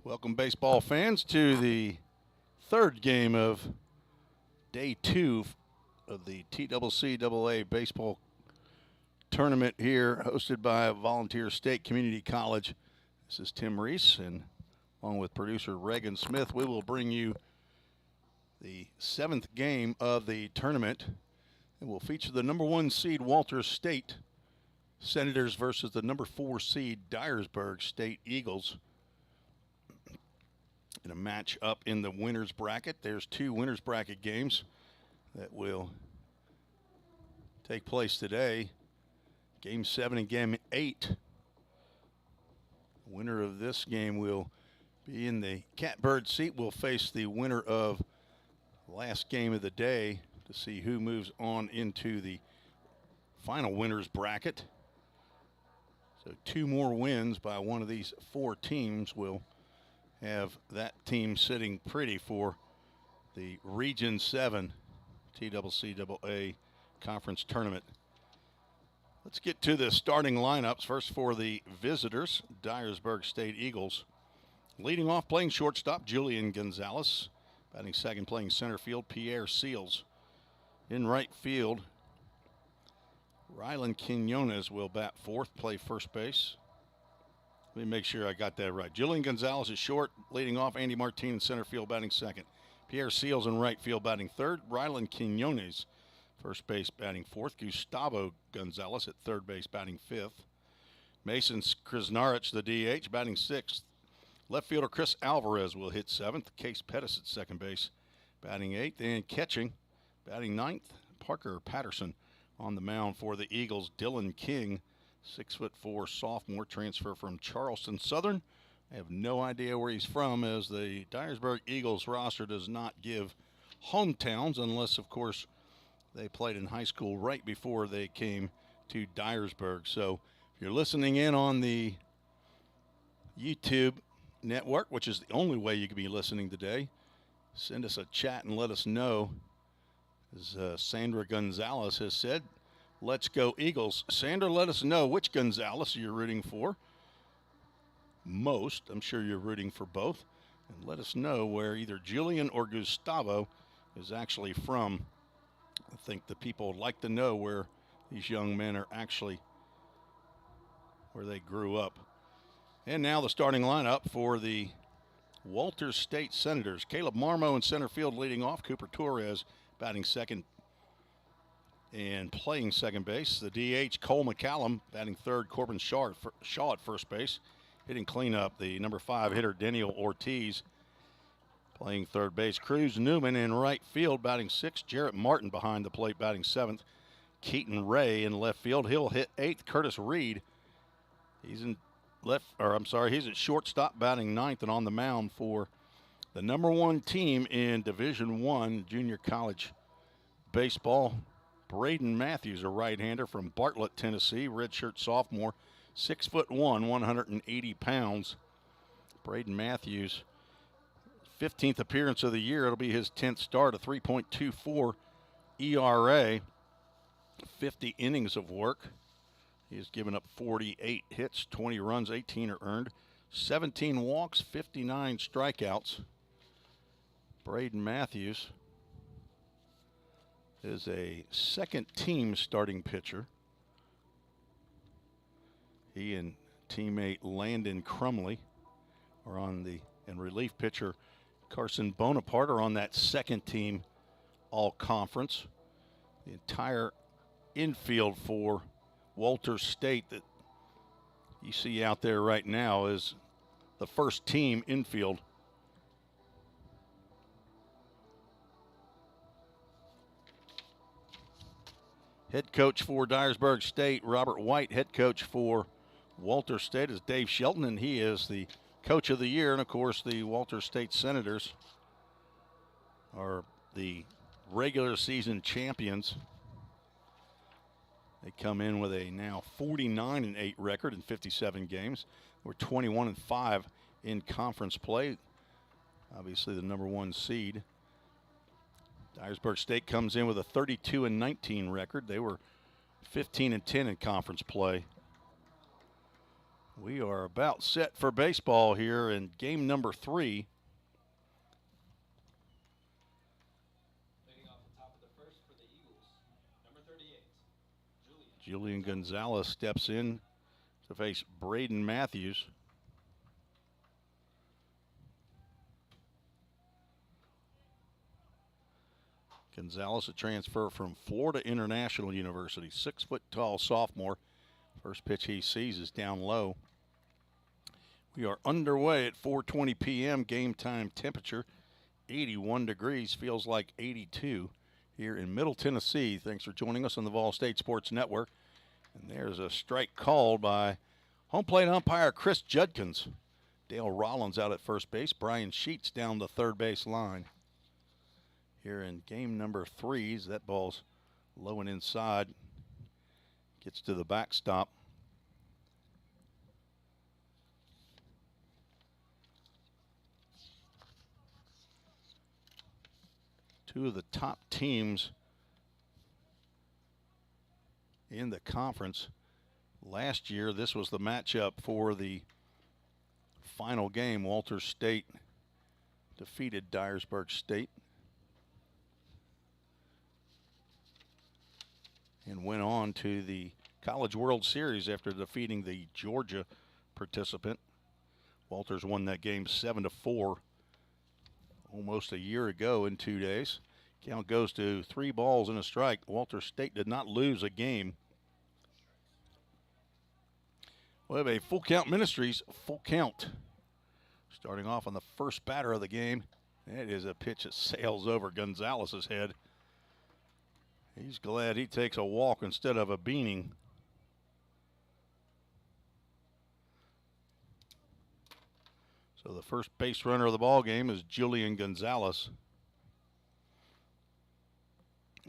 Welcome, baseball fans, to the third game of day 2 of the TCCAA baseball tournament here, hosted by Volunteer State Community College. This is Tim Reese, and along with producer Reagan Smith, we will bring you the 7th game of the tournament. It will feature the number 1 seed Walter State Senators versus the number 4 seed Dyersburg State Eagles. In a match up in the winner's bracket. There's 2 winner's bracket games that will take place today. Game 7 and Game 8. The winner of this game will be in the catbird seat. We'll face the winner of the last game of the day to see who moves on into the final winner's bracket. So 2 more wins by one of these 4 teams will have that team sitting pretty for the Region 7 TCCAA Conference Tournament. Let's get to the starting lineups. First for the visitors, Dyersburg State Eagles. Leading off, playing shortstop, Julian Gonzalez. Batting second, playing center field, Pierre Seals. In right field, Rylan Quinones will bat fourth, play first base. Let me make sure I got that right. Julian Gonzalez is short, leading off. Andy Martin in center field, batting second. Pierre Seals in right field, batting third. Rylan Quinones, first base, batting fourth. Gustavo Gonzalez at third base, batting fifth. Mason Krasnarich, the DH, batting sixth. Left fielder Chris Alvarez will hit seventh. Case Pettis at second base, batting eighth. And catching, batting ninth, Parker Patterson. On the mound for the Eagles, Dylan King, 6'4" sophomore, transfer from Charleston Southern. I have no idea where he's from, as the Dyersburg Eagles roster does not give hometowns, unless, of course, they played in high school right before they came to Dyersburg. So if you're listening in on the YouTube network, which is the only way you could be listening today, send us a chat and let us know. As Sandra Gonzalez has said, let's go Eagles. Sandra, let us know which Gonzalez you're rooting for. Most, I'm sure you're rooting for both. And let us know where either Julian or Gustavo is actually from. I think the people would like to know where these young men are actually, where they grew up. And now the starting lineup for the Walter State Senators. Caleb Marmo in center field leading off. Cooper Torres batting second and playing second base. The DH, Cole McCallum, batting third. Corbin Shaw at first base. Hitting cleanup, the number 5 hitter, Daniel Ortiz, playing third base. Cruz Newman in right field, batting sixth. Jarrett Martin behind the plate, batting seventh. Keaton Ray in left field. He'll hit eighth. Curtis Reed, he's at shortstop, batting ninth, and on the mound for the number 1 team in Division I junior college baseball, Braden Matthews, a right-hander from Bartlett, Tennessee, redshirt sophomore, 6'1", 180 pounds. Braden Matthews, 15th appearance of the year. It'll be his 10th start, a 3.24 ERA, 50 innings of work. He has given up 48 hits, 20 runs, 18 are earned, 17 walks, 59 strikeouts. Braden Matthews is a second-team starting pitcher. He and teammate Landon Crumley are on and relief pitcher Carson Bonaparte are on that second-team all-conference. The entire infield for Walter State that you see out there right now is the first-team infield. Head coach for Dyersburg State, Robert White. Head coach for Walter State is Dave Shelton, and he is the coach of the year. And, of course, the Walter State Senators are the regular season champions. They come in with a now 49-8 record in 57 games. We're 21-5 in conference play. Obviously the number 1 seed. Dyersburg State comes in with a 32-19 record. They were 15-10 in conference play We are about set for baseball here in game number 3. Leading off the top of the first for the Eagles, number 38, Julian Gonzalez steps in to face Braden Matthews. Gonzalez, a transfer from Florida International University, 6-foot-tall sophomore. First pitch he sees is down low. We are underway at 4:20 p.m. Game time temperature, 81 degrees, feels like 82 here in Middle Tennessee. Thanks for joining us on the VolState Sports Network. And there's a strike called by home plate umpire Chris Judkins. Dale Rollins out at first base. Brian Sheets down the third base line. Here in game number 3, that ball's low and inside. Gets to the backstop. Two of the top teams in the conference. Last year, this was the matchup for the final game. Walters State defeated Dyersburg State and went on to the College World Series after defeating the Georgia participant. Walters won that game 7-4 almost a year ago in 2 days. Count goes to 3 balls and a strike. Walters State did not lose a game. We have a Full Count Ministries full count. Starting off on the first batter of the game. It is a pitch that sails over Gonzalez's head. He's glad he takes a walk instead of a beaning. So the first base runner of the ball game is Julian Gonzalez,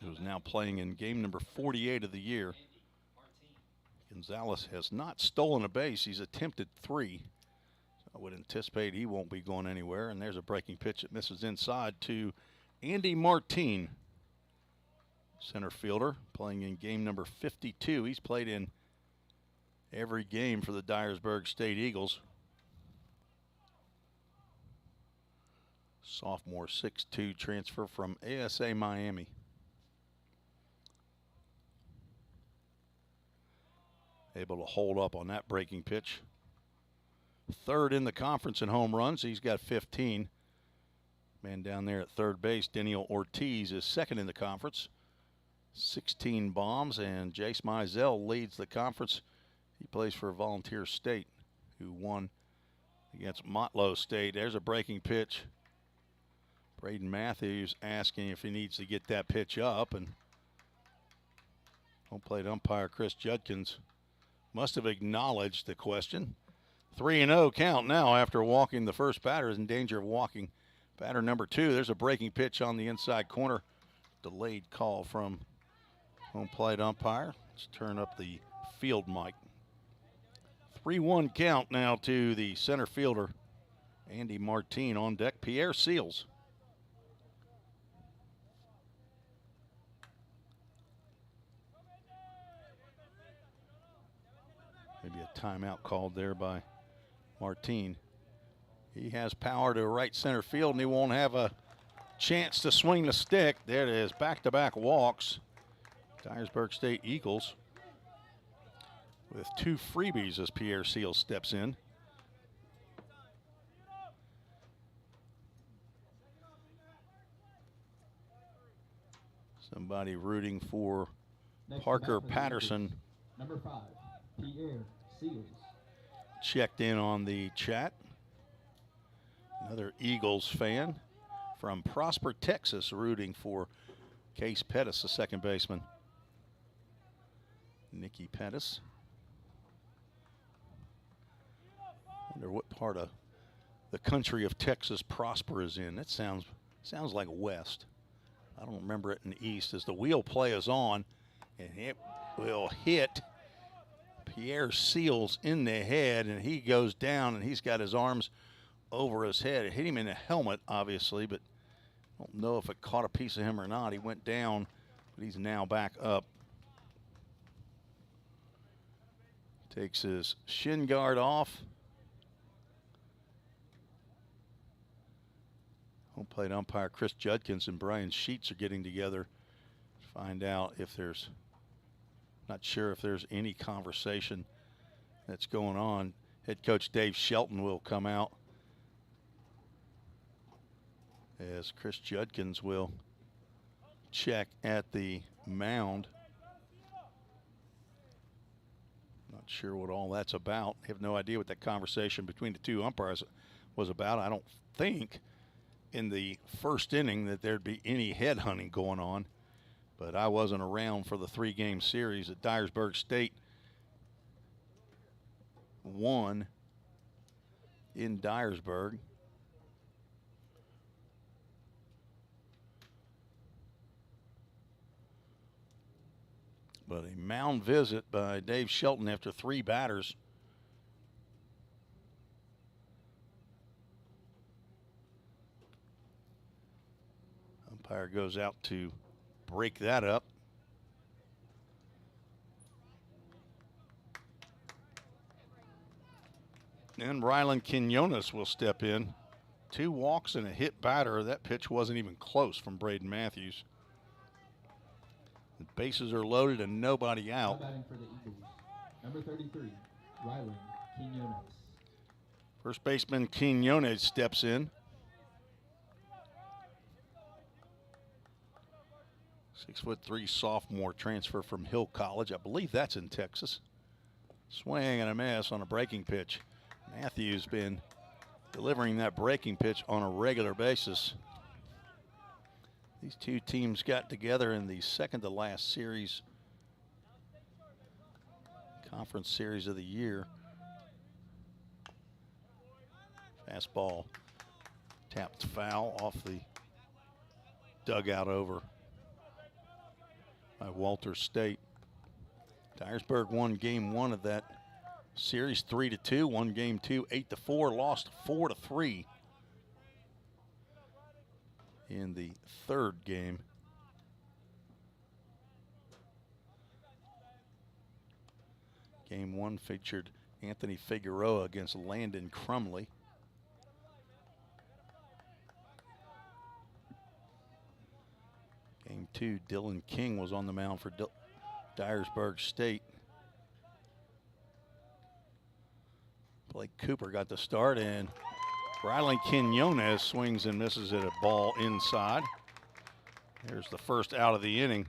who's now playing in game number 48 of the year. Gonzalez has not stolen a base. He's attempted 3. So I would anticipate he won't be going anywhere. And there's a breaking pitch that misses inside to Andy Martin, center fielder, playing in game number 52. He's played in every game for the Dyersburg State Eagles. Sophomore, 6'2", transfer from ASA Miami. Able to hold up on that breaking pitch. Third in the conference in home runs. He's got 15. Man down there at third base, Daniel Ortiz, is second in the conference. 16 bombs, and Jace Mizell leads the conference. He plays for Volunteer State, who won against Motlow State. There's a breaking pitch. Braden Matthews asking if he needs to get that pitch up, and home plate umpire Chris Judkins must have acknowledged the question. 3-0 count now after walking the first batter. Is in danger of walking batter number 2. There's a breaking pitch on the inside corner. Delayed call from home plate umpire. Let's turn up the field mic. 3-1 count now to the center fielder, Andy Martin. On deck, Pierre Seals. Maybe a timeout called there by Martin. He has power to right center field, and he won't have a chance to swing the stick. There it is, back-to-back walks. Dyersburg State Eagles with 2 freebies as Pierre Seals steps in. Somebody rooting for Parker Patterson. number 5, Pierre Seals. Checked in on the chat. Another Eagles fan from Prosper, Texas, rooting for Case Pettis, the second baseman. Nicky Pettis. Wonder what part of the country of Texas Prosper is in. That sounds like west. I don't remember it in the east. As the wheel play is on, and it will hit Pierre Seals in the head, and he goes down, and he's got his arms over his head. It hit him in the helmet, obviously, but I don't know if it caught a piece of him or not. He went down, but he's now back up. Takes his shin guard off. Home plate umpire Chris Judkins and Brian Sheets are getting together to find out if there's, not sure if there's any conversation that's going on. Head coach Dave Shelton will come out as Chris Judkins will check at the mound. Not sure what all that's about. Have no idea what that conversation between the two umpires was about. I don't think in the first inning that there'd be any headhunting going on, but I wasn't around for the 3-game series at Dyersburg State won in Dyersburg. But a mound visit by Dave Shelton after 3 batters. Umpire goes out to break that up. And Rylan Quinones will step in. 2 walks and a hit batter. That pitch wasn't even close from Braden Matthews. The bases are loaded and nobody out. Batting for the Eagles, number 33, Rylan Quinones. First baseman Quinones steps in. 6'3" sophomore, transfer from Hill College. I believe that's in Texas. Swing and a miss on a breaking pitch. Matthews been delivering that breaking pitch on a regular basis. These two teams got together in the second to last series, conference series of the year. Fastball tapped foul off the dugout over by Walter State. Dyersburg won game 1 of that series 3-2, won game 2 8-4, lost 4-3 in the 3rd game. Game 1 featured Anthony Figueroa against Landon Crumley. Game 2, Dylan King was on the mound for Dyersburg State. Blake Cooper got the start, and Rylan Quinones swings and misses at a ball inside. There's the first out of the inning.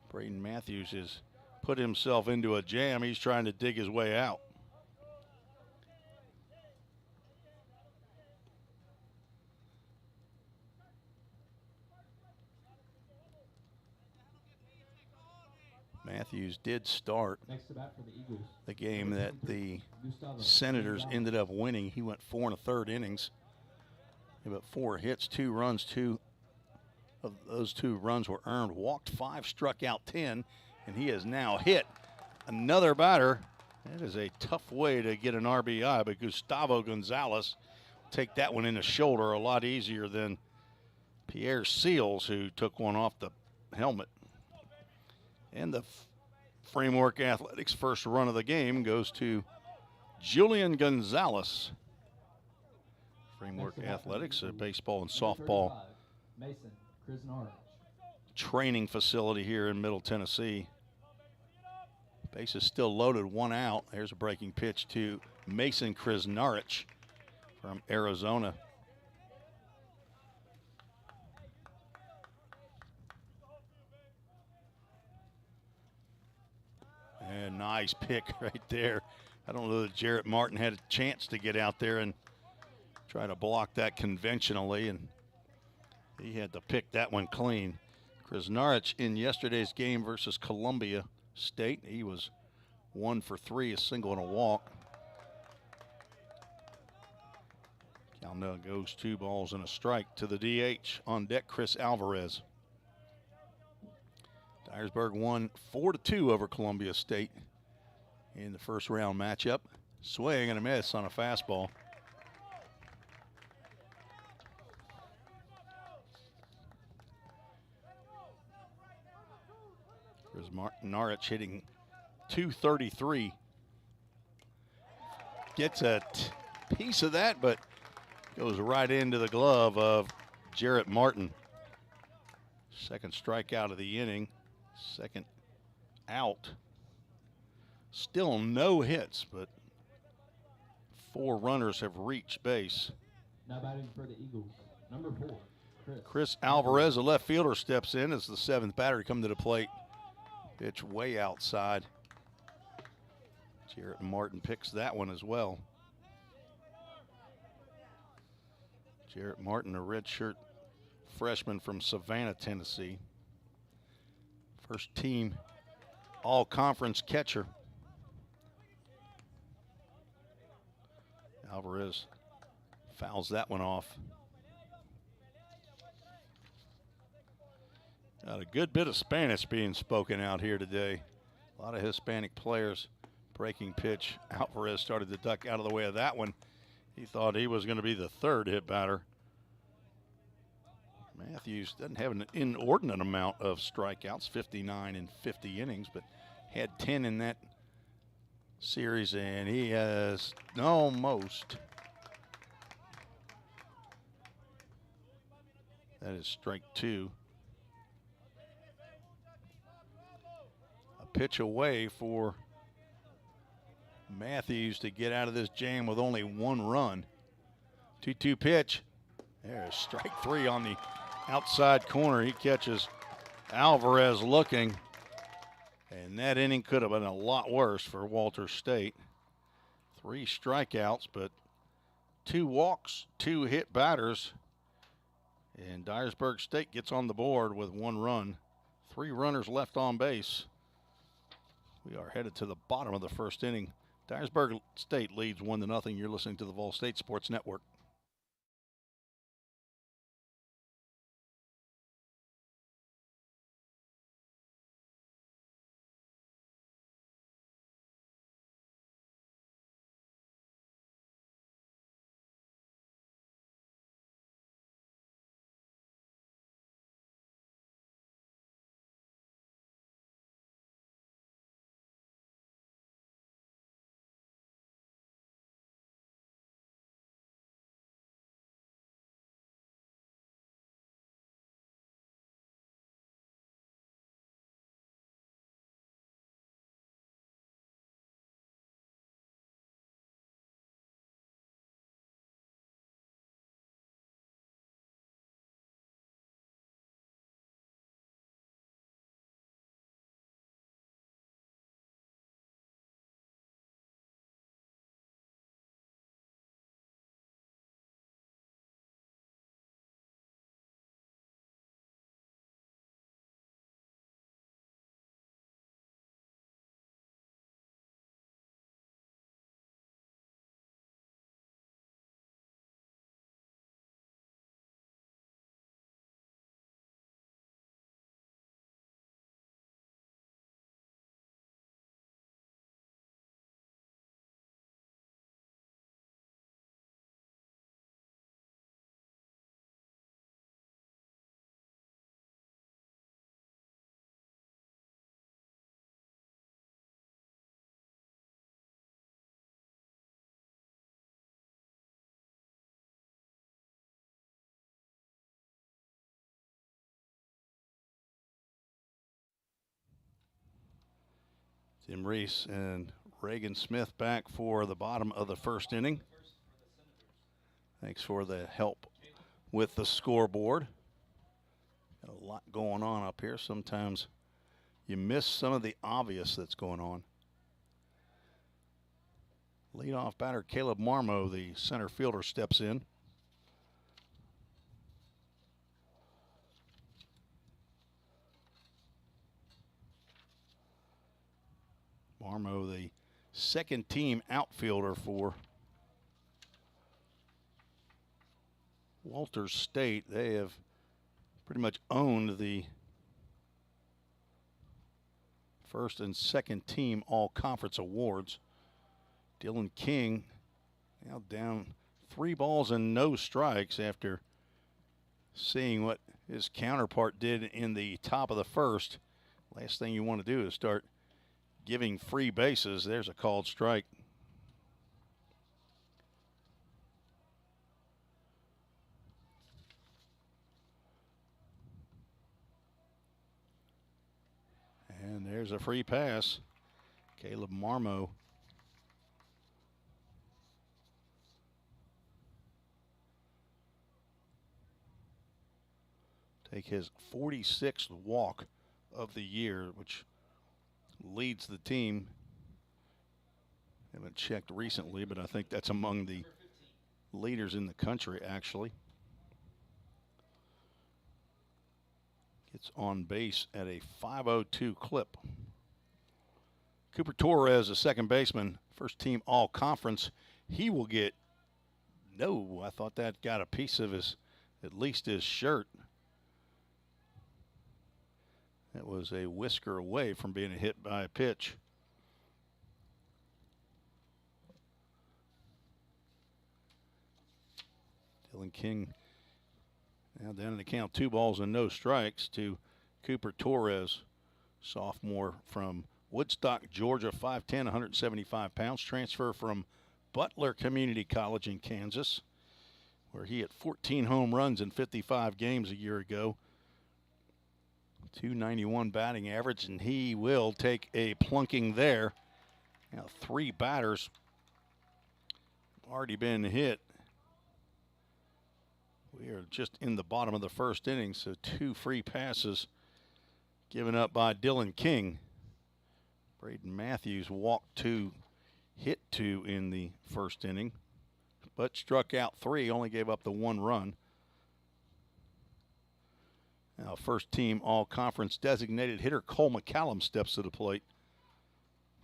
Braden Matthews has put himself into a jam. He's trying to dig his way out. Matthews did start Next to bat for the Eagles, the game that the Senators ended up winning. He went 4 1/3 innings. About 4 hits, 2 runs. 2 of those 2 runs were earned. Walked 5, struck out 10, and he has now hit another batter. That is a tough way to get an RBI, but Gustavo Gonzalez take that one in the shoulder a lot easier than Pierre Seals, who took one off the helmet. And the Framework Athletics first run of the game goes to Julian Gonzalez. Framework Athletics, a baseball and softball Mason Krisnarich. training facility here in Middle Tennessee. Base is still loaded, 1 out. There's a breaking pitch to Mason Krisnarich from Arizona. And nice pick right there. I don't know that Jarrett Martin had a chance to get out there and try to block that conventionally, and he had to pick that one clean. Krisnarich in yesterday's game versus Columbia State, he was 1 for 3, a single and a walk. Cal now goes 2 balls and a strike to the DH. On deck, Chris Alvarez. Dyersburg won 4-2 over Columbia State in the first round matchup. Swing and a miss on a fastball. Krisnarich hitting .233 gets a piece of that, but goes right into the glove of Jarrett Martin. Second strikeout of the inning, second out. Still no hits, but 4 runners have reached base. Now batting for the Eagles, number 4, Chris Alvarez, a left fielder, steps in as the 7th batter to come to the plate. Pitch way outside. Jarrett Martin picks that one as well. Jarrett Martin, a redshirt freshman from Savannah, Tennessee. First team all-conference catcher. Alvarez fouls that one off. Got a good bit of Spanish being spoken out here today. A lot of Hispanic players breaking pitch. Alvarez started to duck out of the way of that one. He thought he was going to be the 3rd hit batter. Matthews doesn't have an inordinate amount of strikeouts, 59 in 50 innings, but had 10 in that series, and he has almost. That is strike 2. A pitch away for Matthews to get out of this jam with only 1 run. 2-2 pitch. There's strike 3 on the outside corner. He catches Alvarez looking, and that inning could have been a lot worse for Walter State. 3 strikeouts, but 2 walks, 2 hit batters, and Dyersburg State gets on the board with 1 run. 3 runners left on base. We are headed to the bottom of the first inning. Dyersburg State leads 1-0. You're listening to the VolState Sports Network. Tim Reese and Reagan Smith back for the bottom of the first inning. Thanks for the help with the scoreboard. Got a lot going on up here. Sometimes you miss some of the obvious that's going on. Leadoff batter Caleb Marmo, the center fielder, steps in. Marmo, the 2nd team outfielder for Walter State. They have pretty much owned the 1st and 2nd team all-conference awards. Dylan King now down 3 balls and no strikes after seeing what his counterpart did in the top of the 1st. Last thing you want to do is start giving free bases. There's a called strike. And there's a free pass. Caleb Marmo. Take his 46th walk of the year, which leads the team. Haven't checked recently, but I think that's among the leaders in the country, actually. Gets on base at a 5.02 clip. Cooper Torres, a second baseman, first team all conference. He will get, no, I thought that got a piece of his, at least his shirt. That was a whisker away from being hit by a pitch. Dylan King now down in the count, 2 balls and no strikes to Cooper Torres, sophomore from Woodstock, Georgia, 5'10", 175 pounds, transfer from Butler Community College in Kansas, where he hit 14 home runs in 55 games a year ago. 291 batting average, and he will take a plunking there. Now 3 batters already been hit. We are just in the bottom of the first inning, so 2 free passes given up by Dylan King. Braden Matthews walked 2, hit 2 in the first inning, but struck out 3, only gave up the 1 run. Now first team all-conference designated hitter Cole McCallum steps to the plate,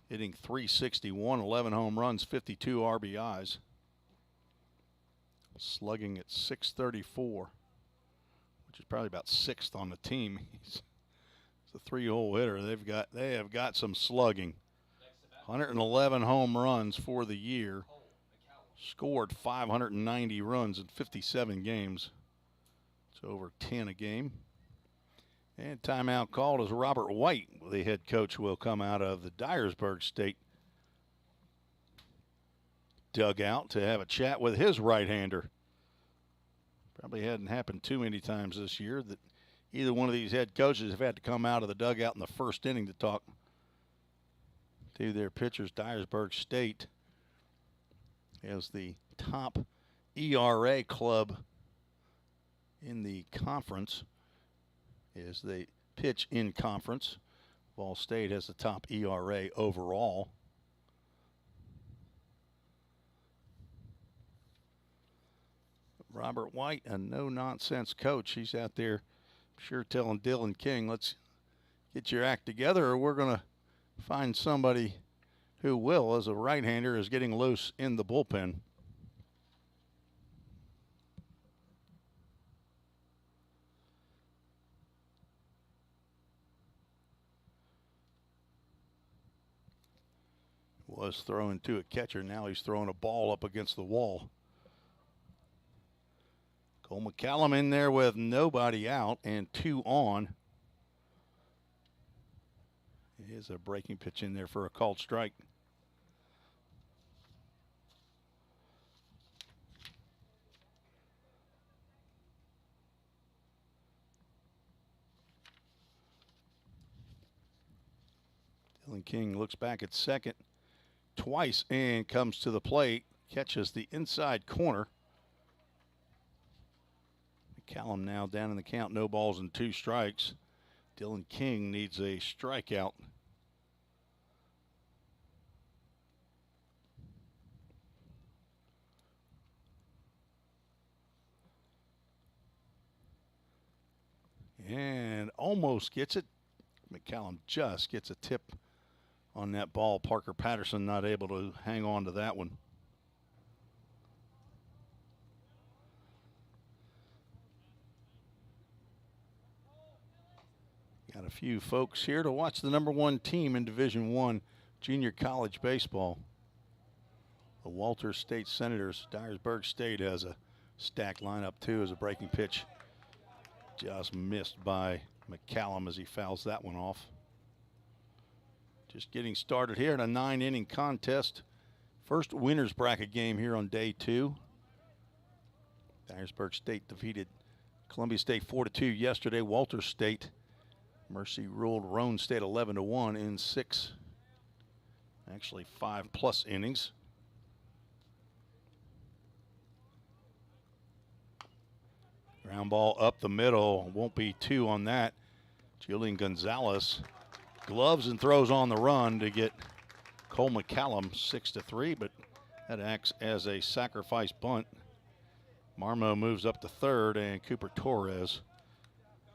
hitting .361, 11 home runs, 52 RBIs. Slugging at .634, which is probably about 6th on the team. He's a 3-hole hitter. They have got some slugging. 111 home runs for the year. Scored 590 runs in 57 games. It's over 10 a game. And timeout called as Robert White, the head coach, will come out of the Dyersburg State dugout to have a chat with his right-hander. Probably hadn't happened too many times this year that either one of these head coaches have had to come out of the dugout in the first inning to talk to their pitchers. Dyersburg State is the top ERA club in the conference as they pitch in conference. VolState has the top ERA overall. Robert White, a no-nonsense coach. He's out there sure telling Dylan King, let's get your act together or we're going to find somebody who will, as a right-hander is getting loose in the bullpen. Was throwing to a catcher. Now he's throwing a ball up against the wall. Cole McCallum in there with nobody out and 2 on. Here's a breaking pitch in there for a called strike. Dylan King looks back at second twice and comes to the plate, catches the inside corner. McCallum now down in the count, no balls and 2 strikes. Dylan King needs a strikeout. And almost gets it. McCallum just gets a tip on that ball. Parker Patterson not able to hang on to that one. Got a few folks here to watch the #1 team in Division I junior college baseball. The Walter State Senators. Dyersburg State has a stacked lineup too, as a breaking pitch just missed by McCallum as he fouls that one off. Just getting started here in a 9-inning contest. First winner's bracket game here on day 2. Dyersburg State defeated Columbia State 4-2 yesterday. Walter State Mercy ruled Roan State 11-1 in 6, actually 5+ innings. Ground ball up the middle, won't be 2 on that. Julian Gonzalez gloves and throws on the run to get Cole McCallum 6-3, but that acts as a sacrifice bunt. Marmo moves up to third, and Cooper Torres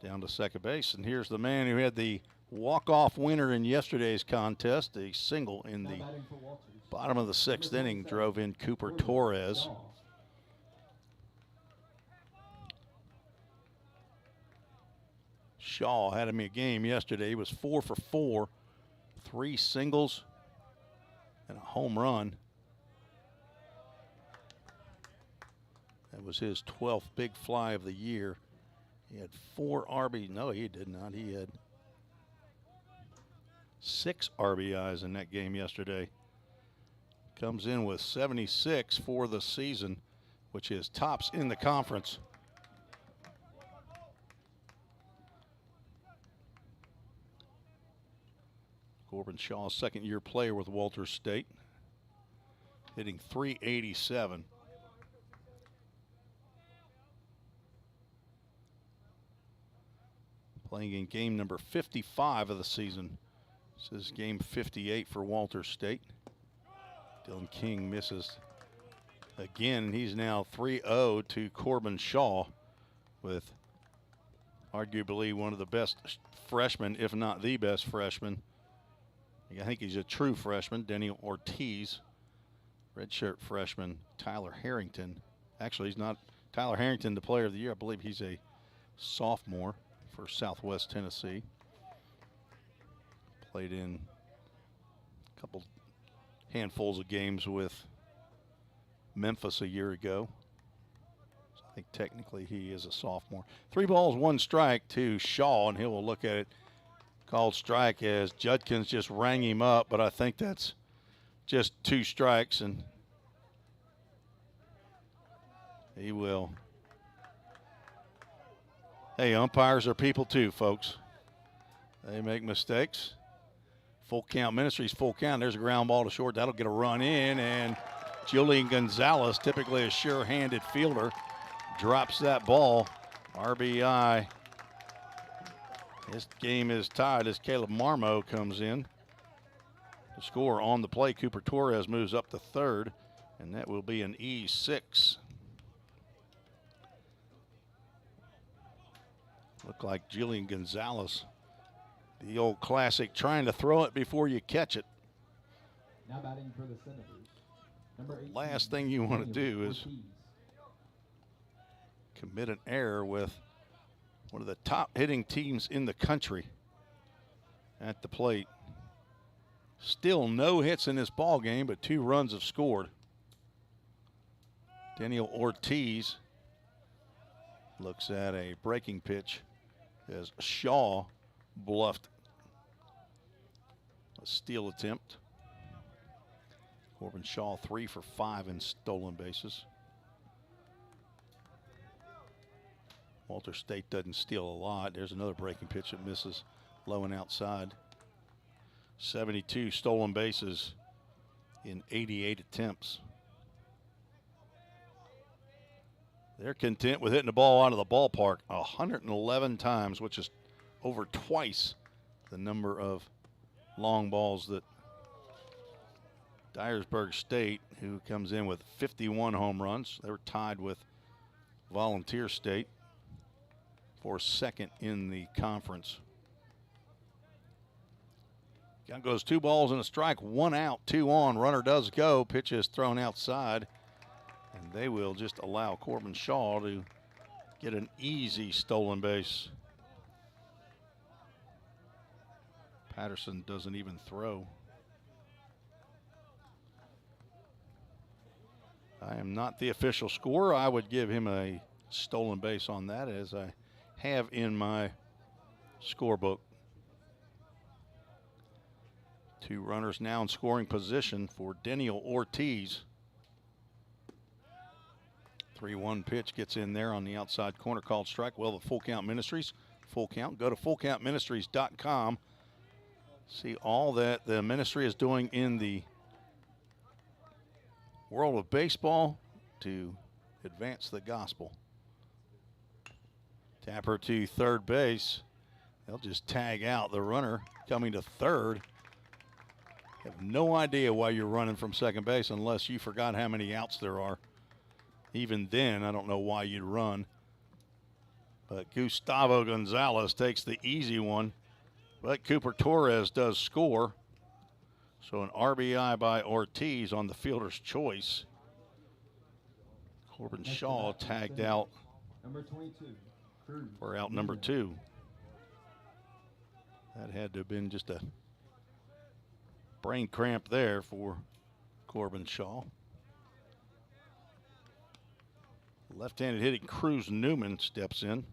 down to second base. And here's the man who had the walk-off winner in yesterday's contest. A single in the bottom of the 6th inning drove in Cooper Torres. Shaw had him a game yesterday. He was 4 for 4, 3 singles and a home run. That was his 12th big fly of the year. He had 4 RBIs. No, he did not. He had 6 RBIs in that game yesterday. Comes in with 76 for the season, which is tops in the conference. Corbin Shaw, second-year player with Walters State, hitting .387. Playing in game number 55 of the season. This is game 58 for Walters State. Dylan King misses again. He's now 3-0 to Corbin Shaw, with arguably one of the best freshmen, if not the best freshman. I think he's a true freshman, Daniel Ortiz. Redshirt freshman, Tyler Harrington. Actually, he's not Tyler Harrington, the player of the year. I believe he's a sophomore for Southwest Tennessee. Played in a couple handfuls of games with Memphis a year ago. So I think technically he is a sophomore. 3 balls, 1 strike to Shaw, and he will look at it. Called strike as Judkins just rang him up, but I think that's just 2 strikes, and he will. Hey, umpires are people too, folks. They make mistakes. Full count, Ministries full count. There's a ground ball to short. That'll get a run in, and Julian Gonzalez, typically a sure-handed fielder, drops that ball. RBI. This game is tied as Caleb Marmo comes in to score on the play. Cooper Torres moves up to third, and that will be an E6. Look like Julian Gonzalez, the old classic, trying to throw it before you catch it. Now batting for the Senators. Number 18, last thing you want to do is commit an error with one of the top hitting teams in the country at the plate. Still no hits in this ball game, but 2 runs have scored. Daniel Ortiz looks at a breaking pitch as Shaw bluffed a steal attempt. Corbin Shaw 3 for 5 in stolen bases. Walters State doesn't steal a lot. There's another breaking pitch that misses low and outside. 72 stolen bases in 88 attempts. They're content with hitting the ball out of the ballpark 111 times, which is over twice the number of long balls that Dyersburg State, who comes in with 51 home runs. They were tied with Volunteer State for second in the conference. Count goes 2 balls and a strike, 1 out, 2 on. Runner does go. Pitch is thrown outside, and they will just allow Corbin Shaw to get an easy stolen base. Patterson doesn't even throw. I am not the official scorer. I would give him a stolen base on that, as I have in my scorebook. 2 runners now in scoring position for Daniel Ortiz. 3-1 pitch gets in there on the outside corner, called strike. Well, the full count, Ministries. Full Count. Go to fullcountministries.com. See all that the ministry is doing in the world of baseball to advance the gospel. Tapper to third base. They'll just tag out the runner coming to third. Have no idea why you're running from second base unless you forgot how many outs there are. Even then, I don't know why you'd run. But Gustavo Gonzalez takes the easy one. But Cooper Torres does score. So an RBI by Ortiz on the fielder's choice. Corbin Shaw tagged out Number 22, Cruz. for out number 2. That had to have been just a brain cramp there for Corbin Shaw. Left-handed hitting Cruz Newman steps in.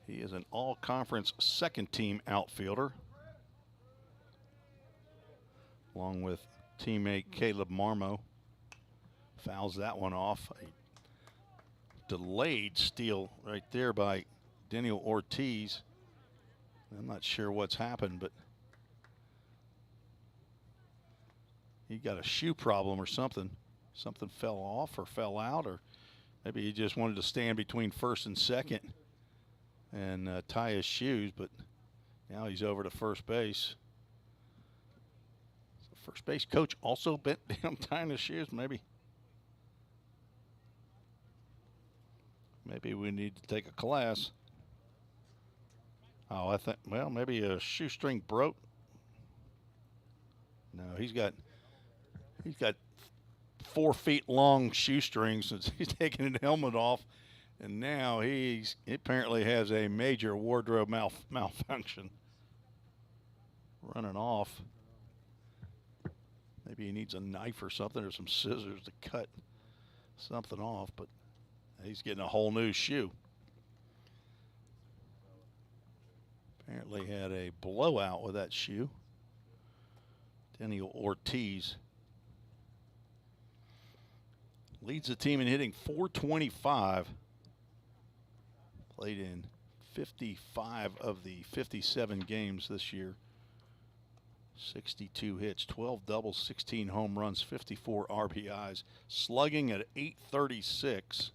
He is an all-conference second-team outfielder, along with teammate Caleb Marmo. Fouls that one off. A delayed steal right there by Daniel Ortiz. I'm not sure what's happened, but he got a shoe problem or something. Something fell off or fell out, or maybe he just wanted to stand between first and second and tie his shoes, but now he's over to first base. So first base coach also bent down tying his shoes. Maybe we need to take a class. Oh, I think, well, maybe a shoestring broke. No, he's got 4 feet long shoestrings since he's taken his helmet off, and now he apparently has a major wardrobe malfunction. Running off. Maybe he needs a knife or something, or some scissors to cut something off, but he's getting a whole new shoe. Apparently had a blowout with that shoe. Daniel Ortiz leads the team in hitting .425. Played in 55 of the 57 games this year. 62 hits, 12 doubles, 16 home runs, 54 RBIs. Slugging at .836.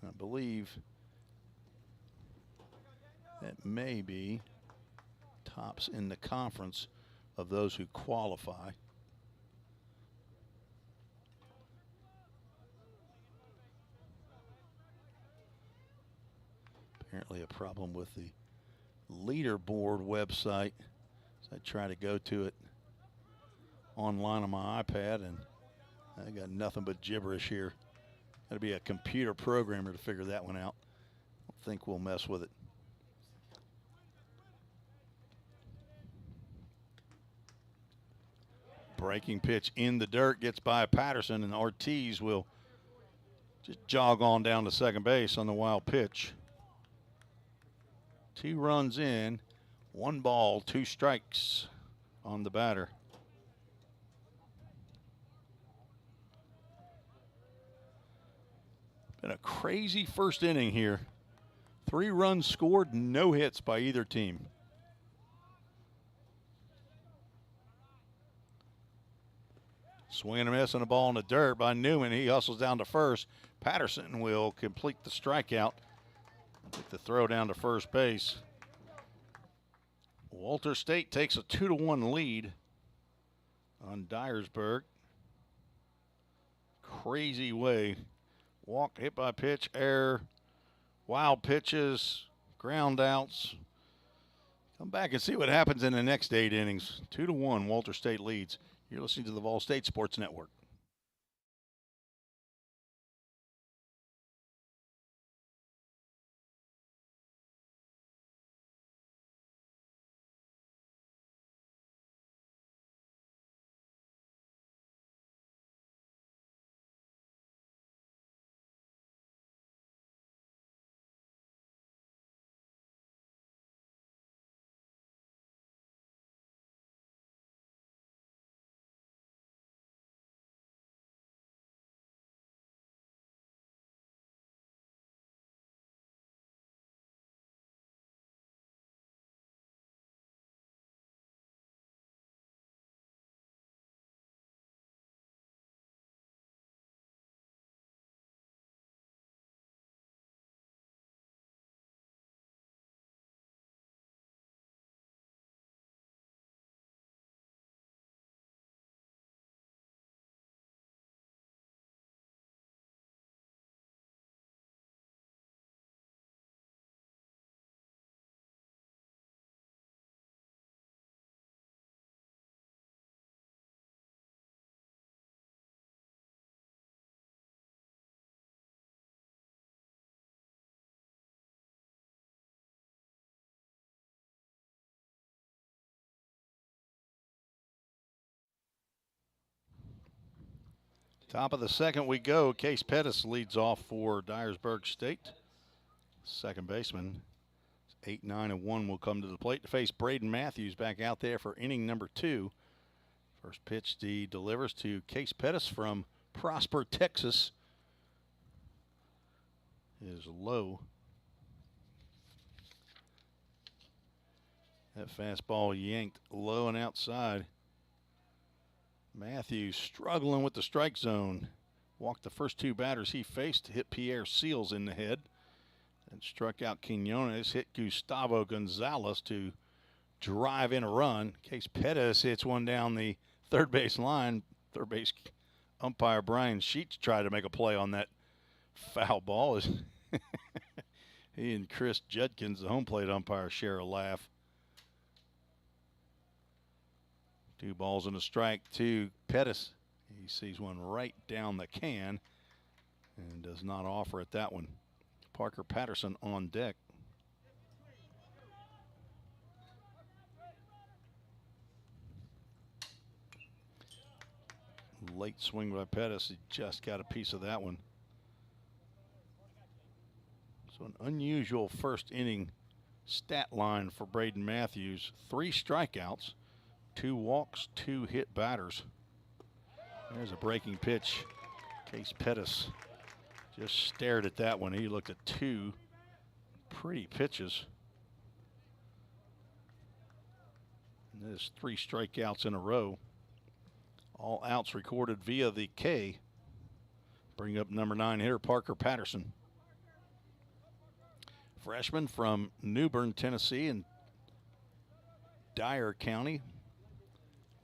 I believe that may be tops in the conference of those who qualify. Apparently a problem with the leaderboard website. So I try to go to it online on my iPad, and I got nothing but gibberish here. Got to be a computer programmer to figure that one out. I don't think we'll mess with it. Breaking pitch in the dirt, gets by Patterson, and Ortiz will just jog on down to second base on the wild pitch. 2 runs in, 1 ball, 2 strikes on the batter. Been a crazy first inning here. 3 runs scored, no hits by either team. Swing and a miss on a ball in the dirt by Newman. He hustles down to first. Patterson will complete the strikeout. Take the throw down to first base. Walter State takes a 2-1 lead on Dyersburg. Crazy way. Walk, hit by pitch, error, wild pitches, ground outs. Come back and see what happens in the next 8 innings. 2-1, Walter State leads. You're listening to the VolState Sports Network. Top of the second we go. Case Pettis leads off for Dyersburg State. Second baseman, 8-9-1 will come to the plate to face Braden Matthews back out there for inning number 2. First pitch he delivers to Case Pettis from Prosper, Texas, is low. That fastball yanked low and outside. Matthews struggling with the strike zone. Walked the first 2 batters he faced, hit Pierre Seals in the head, and struck out Quinones, hit Gustavo Gonzalez to drive in a run. Case Pettis hits one down the third base line. Third base umpire Brian Sheets tried to make a play on that foul ball. He and Chris Judkins, the home plate umpire, share a laugh. 2 balls and a strike to Pettis. He sees one right down the can and does not offer at that one. Parker Patterson on deck. Late swing by Pettis. He just got a piece of that one. So an unusual first inning stat line for Braden Matthews. 3 strikeouts, 2 walks, 2 hit batters. There's a breaking pitch. Case Pettis just stared at that one. He looked at 2 pretty pitches. And there's 3 strikeouts in a row. All outs recorded via the K. Bring up number 9 hitter Parker Patterson. Freshman from New Bern, Tennessee, in Dyer County,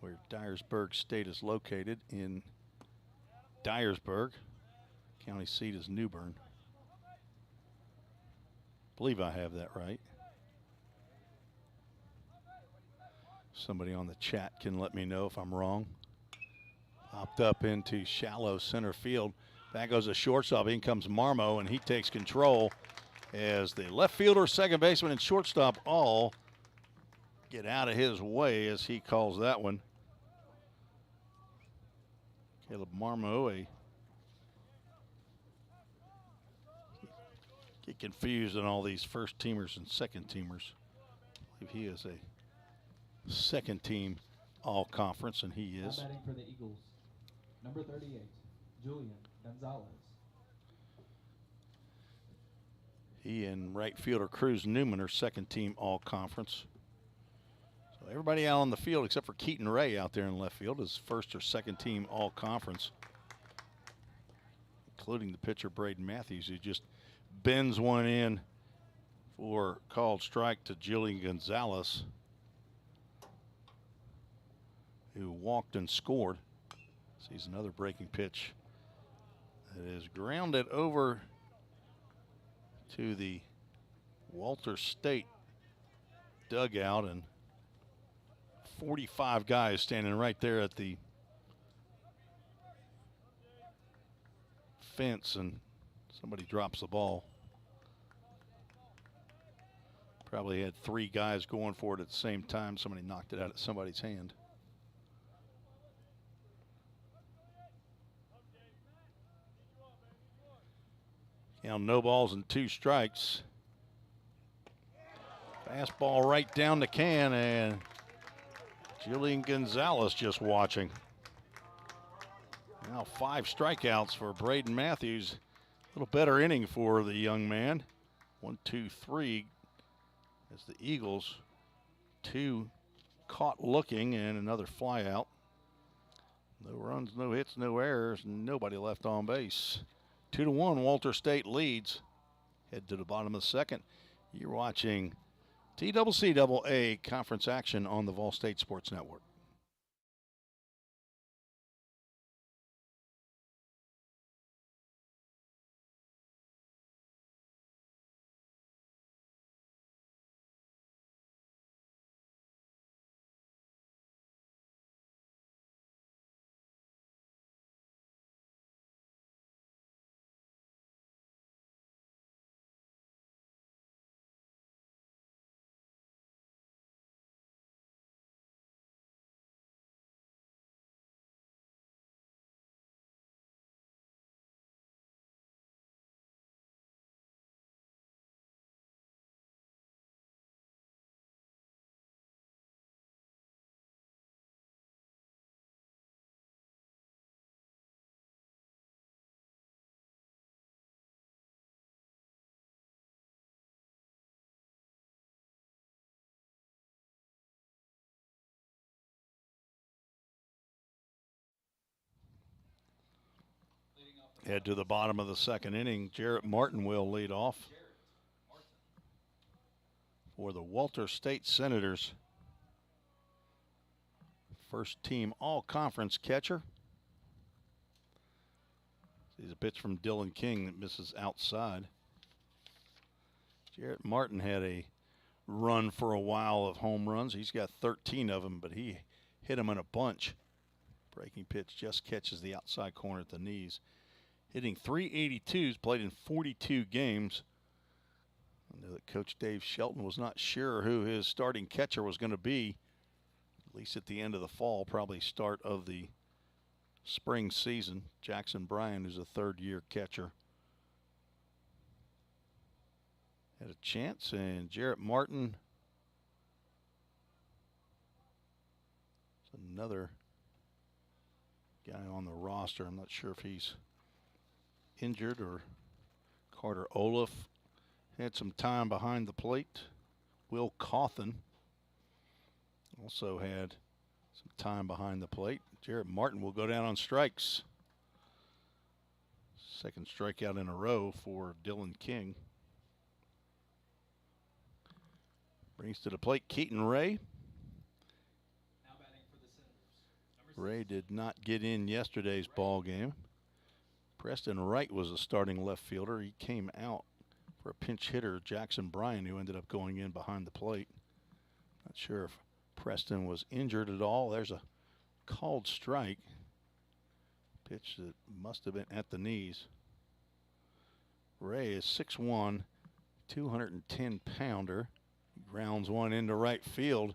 where Dyersburg State is located in Dyersburg. County seat is New Bern. Believe I have that right. Somebody on the chat can let me know if I'm wrong. Popped up into shallow center field. Back goes a shortstop. In comes Marmo, and he takes control as the left fielder, second baseman, and shortstop all get out of his way, as he calls that one. Caleb Marmo, get confused on all these first teamers and second teamers. I believe he is a second team all conference, and he is. Now batting for the Eagles, number 38, Julian Gonzalez. He and right fielder Cruz Newman are second team all conference. So everybody out on the field except for Keaton Ray out there in left field is first or second team all conference, including the pitcher Braden Matthews, who just bends one in for called strike to Julian Gonzalez, who walked and scored. Sees another breaking pitch that is grounded over to the Walter State dugout, and 45 guys standing right there at the fence, and somebody drops the ball. Probably had 3 guys going for it at the same time. Somebody knocked it out of somebody's hand. Now no balls and 2 strikes. Fastball right down the can, and Julian Gonzalez just watching. Now 5 strikeouts for Braden Matthews. A little better inning for the young man. 1, 2, 3 as the Eagles. 2 caught looking and another fly out. No runs, no hits, no errors, nobody left on base. 2-1, Walter State leads. Head to the bottom of the second. You're watching TCCAA conference action on the VolState Sports Network. Head to the bottom of the second inning. Jarrett Martin will lead off for the Walter State Senators. First team all-conference catcher. He's a pitch from Dylan King that misses outside. Jarrett Martin had a run for a while of home runs. He's got 13 of them, but he hit them in a bunch. Breaking pitch just catches the outside corner at the knees. Hitting .382, played in 42 games. I know that Coach Dave Shelton was not sure who his starting catcher was going to be, at least at the end of the fall, probably start of the spring season. Jackson Bryan, who's a third-year catcher, had a chance, and Jarrett Martin is another guy on the roster. I'm not sure if he's injured or Carter Olaf had some time behind the plate. Will Cawthon also had some time behind the plate. Jarrett Martin will go down on strikes. Second strikeout in a row for Dylan King. Brings to the plate Keaton Ray. Now batting for the Senators. Ray did not get in yesterday's ball game. Preston Wright was a starting left fielder. He came out for a pinch hitter, Jackson Bryan, who ended up going in behind the plate. Not sure if Preston was injured at all. There's a called strike. Pitch that must have been at the knees. Ray is 6'1", 210-pounder. He grounds one into right field.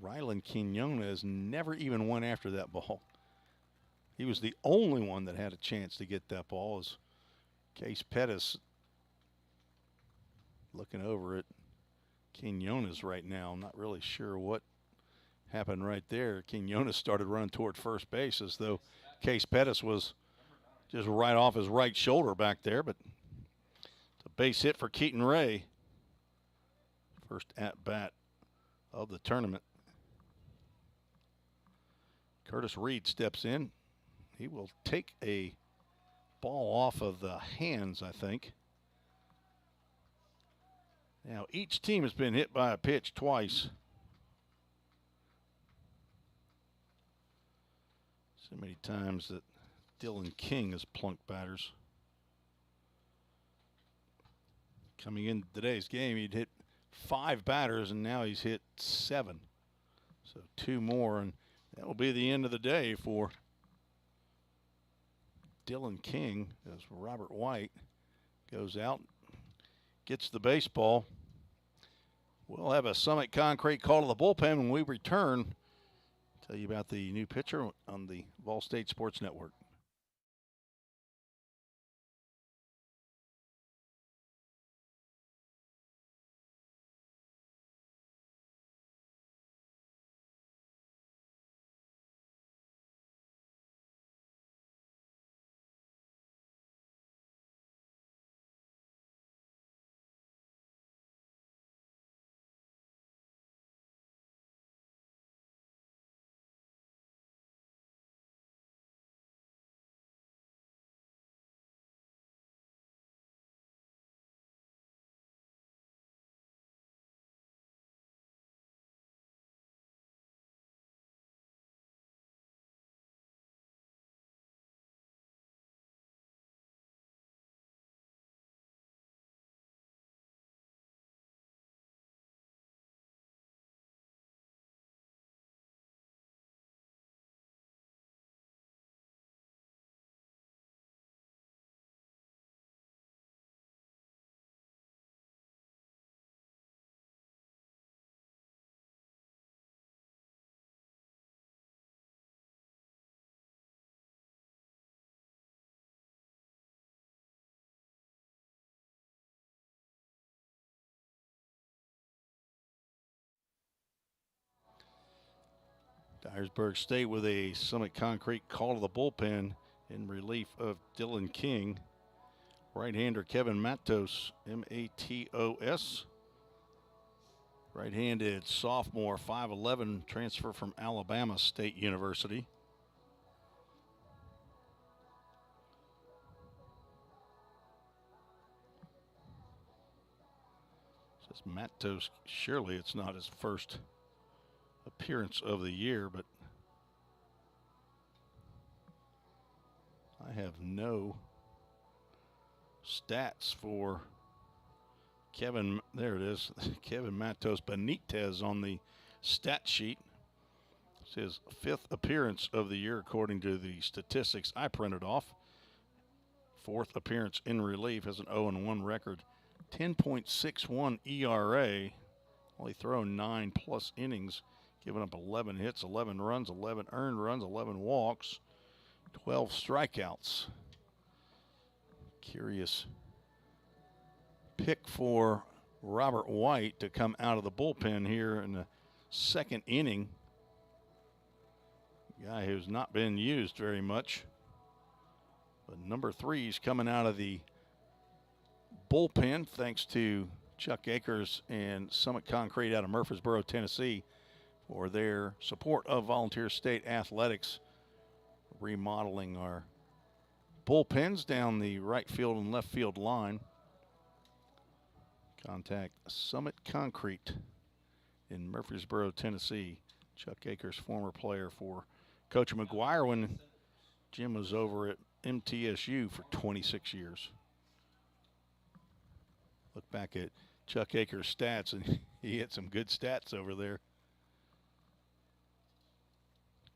Rylan Quinonez never even went after that ball. He was the only one that had a chance to get that ball. As Case Pettis looking over at Quinonez right now. I'm not really sure what happened right there. Quinonez started running toward first base as though Case Pettis was just right off his right shoulder back there, but it's a base hit for Keaton Ray. First at bat of the tournament. Curtis Reed steps in. He will take a ball off of the hands, I think. Now, each team has been hit by a pitch twice. So many times that Dylan King has plunked batters. Coming in today's game, he'd hit 5 batters, and now he's hit 7. So 2 more, and that will be the end of the day for Dylan King as Robert White goes out, gets the baseball. We'll have a Summit Concrete call to the bullpen when we return. Tell you about the new pitcher on the VolState Sports Network. Dyersburg State with a Summit Concrete call to the bullpen in relief of Dylan King. Right-hander Kevin Matos, M-A-T-O-S. Right-handed sophomore, 5'11", transfer from Alabama State University. Says Matos, surely it's not his first appearance of the year, but I have no stats for Kevin. There it is. Kevin Matos Benitez on the stat sheet. It's his 5th appearance of the year according to the statistics I printed off. 4th appearance in relief, has an 0-1 record. 10.61 ERA. Only thrown 9+ innings, giving up 11 hits, 11 runs, 11 earned runs, 11 walks, 12 strikeouts. Curious pick for Robert White to come out of the bullpen here in the 2nd inning. Guy who's not been used very much. But number 3 is coming out of the bullpen thanks to Chuck Akers and Summit Concrete out of Murfreesboro, Tennessee, for their support of Volunteer State Athletics, remodeling our bullpens down the right field and left field line. Contact Summit Concrete in Murfreesboro, Tennessee. Chuck Akers, former player for Coach McGuire when Jim was over at MTSU for 26 years. Look back at Chuck Akers' stats, and he had some good stats over there.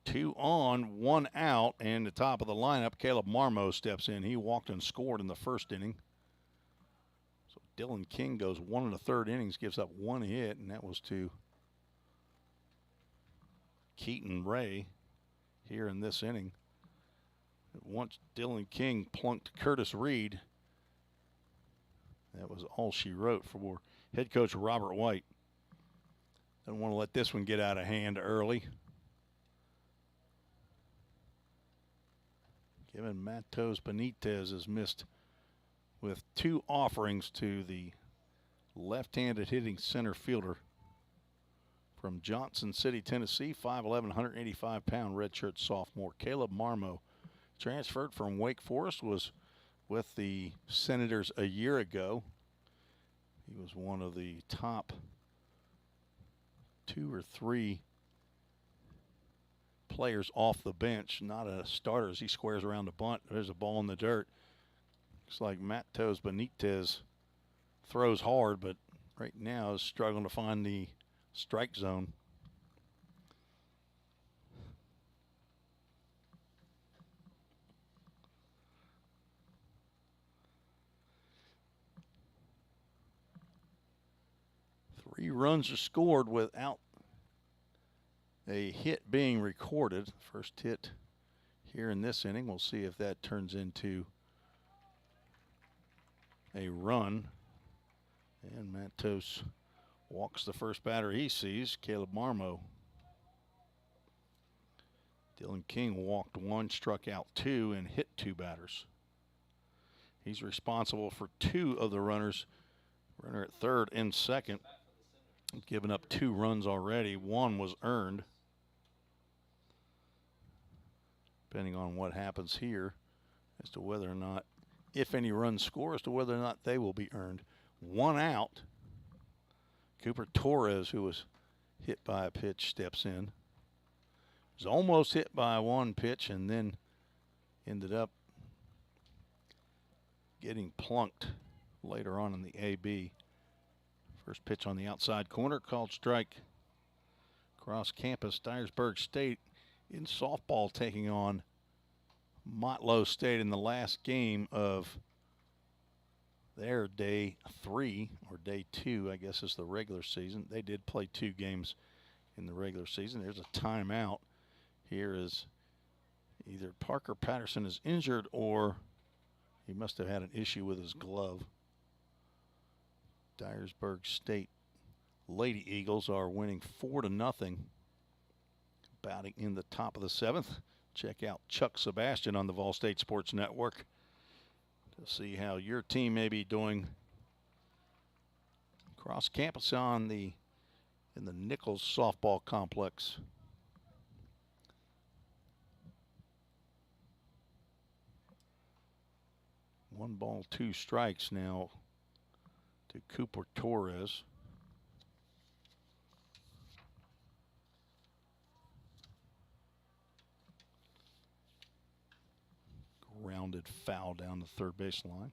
2 on, 1 out, and the top of the lineup, Caleb Marmo steps in. He walked and scored in the 1st inning. So Dylan King goes 1 1/3 innings, gives up 1 hit, and that was to Keaton Ray here in this inning. Once Dylan King plunked Curtis Reed, that was all she wrote for head coach Robert White. Don't want to let this one get out of hand early. Kevin Matos Benitez is missed with 2 offerings to the left-handed hitting center fielder from Johnson City, Tennessee, 5'11", 185-pound redshirt sophomore. Caleb Marmo transferred from Wake Forest, was with the Senators a year ago. He was one of the top 2 or 3 players off the bench, not a starter as he squares around the bunt. There's a ball in the dirt. Looks like Matos Benitez throws hard, but right now is struggling to find the strike zone. Three runs are scored without a hit being recorded. First hit here in this inning. We'll see if that turns into a run. And Matos walks the first batter he sees, Caleb Marmo. Dylan King walked 1, struck out 2, and hit 2 batters. He's responsible for 2 of the runners. Runner at 3rd and 2nd. Given up 2 runs already. 1 was earned. Depending on what happens here as to whether or not, if any runs score, as to whether or not they will be earned. 1 out. Cooper Torres, who was hit by a pitch, steps in. Was almost hit by 1 pitch and then ended up getting plunked later on in the AB. First pitch on the outside corner, called strike. Across campus, Dyersburg State in softball taking on Motlow State in the last game of their day 3, or day 2, I guess, is the regular season. They did play 2 games in the regular season. There's a timeout. Here is either Parker Patterson is injured or he must have had an issue with his glove. Dyersburg State Lady Eagles are winning 4-0. Batting in the top of the 7th. Check out Chuck Sebastian on the VolState Sports Network to see how your team may be doing across campus in the Nichols softball complex. One ball, 2 strikes now to Cooper Torres. Good foul down the third base line.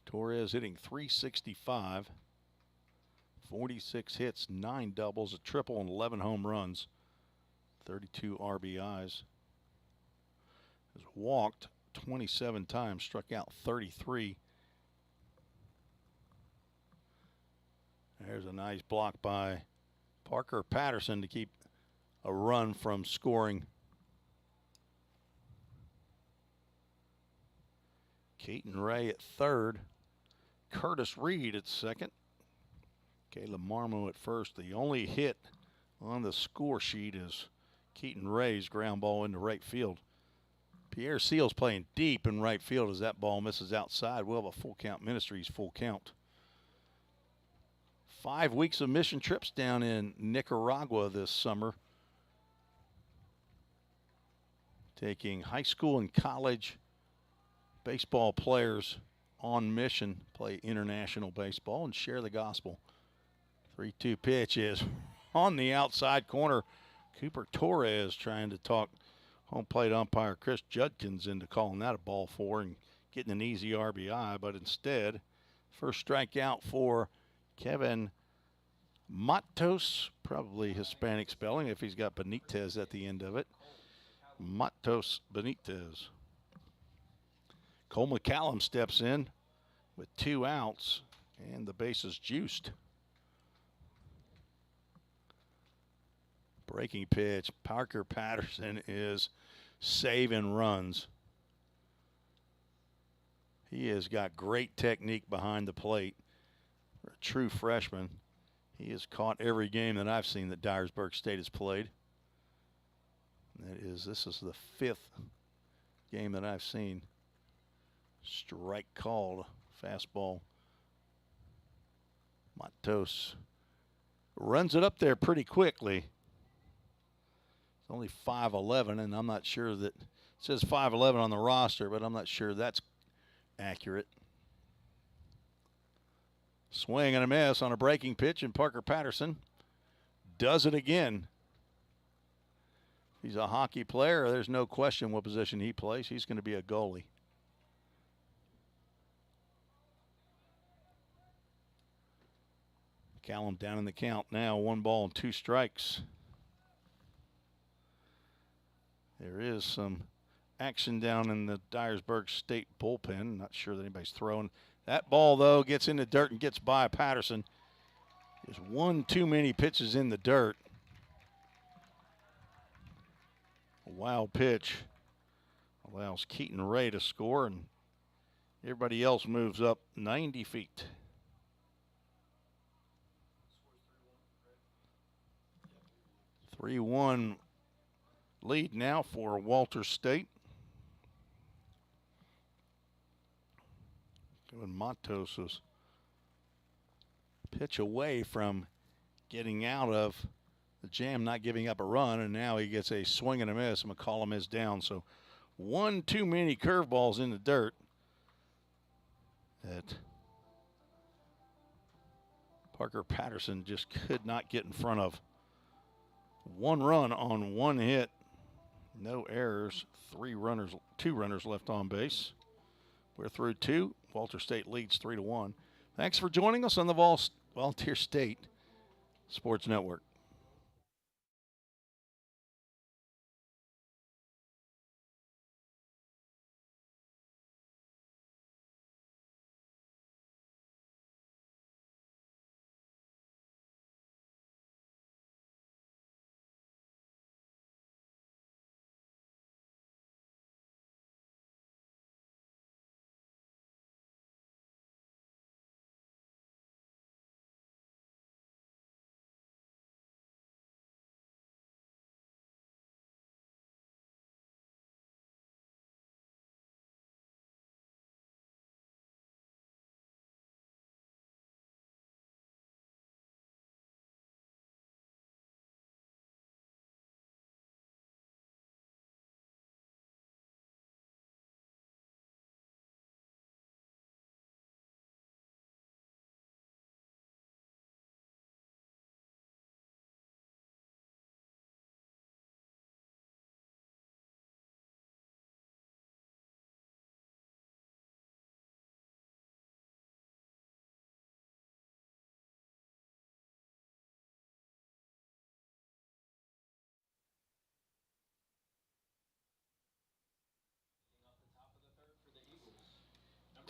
Torres hitting .365, 46 hits, 9 doubles, a triple, and 11 home runs, 32 RBIs. Has walked 27 times, struck out 33. There's a nice block by Parker Patterson to keep a run from scoring. Keaton Ray at third. Curtis Reed at second. Caleb Marmo at first. The only hit on the score sheet is Keaton Ray's ground ball into right field. Pierre Seals playing deep in right field as that ball misses outside. We'll have a full count. Ministries full count. 5 weeks of mission trips down in Nicaragua this summer. Taking high school and college baseball players on mission, play international baseball, and share the gospel. 3-2 pitch is on the outside corner. Cooper Torres trying to talk home plate umpire Chris Judkins into calling that a ball four and getting an easy RBI, but instead, first strikeout for Kevin Matos, probably Hispanic spelling if he's got Benitez at the end of it. Matos Benitez. Cole McCallum steps in with 2 outs, and the base is juiced. Breaking pitch. Parker Patterson is saving runs. He has got great technique behind the plate. For a true freshman, he has caught every game that I've seen that Dyersburg State has played. This is the 5th game that I've seen. Strike called, fastball. Matos runs it up there pretty quickly. It's only 5'11", and I'm not sure that it says 5'11" on the roster, but I'm not sure that's accurate. Swing and a miss on a breaking pitch, and Parker Patterson does it again. He's a hockey player. There's no question what position he plays. He's going to be a goalie. Callum down in the count now. 1 ball and 2 strikes. There is some action down in the Dyersburg State bullpen. Not sure that anybody's throwing. That ball, though, gets in the dirt and gets by Patterson. There's one too many pitches in the dirt. A wild pitch allows Keaton Ray to score, and everybody else moves up 90 feet. Scores 3-1. 3-1 lead now for Walter State. Kevin Matos was pitch away from getting out of the jam, not giving up a run, and now he gets a swing and a miss. McCollum is down, so one too many curveballs in the dirt that Parker Patterson just could not get in front of. 1 run on 1 hit, no errors, 2 runners left on base. We're through 2. Walter State leads 3-1. Thanks for joining us on the Volunteer State Sports Network.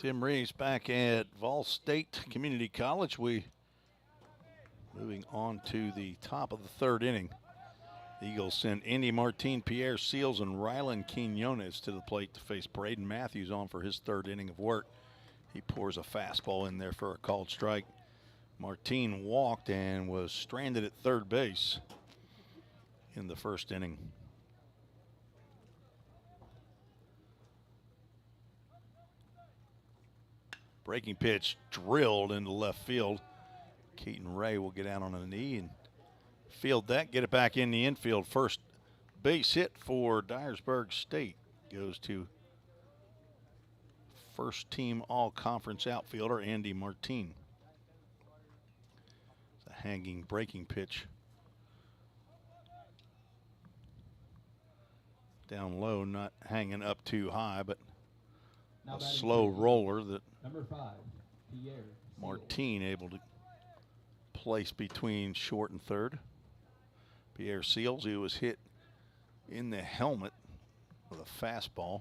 Tim Reeves back at VolState Community College. We moving on to the top of the third inning. The Eagles send Andy Martin, Pierre Seals, and Rylan Quinones to the plate to face Braden Matthews on for his third inning of work. He pours a fastball in there for a called strike. Martin walked and was stranded at third base in the first inning. Breaking pitch drilled into left field. Keaton Ray will get out on a knee and field that, get it back in the infield. First base hit for Dyersburg State goes to first team all-conference outfielder Andy Martin. It's a hanging breaking pitch. Down low, not hanging up too high, but Now a batting slow for the roller that Number 5, Pierre Martin able to place between short and third. Pierre Seals, who was hit in the helmet with a fastball.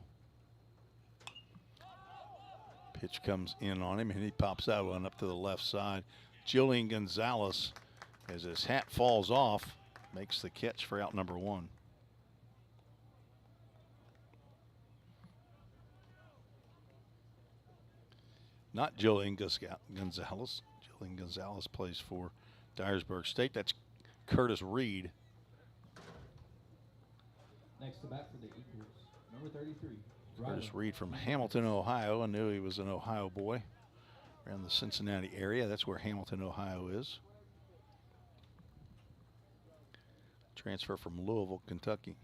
Pitch comes in on him and he pops that one up to the left side. Julian Gonzalez, as his hat falls off, makes the catch for out number 1. Not Julian Gonzalez. Julian Gonzalez plays for Dyersburg State. That's Curtis Reed. Next to bat for the Eagles, number 33. Curtis Rylan. Reed from Hamilton, Ohio. I knew he was an Ohio boy. Around the Cincinnati area. That's where Hamilton, Ohio is. Transfer from Louisville, Kentucky.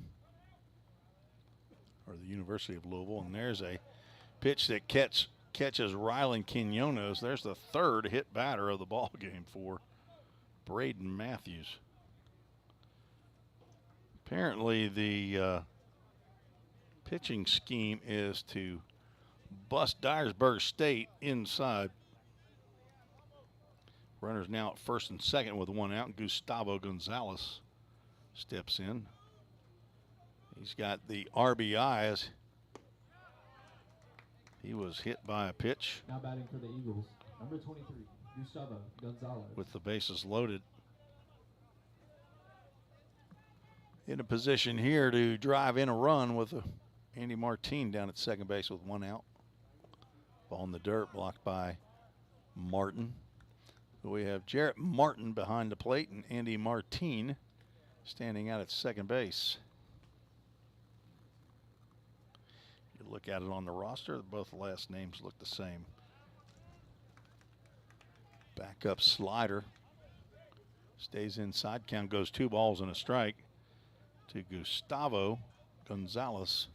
Or the University of Louisville. And there's a pitch that catches Rylan Quinones. There's the third hit batter of the ball game for Braden Matthews. Apparently the pitching scheme is to bust Dyersburg State inside. Runners now at first and second with 1 out. Gustavo Gonzalez steps in. He's got the RBI as he was hit by a pitch. Now batting for the Eagles, number 23, Gustavo Gonzalez. With the bases loaded. In a position here to drive in a run with Andy Martin down at second base with 1 out. Ball in the dirt, blocked by Martin. We have Jarrett Martin behind the plate and Andy Martin standing out at second base. You look at it on the roster, both last names look the same. Backup slider. Stays inside. Count goes 2 balls and a strike to Gustavo Gonzalez.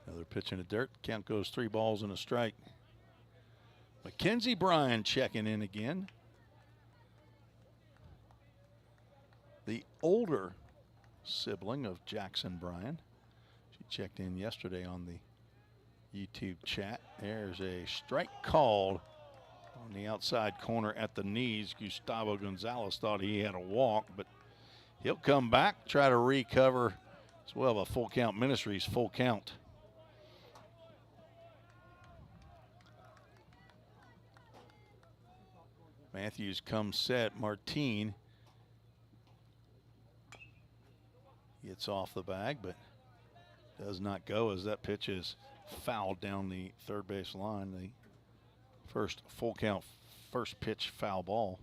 Another pitch in the dirt. Count goes 3 balls and a strike. Mackenzie Bryan checking in again. The older sibling of Jackson Bryan. She checked in yesterday on the YouTube chat. There's a strike called on the outside corner at the knees. Gustavo Gonzalez thought he had a walk, but he'll come back, try to recover as well. A full count Ministries, full count. Matthews comes set. Martin gets off the bag, but does not go as that pitch is fouled down the third base line. The first full count, first pitch foul ball.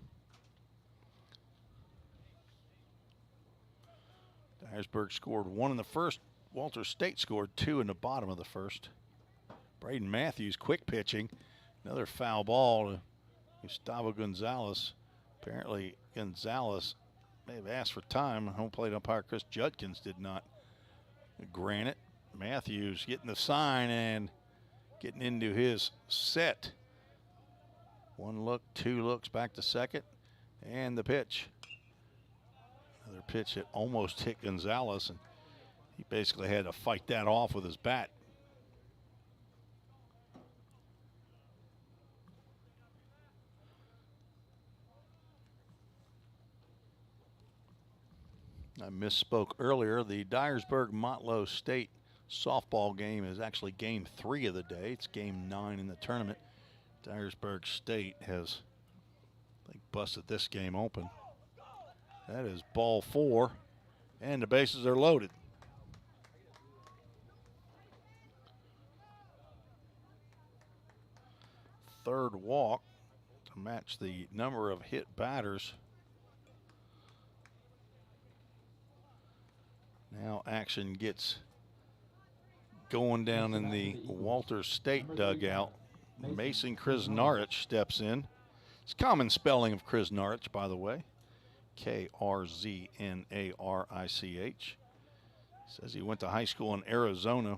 Dyersburg scored 1 in the first. Walter State scored 2 in the bottom of the first. Braden Matthews quick pitching. Another foul ball to Gustavo Gonzalez. Apparently Gonzalez may have asked for time. Home plate umpire Chris Judkins did not grant it. Matthews getting the sign and getting into his set. 1 look, 2 looks, back to second, and the pitch. Another pitch that almost hit Gonzalez, and he basically had to fight that off with his bat. I misspoke earlier. The Dyersburg State softball game is actually game 3 of the day. It's game 9 in the tournament. Dyersburg State has, I think, busted this game open. That is ball 4, and the bases are loaded. Third walk to match the number of hit batters. Now action gets going down in the Walter State dugout. Mason Krasnarich steps in. It's common spelling of Krasnarich, by the way. K-R-Z-N-A-R-I-C-H. Says he went to high school in Arizona.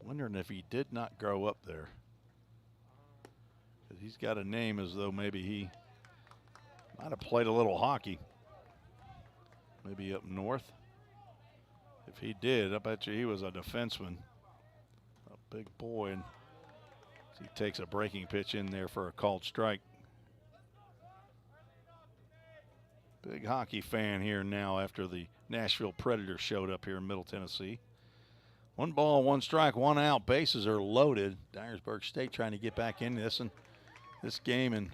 Wondering if he did not grow up there. He's got a name as though maybe he might have played a little hockey. Maybe up north. If he did, I bet you he was a defenseman. A big boy. And he takes a breaking pitch in there for a called strike. Big hockey fan here now after the Nashville Predators showed up here in Middle Tennessee. 1 ball, 1 strike, 1 out. Bases are loaded. Dyersburg State trying to get back into this game, and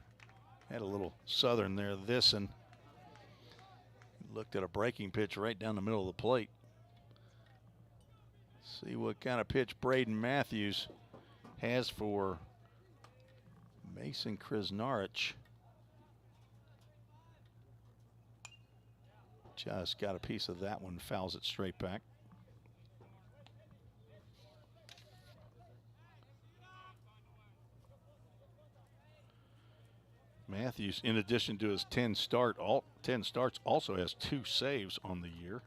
had a little southern there. This and looked at a breaking pitch right down the middle of the plate. See what kind of pitch Braden Matthews has for Mason Krasnarich. Just got a piece of that one, fouls it straight back. Matthews, in addition to his 10 starts, also has 2 saves on the year.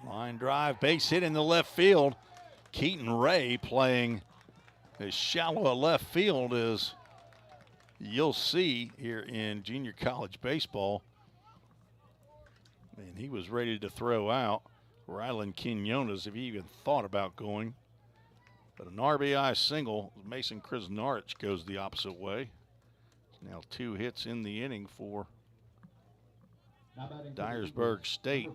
Line drive, base hit in the left field. Keaton Ray playing as shallow a left field as you'll see here in junior college baseball. And he was ready to throw out Rylan Quinones if he even thought about going. But an RBI single, Mason Krasnarich goes the opposite way. Now 2 hits in the inning for Dyersburg State.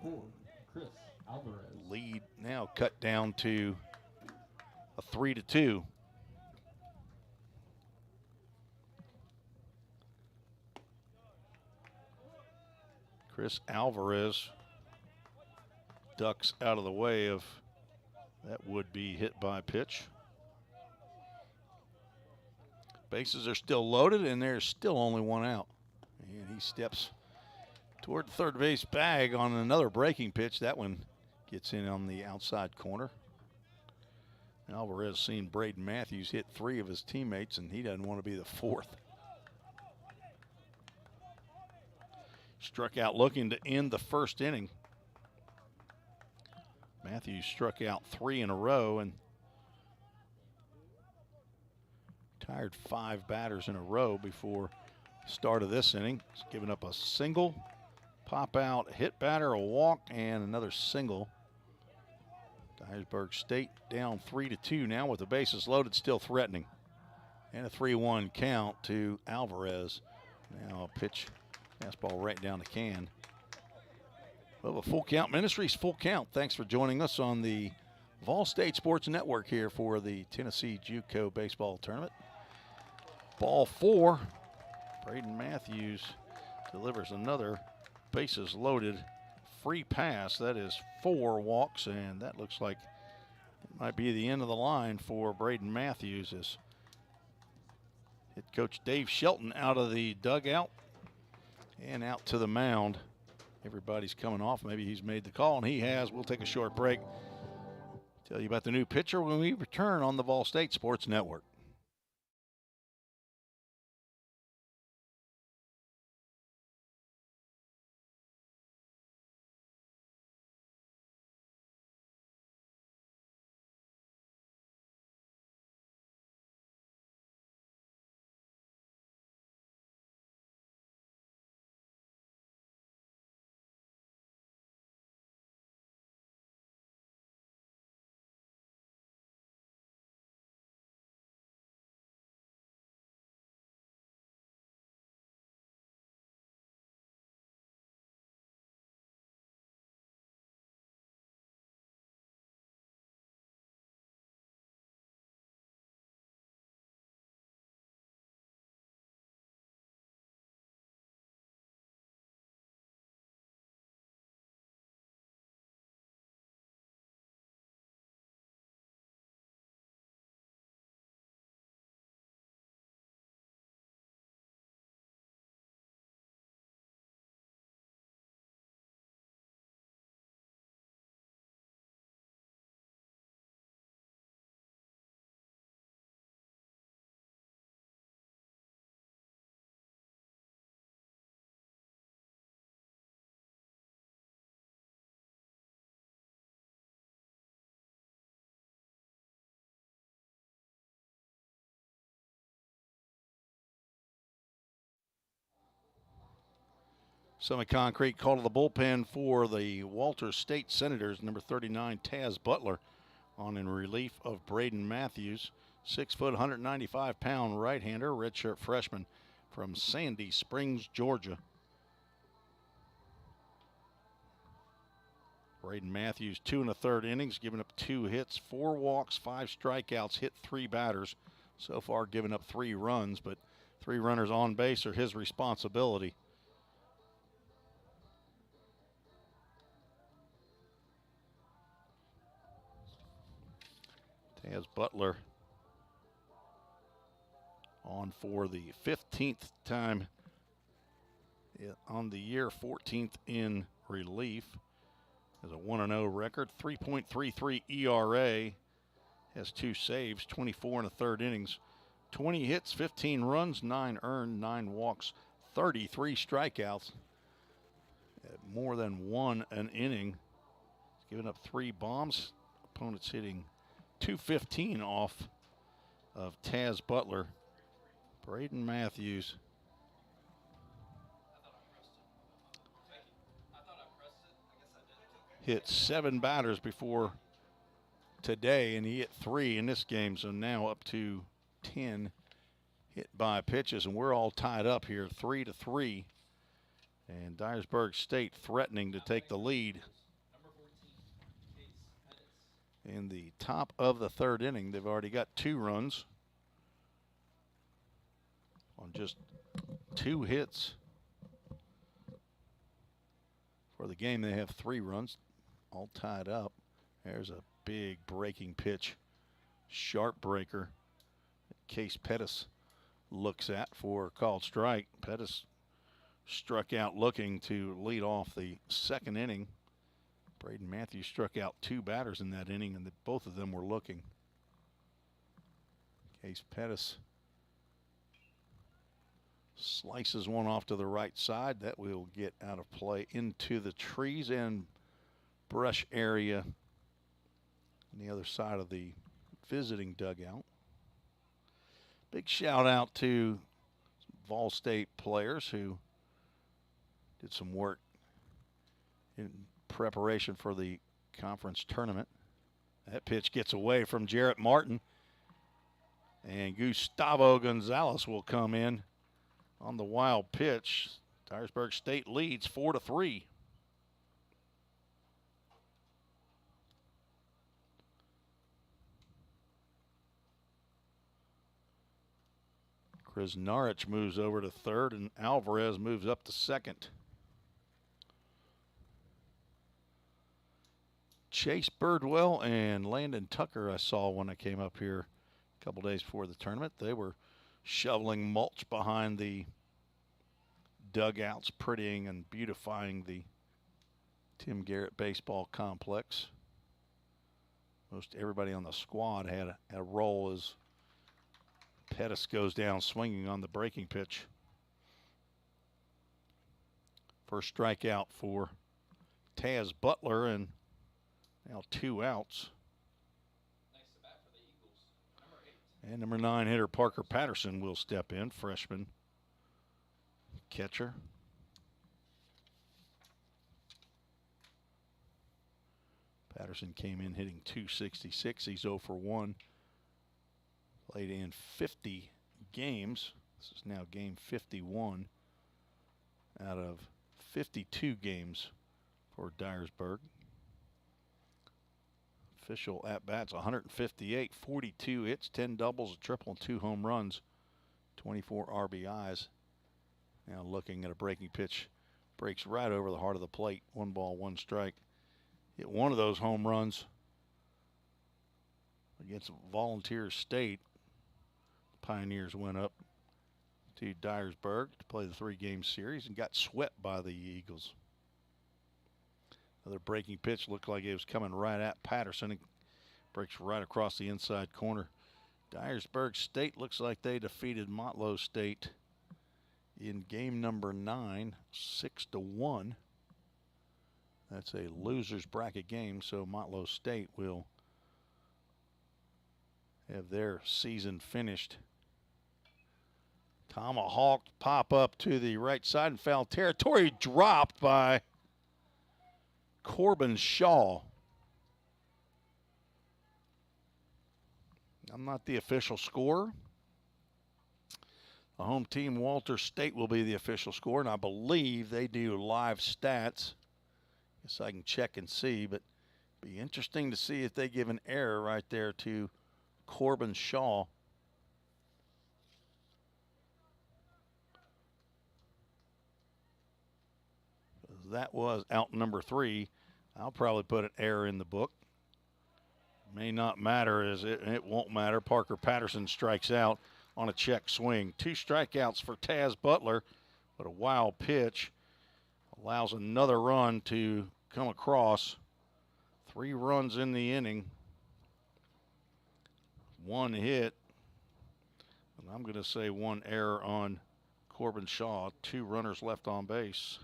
Chris Alvarez. Lead now cut down to a 3-2. Chris Alvarez ducks out of the way of that would-be hit by pitch. Bases are still loaded, and there's still only 1 out. And he steps toward the third base bag on another breaking pitch. That one gets in on the outside corner. Alvarez seen Braden Matthews hit 3 of his teammates, and he doesn't want to be the 4th. Struck out looking to end the first inning. Matthews struck out 3 in a row and tired 5 batters in a row before start of this inning. He's given up a single, pop out, hit batter, a walk, and another single. Dyersburg State down 3-2 now with the bases loaded, still threatening. And a 3-1 count to Alvarez. Now a pitch, fastball right down the can. Well, the Full Count Ministries, Full Count. Thanks for joining us on the VolState Sports Network here for the Tennessee JUCO Baseball Tournament. Ball 4. Braden Matthews delivers another bases loaded free pass. That is 4 walks, and that looks like it might be the end of the line for Braden Matthews as head coach Dave Shelton out of the dugout and out to the mound. Everybody's coming off. Maybe he's made the call, and he has. We'll take a short break. Tell you about the new pitcher when we return on the VolState Sports Network. Semi-concrete call to the bullpen for the Walters State Senators. Number 39, Taz Butler, on in relief of Braden Matthews. 6 foot, 195-pound right-hander, redshirt freshman from Sandy Springs, Georgia. Braden Matthews, 2 1/3 innings, giving up 2 hits, 4 walks, 5 strikeouts, hit 3 batters. So far, giving up 3 runs, but 3 runners on base are his responsibility. Taz Butler on for the 15th time on the year, 14th in relief. Has a 1-0 record, 3.33 ERA, has 2 saves, 24 1/3 innings, 20 hits, 15 runs, 9 earned, 9 walks, 33 strikeouts, more than 1 an inning. He's given up 3 bombs. Opponents hitting .215 off of Taz Butler. Braden Matthews hit 7 batters before today, and he hit 3 in this game, so now up to 10 hit by pitches, and we're all tied up here 3-3. And Dyersburg State threatening to take the lead. In the top of the 3rd inning, they've already got 2 runs on just 2 hits. For the game, they have 3 runs, all tied up. There's a big breaking pitch, sharp breaker. Case Pettis looks at for a called strike. Pettis struck out looking to lead off the 2nd inning. Braden Matthews struck out 2 batters in that inning, and both of them were looking. Case Pettis slices one off to the right side. That will get out of play into the trees and brush area on the other side of the visiting dugout. Big shout out to VolState players who did some work in preparation for the conference tournament. That pitch gets away from Jarrett Martin, and Gustavo Gonzalez will come in on the wild pitch. Dyersburg State leads 4-3. Chris Norwich moves over to 3rd, and Alvarez moves up to 2nd. Chase Birdwell and Landon Tucker I saw when I came up here a couple days before the tournament. They were shoveling mulch behind the dugouts, prettying and beautifying the Tim Garrett baseball complex. Most everybody on the squad had a role as Pettis goes down swinging on the breaking pitch. First strikeout for Taz Butler, and now 2 outs. Next to bat for the Eagles, number 8. And number 9 hitter Parker Patterson will step in, freshman catcher. Patterson came in hitting .266. He's 0 for 1. Played in 50 games. This is now game 51 out of 52 games for Dyersburg. Official at-bats, 158, 42 hits, 10 doubles, a triple, and 2 home runs, 24 RBIs. Now looking at a breaking pitch. Breaks right over the heart of the plate. 1 ball, 1 strike. Hit one of those home runs against Volunteer State. Pioneers went up to Dyersburg to play the 3-game series and got swept by the Eagles. Another breaking pitch looked like it was coming right at Patterson. It breaks right across the inside corner. Dyersburg State looks like they defeated Motlow State in game number 9, 6-1. That's a loser's bracket game, so Motlow State will have their season finished Tomahawk pop up to the right side in foul territory, dropped by Corbin Shaw. I'm not the official scorer. The home team, VolState, will be the official scorer, and I believe they do live stats. Guess I can check and see, but be interesting to see if they give an error right there to Corbin Shaw. That was out number 3. I'll probably put an error in the book. May not matter, as it won't matter. Parker Patterson strikes out on a check swing. 2 strikeouts for Taz Butler, but a wild pitch allows another run to come across. 3 runs in the inning, 1 hit, and I'm going to say 1 error on Corbin Shaw. 2 runners left on base.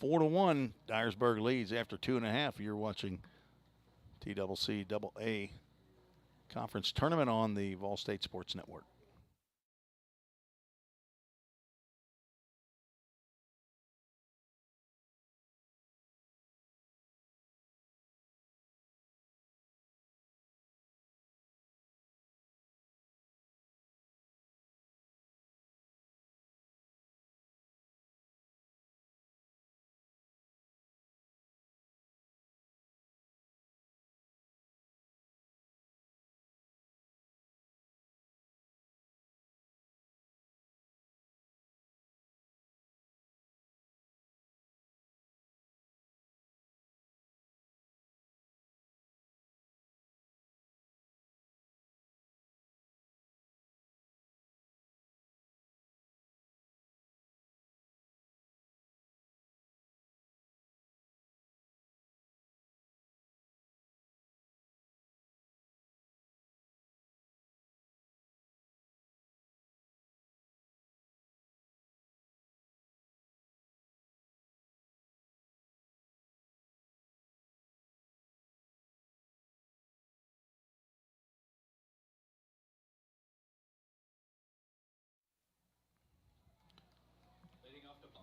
4-1, Dyersburg leads after 2.5. You're watching TCCAA Conference Tournament on the VolState Sports Network.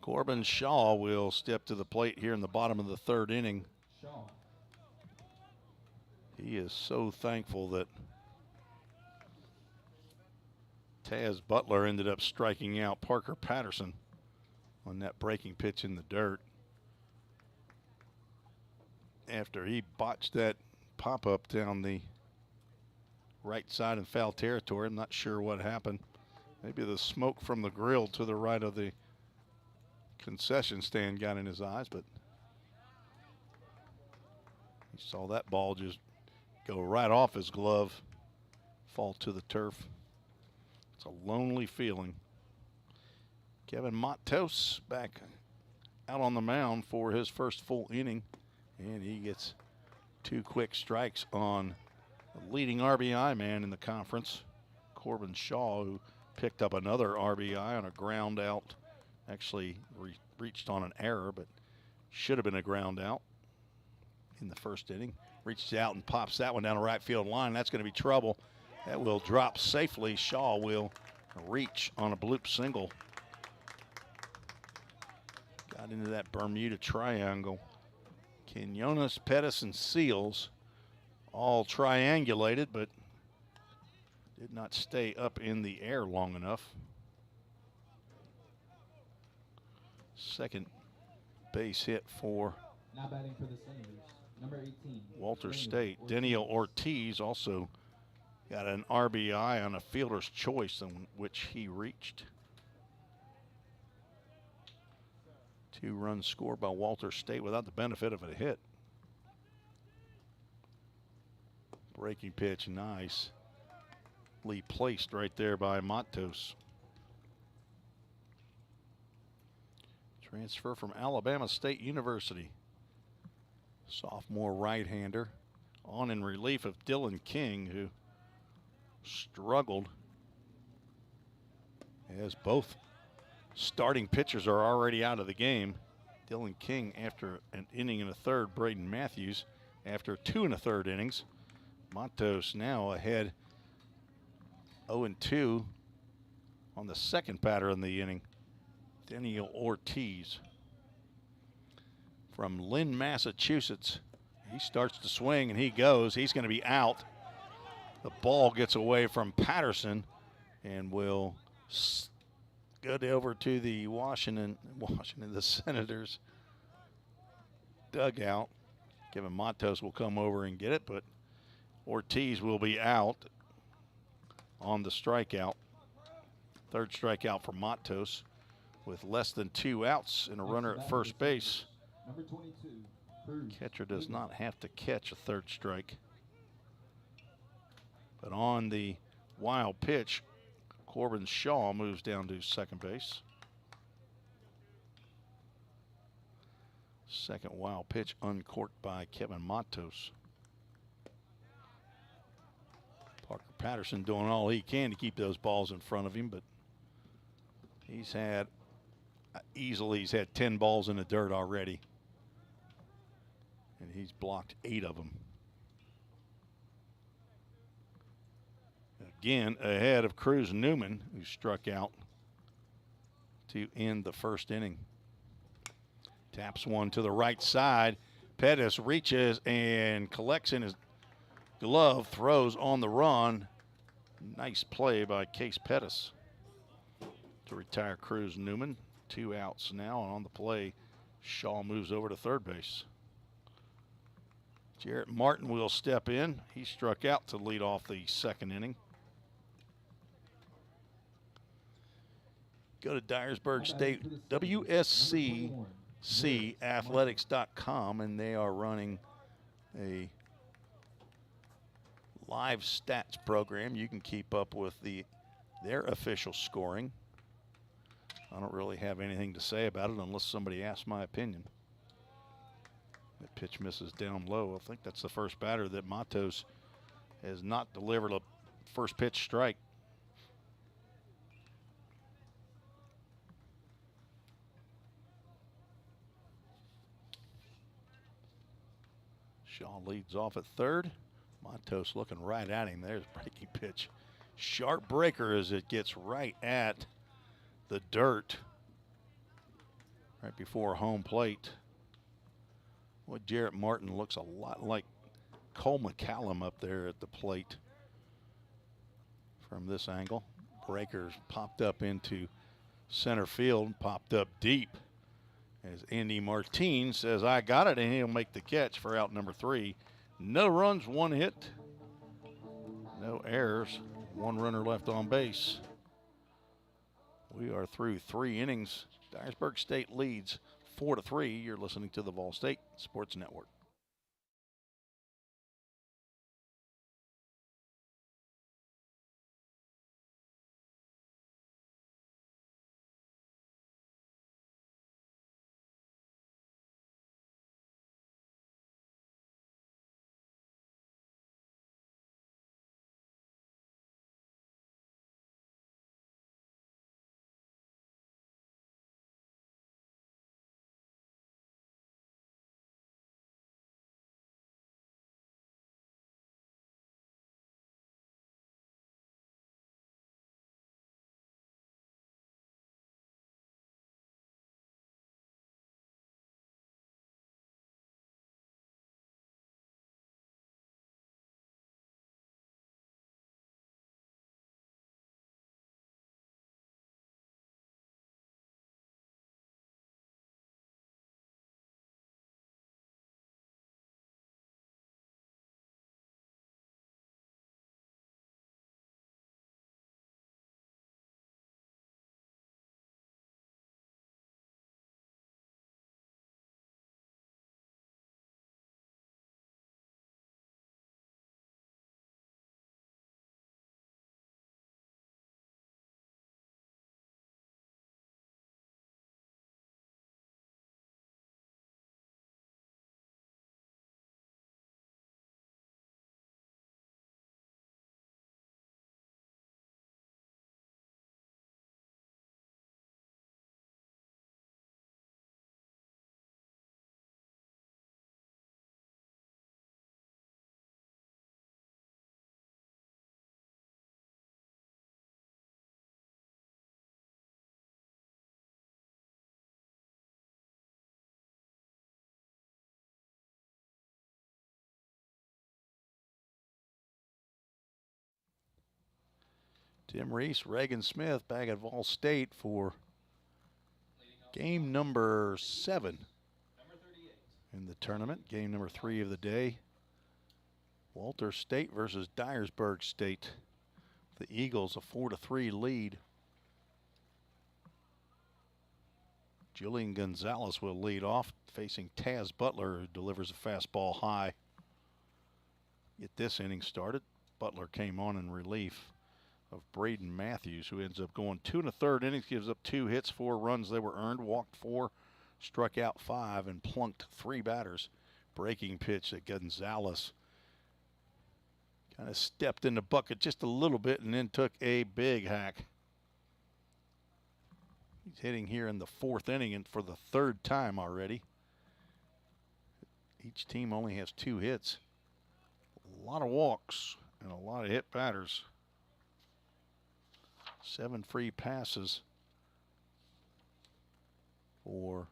Corbin Shaw will step to the plate here in the bottom of the 3rd inning. Shaw. He is so thankful that Taz Butler ended up striking out Parker Patterson on that breaking pitch in the dirt after he botched that pop-up down the right side in foul territory. I'm not sure what happened. Maybe the smoke from the grill to the right of the concession stand got in his eyes, but he saw that ball just go right off his glove, fall to the turf. It's a lonely feeling. Kevin Matos back out on the mound for his first full inning, and he gets 2 quick strikes on the leading RBI man in the conference, Corbin Shaw, who picked up another RBI on a ground out. Actually reached on an error, but should have been a ground out in the first inning. Reaches out and pops that one down the right field line. That's going to be trouble. That will drop safely. Shaw will reach on a bloop single. Got into that Bermuda Triangle. Quinones, Pettis, and Seals all triangulated, but did not stay up in the air long enough. Second base hit for Now batting for the Senators, number 18. VolState. Daniel Ortiz also got an RBI on a fielder's choice on which he reached. 2 runs scored by VolState without the benefit of a hit. Breaking pitch, nicely placed right there by Matos. Transfer from Alabama State University. Sophomore right-hander on in relief of Dylan King, who struggled as both starting pitchers are already out of the game. Dylan King after an inning and a third, Braden Matthews after 2 1/3 innings. Matos now ahead 0-2 on the second batter in the inning, Daniel Ortiz from Lynn, Massachusetts. He starts to swing and he goes. He's going to be out. The ball gets away from Patterson and will go over to the the Senators dugout. Kevin Matos will come over and get it, but Ortiz will be out on the strikeout. Third strikeout for Matos with less than 2 outs and a runner at first base. Number 22, Cruz. Catcher does not have to catch a third strike. But on the wild pitch, Corbin Shaw moves down to second base. Second wild pitch uncorked by Kevin Matos. Parker Patterson doing all he can to keep those balls in front of him, but he's had 10 balls in the dirt already. And he's blocked 8 of them. Again, ahead of Cruz Newman, who struck out to end the first inning. Taps one to the right side. Pettis reaches and collects in his glove, throws on the run. Nice play by Case Pettis to retire Cruz Newman. 2 outs now, and on the play, Shaw moves over to third base. Jarrett Martin will step in. He struck out to lead off the second inning. Go to Dyersburg State, WSCCathletics.com, and they are running a live stats program. You can keep up with their official scoring. I don't really have anything to say about it unless somebody asks my opinion. That pitch misses down low. I think that's the first batter that Matos has not delivered a first pitch strike. Shaw leads off at third. Matos looking right at him. There's a breaking pitch. Sharp breaker as it gets right at the dirt right before home plate. Well, Jarrett Martin looks a lot like Cole McCallum up there at the plate from this angle. Breakers popped up into center field, popped up deep as Andy Martine says, I got it, and he'll make the catch for out number 3. No runs, 1 hit, no errors, 1 runner left on base. We are through 3 innings. Dyersburg State leads 4-3. You're listening to the VolState Sports Network. Tim Reese, Reagan Smith back at VolState for Leading off game number 7 number 38. in the tournament. Game number 3 of the day. Walter State versus Dyersburg State. The Eagles a 4-3 lead. Julian Gonzalez will lead off, facing Taz Butler, who delivers a fastball high. Get this inning started. Butler came on in relief of Braden Matthews, who ends up going 2 1/3 innings, gives up 2 hits, 4 runs they were earned, walked 4, struck out 5, and plunked 3 batters. Breaking pitch that Gonzalez kind of stepped in the bucket just a little bit and then took a big hack. He's hitting here in the 4th inning and for the 3rd time already. Each team only has 2 hits. A lot of walks and a lot of hit batters. 7 free passes for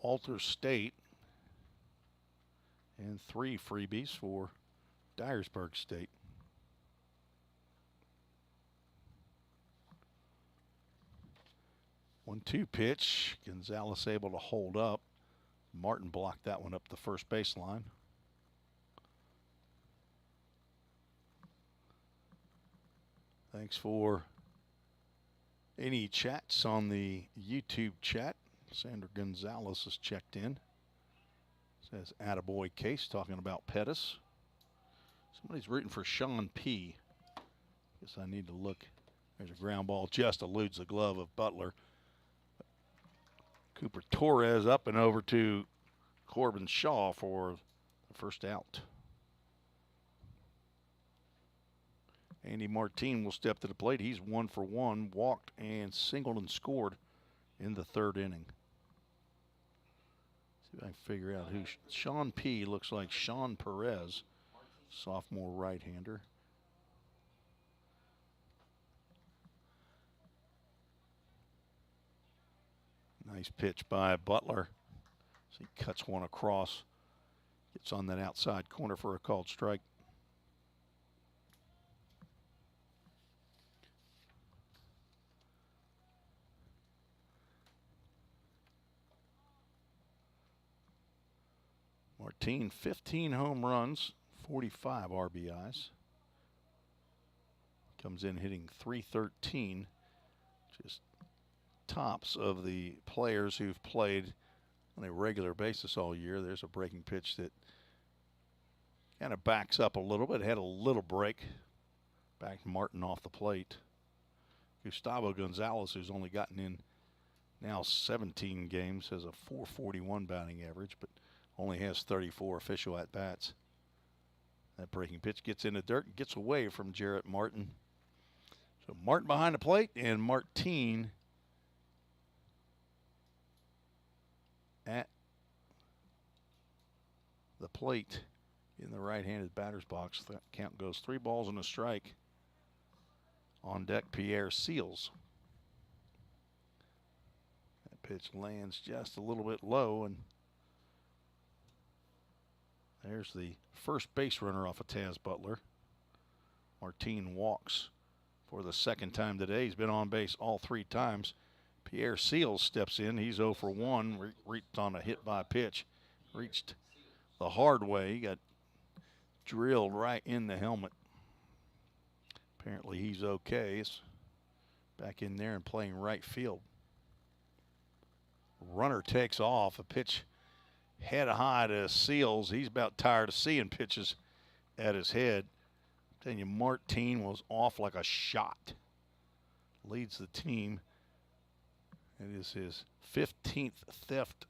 Walter State and 3 freebies for Dyersburg State. One-two pitch. Gonzalez able to hold up. Martin blocked that one up the first baseline. Thanks for any chats on the YouTube chat. Sandra Gonzalez has checked in. Says attaboy Case, talking about Pettis. Somebody's rooting for Sean P. Guess I need to look. There's a ground ball, just eludes the glove of Butler. Cooper Torres up and over to Corbin Shaw for the first out. Andy Martin will step to the plate. He's 1 for 1, walked and singled and scored in the 3rd inning. See if I can figure out who. Sean P. looks like Sean Perez, sophomore right-hander. Nice pitch by Butler. So he cuts one across, gets on that outside corner for a called strike. Martin, 15 home runs, 45 RBIs. Comes in hitting .313, just tops of the players who've played on a regular basis all year. There's a breaking pitch that kind of backs up a little bit, had a little break. Backed Martin off the plate. Gustavo Gonzalez, who's only gotten in now 17 games, has a .441 batting average, but only has 34 official at-bats. That breaking pitch gets in the dirt and gets away from Jarrett Martin. So Martin behind the plate and Martin at the plate in the right-handed batter's box. That count goes 3 balls and a strike. On deck, Pierre Seals. That pitch lands just a little bit low, and there's the first base runner off of Taz Butler. Martin walks for the 2nd time today. He's been on base all 3 times. Pierre Seals steps in. He's 0 for 1. Reached on a hit by pitch. Reached the hard way. He got drilled right in the helmet. Apparently he's okay. He's back in there and playing right field. Runner takes off. A pitch head high to Seals. He's about tired of seeing pitches at his head. I'm telling you, Martin was off like a shot. Leads the team. It is his 15th theft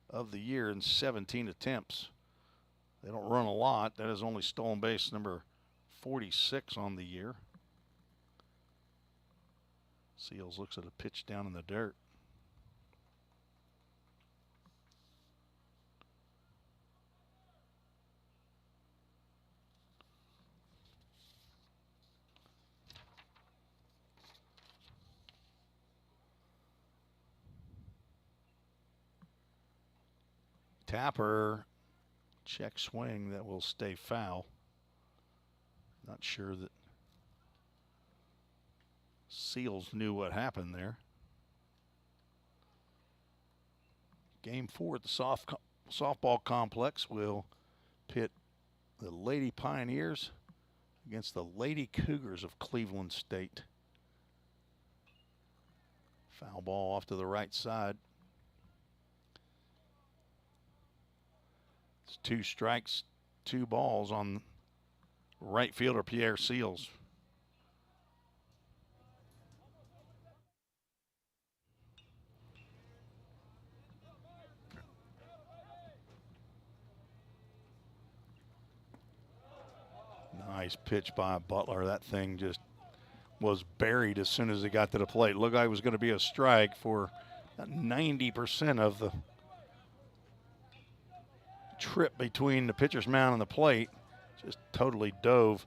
of the year in 17 attempts. They don't run a lot. That is only stolen base number 46 on the year. Seals looks at a pitch down in the dirt. Tapper, check swing that will stay foul. Not sure that Seals knew what happened there. Game 4 at the softball complex will pit the Lady Pioneers against the Lady Cougars of Cleveland State. Foul ball off to the right side. It's 2 strikes, 2 balls on right fielder Pierre Seals. Nice pitch by Butler. That thing just was buried as soon as it got to the plate. Looked like it was going to be a strike for 90% of the trip between the pitcher's mound and the plate. Just totally dove.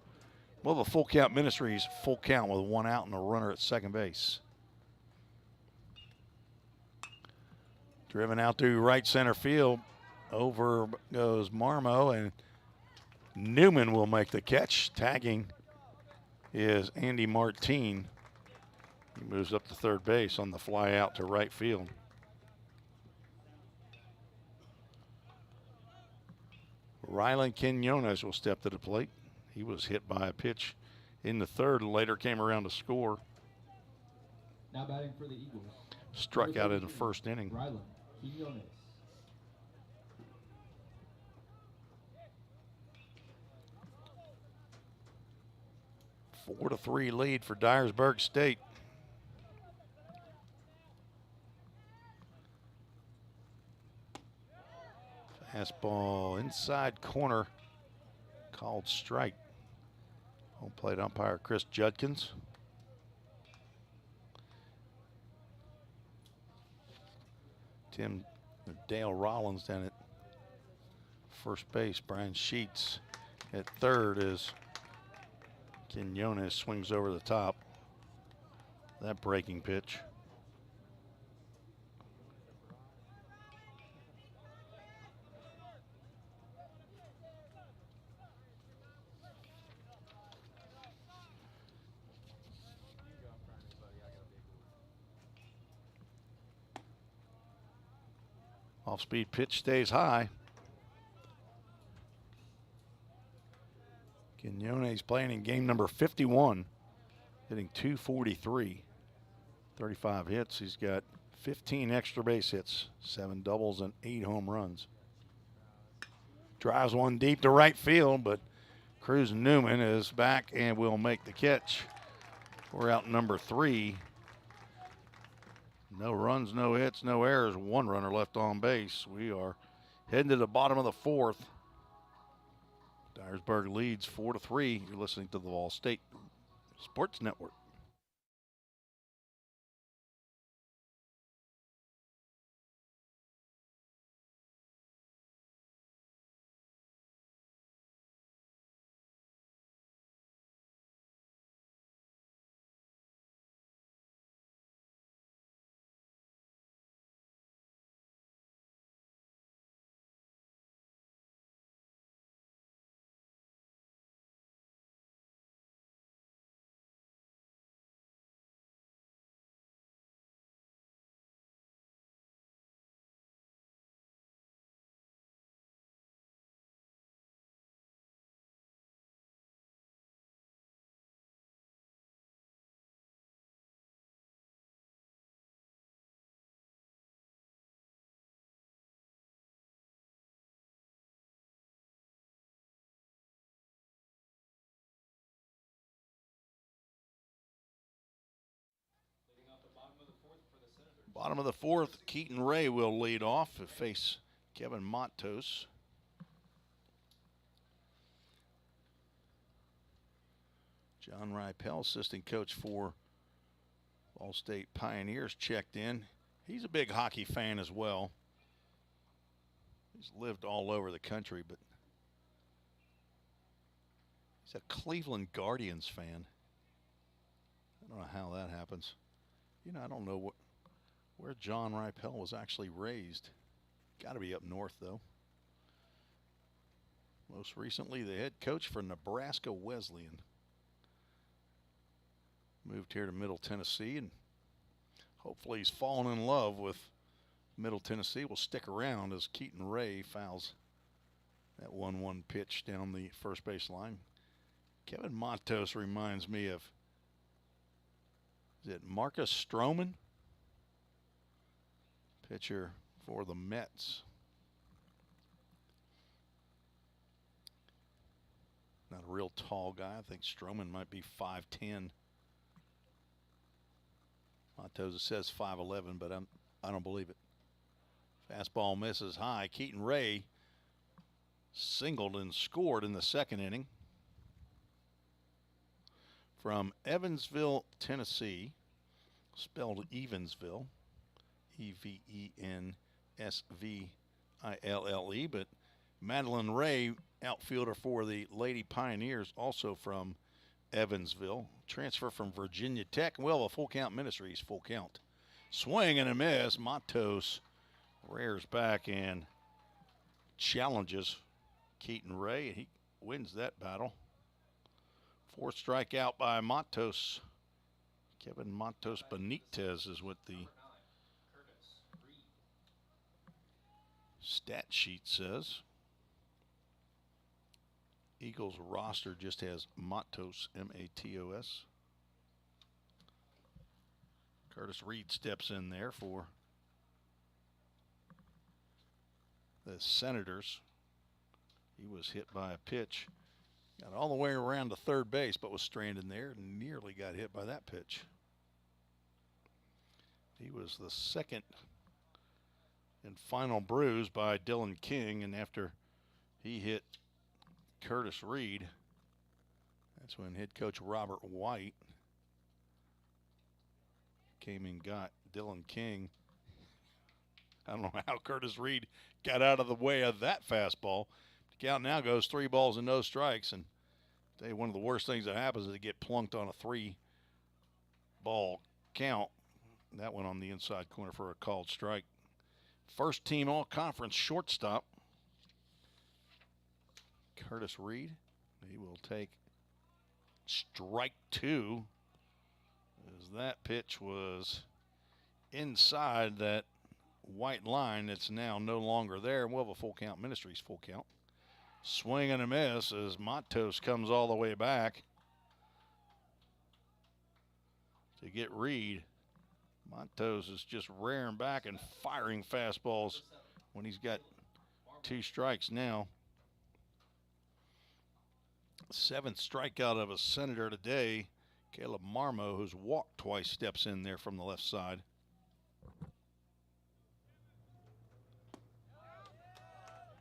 Well, the full count Ministries, full count with 1 out and a runner at second base. Driven out to right center field. Over goes Marmo, and Newman will make the catch. Tagging is Andy Martine. He moves up to third base on the fly out to right field. Rylan Quinones will step to the plate. He was hit by a pitch in the third and later came around to score. Now batting for the Eagles. Struck out in the first inning. Rylan Quinones. 4-3 lead for Dyersburg State. Fastball inside corner, called strike. Home plate umpire Chris Judkins. Dale Rollins down at first base. Brian Sheets at third as Quinones swings over the top. That breaking pitch. Off-speed pitch stays high. Quinones playing in game number 51, hitting .243, 35 hits. He's got 15 extra base hits, 7 doubles and 8 home runs. Drives one deep to right field, but Cruz Newman is back and will make the catch. We're out number 3. No runs, no hits, no errors. 1 runner left on base. We are heading to the bottom of the 4th. Dyersburg leads 4-3. You're listening to the VolState Sports Network. Bottom of the 4th, Keaton Ray will lead off to face Kevin Matos. John Ripel, assistant coach for VolState Pioneers, checked in. He's a big hockey fan as well. He's lived all over the country, but he's a Cleveland Guardians fan. I don't know how that happens. You know, I don't know where John Ripel was actually raised. Got to be up north, though. Most recently, the head coach for Nebraska Wesleyan. moved here to Middle Tennessee, and hopefully he's fallen in love with Middle Tennessee. Will stick around as Keaton Ray fouls that 1-1 pitch down the first base line. Kevin Matos reminds me of, is it Marcus Stroman? Pitcher for the Mets. Not a real tall guy. I think Stroman might be 5'10". Matos says 5'11", but I don't believe it. Fastball misses high. Keaton Ray singled and scored in the second inning. From Evansville, Tennessee, spelled Evansville, Evensville, but Madeline Ray, outfielder for the Lady Pioneers, also from Evansville. Transfer from Virginia Tech. Well, a full count Ministries, full count. Swing and a miss. Matos rears back and challenges Keaton Ray. He wins that battle. Fourth strikeout by Matos. Kevin Matos Benitez is what the stat sheet says. Eagles roster just has Matos, M-A-T-O-S. Curtis Reed steps in there for the Senators. He was hit by a pitch. Got all the way around to third base, but was stranded there and nearly got hit by that pitch. He was the second and final bruise by Dylan King, and after he hit Curtis Reed, that's when head coach Robert White came and got Dylan King. I don't know how Curtis Reed got out of the way of that fastball. The count now goes 3 balls and no strikes, and I'll tell you, one of the worst things that happens is to get plunked on a 3-ball count. That went on the inside corner for a called strike. First team all-conference shortstop, Curtis Reed. He will take strike 2, as that pitch was inside that white line that's now no longer there. We'll have a full count. Ministries full count. Swing and a miss as Matos comes all the way back to get Reed. Matos is just rearing back and firing fastballs when he's got 2 strikes now. 7th strikeout of a Senator today. Caleb Marmo, who's walked twice, steps in there from the left side.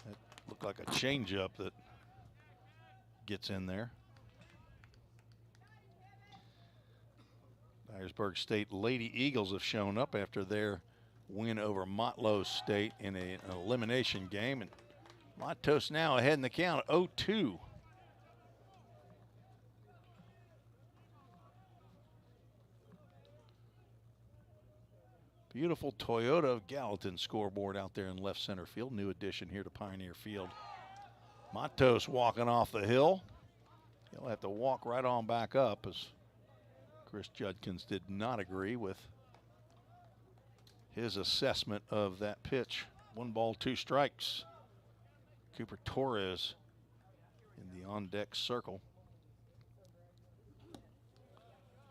That looked like a changeup that gets in there. Dyersburg State Lady Eagles have shown up after their win over Motlow State in an elimination game, and Matos now ahead in the count at 0-2. Beautiful Toyota Gallatin scoreboard out there in left center field. New addition here to Pioneer Field. Matos walking off the hill. He'll have to walk right on back up, as Chris Judkins did not agree with his assessment of that pitch. 1 ball, 2 strikes. Cooper Torres in the on-deck circle.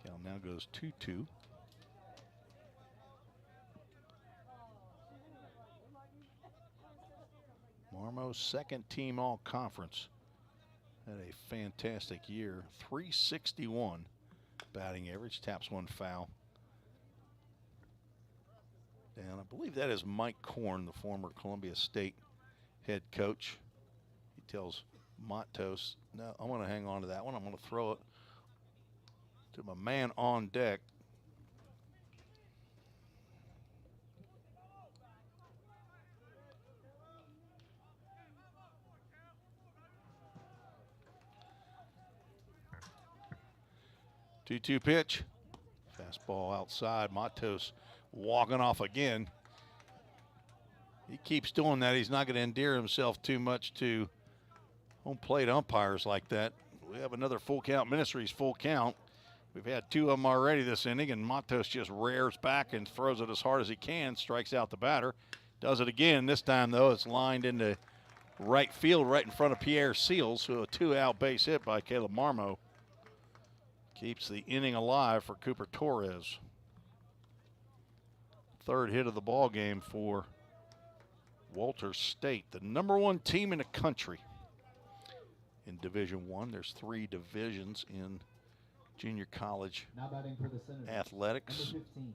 Count now goes 2-2. Marmo's second team all-conference. Had a fantastic year. 361 batting average. Taps 1 foul. And I believe that is Mike Korn, the former Columbia State head coach. He tells Matos, no, I want to hang on to that one. I'm going to throw it to my man on deck. Two-two pitch. Fastball outside. Matos walking off again. He keeps doing that. He's not going to endear himself too much to home plate umpires like that. We have another full count. Ministries full count. We've had 2 of them already this inning, and Matos just rears back and throws it as hard as he can, strikes out the batter. Does it again. This time, though, it's lined into right field right in front of Pierre Seals, so a 2-out base hit by Caleb Marmo keeps the inning alive for Cooper Torres. 3rd hit of the ball game for Walter State, the #1 team in the country in Division I. There's 3 divisions in junior college Now batting for the Senators. athletics. Number 15,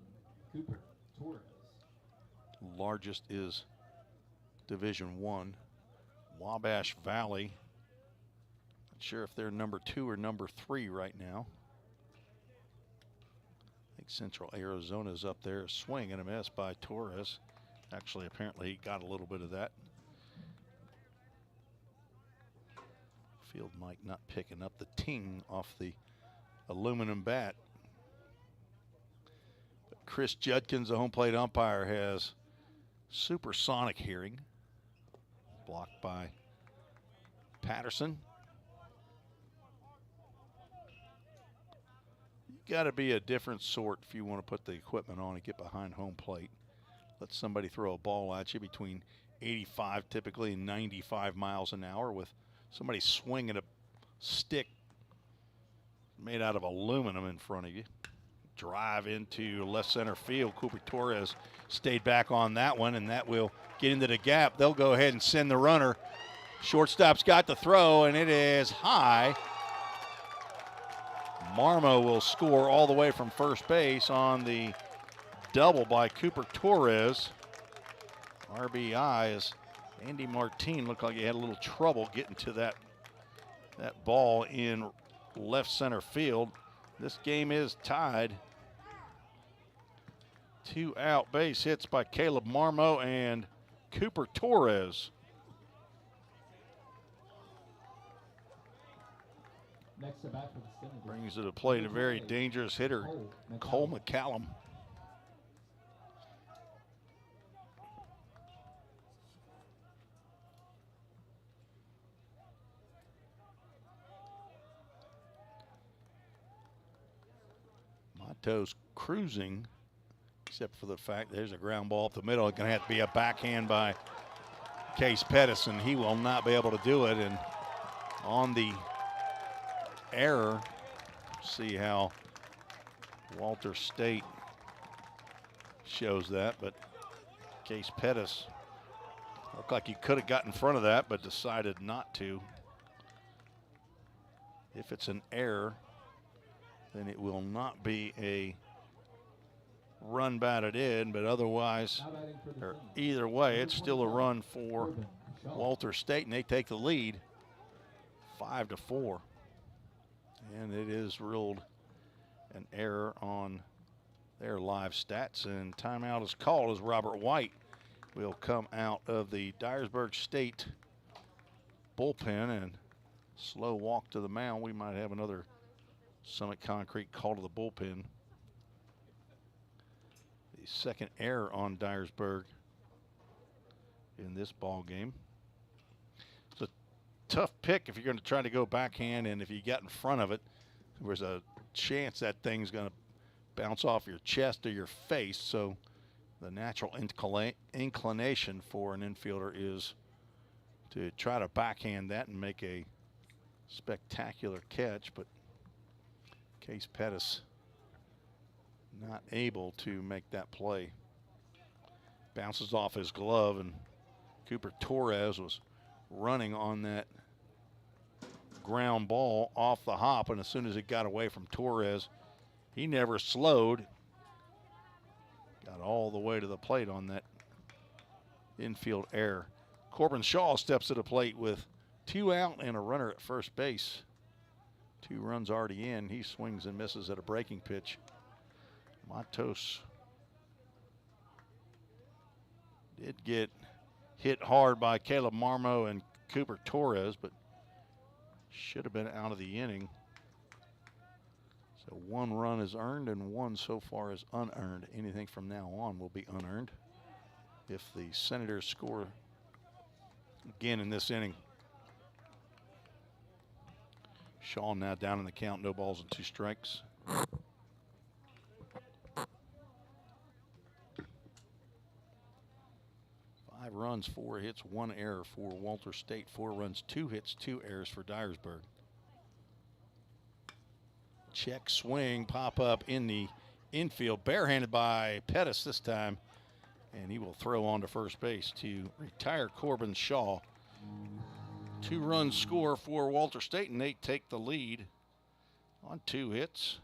Cooper Torres. Largest is Division I. Wabash Valley. Not sure if they're number 2 or number 3 right now. I think Central Arizona's up there. A swing and a miss by Torres. Actually, apparently he got a little bit of that. Field mic not picking up the ting off the aluminum bat. But Chris Judkins, the home plate umpire, has supersonic hearing. Blocked by Patterson. You got to be a different sort if you want to put the equipment on and get behind home plate. Let somebody throw a ball at you between 85 typically and 95 miles an hour with somebody swinging a stick made out of aluminum in front of you. Drive into left center field. Cooper Torres stayed back on that one, and that will get into the gap. They'll go ahead and send the runner. Shortstop's got the throw, and it is high. Marmo will score all the way from first base on the double by Cooper Torres. RBI as Andy Martin looked like he had a little trouble getting to that ball in left center field. This game is tied. 2-out base hits by Caleb Marmo and Cooper Torres. Next to bat for the Senators. Brings to the plate a very dangerous hitter, Cole McCallum. Matos cruising, except for the fact there's a ground ball up the middle. It's going to have to be a backhand by Case Pettis, and he will not be able to do it. And on the error, see how Walter State shows that, but Case Pettis looked like he could have got in front of that, but decided not to. If it's an error, then it will not be a run batted in, but otherwise, or either way, it's still a run for Walter State, and they take the lead 5-4. And it is ruled an error on their live stats, and timeout is called as Robert White will come out of the Dyersburg State bullpen and slow walk to the mound. We might have another Summit Concrete call to the bullpen. The second error on Dyersburg in this ball game. It's a tough pick if you're going to try to go backhand, and if you get in front of it, there's a chance that thing's going to bounce off your chest or your face. So the natural inclination for an infielder is to try to backhand that and make a spectacular catch, but Case Pettis not able to make that play. Bounces off his glove, and Cooper Torres was running on that ground ball off the hop, and as soon as it got away from Torres, he never slowed. Got all the way to the plate on that infield error. Corbin Shaw steps to the plate with 2 out and a runner at first base. 2 runs already in. He swings and misses at a breaking pitch. Matos did get hit hard by Caleb Marmo and Cooper Torres, but should have been out of the inning. So 1 run is earned and 1 so far is unearned. Anything from now on will be unearned if the Senators score again in this inning. Shaw now down in the count, no balls and 2 strikes. runs, 4 hits, 1 error for Walter State. 4 runs, 2 hits, 2 errors for Dyersburg. Check swing, pop up in the infield, barehanded by Pettis this time, and he will throw on to first base to retire Corbin Shaw. 2-run score for Walter State, and they take the lead on 2 hits,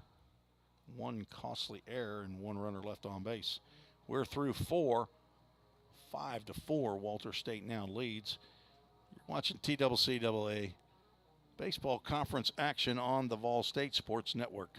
1 costly error, and 1 runner left on base. We're through 4, 5-4. Walter State now leads. You're watching TCCAA baseball conference action on the VolState Sports Network.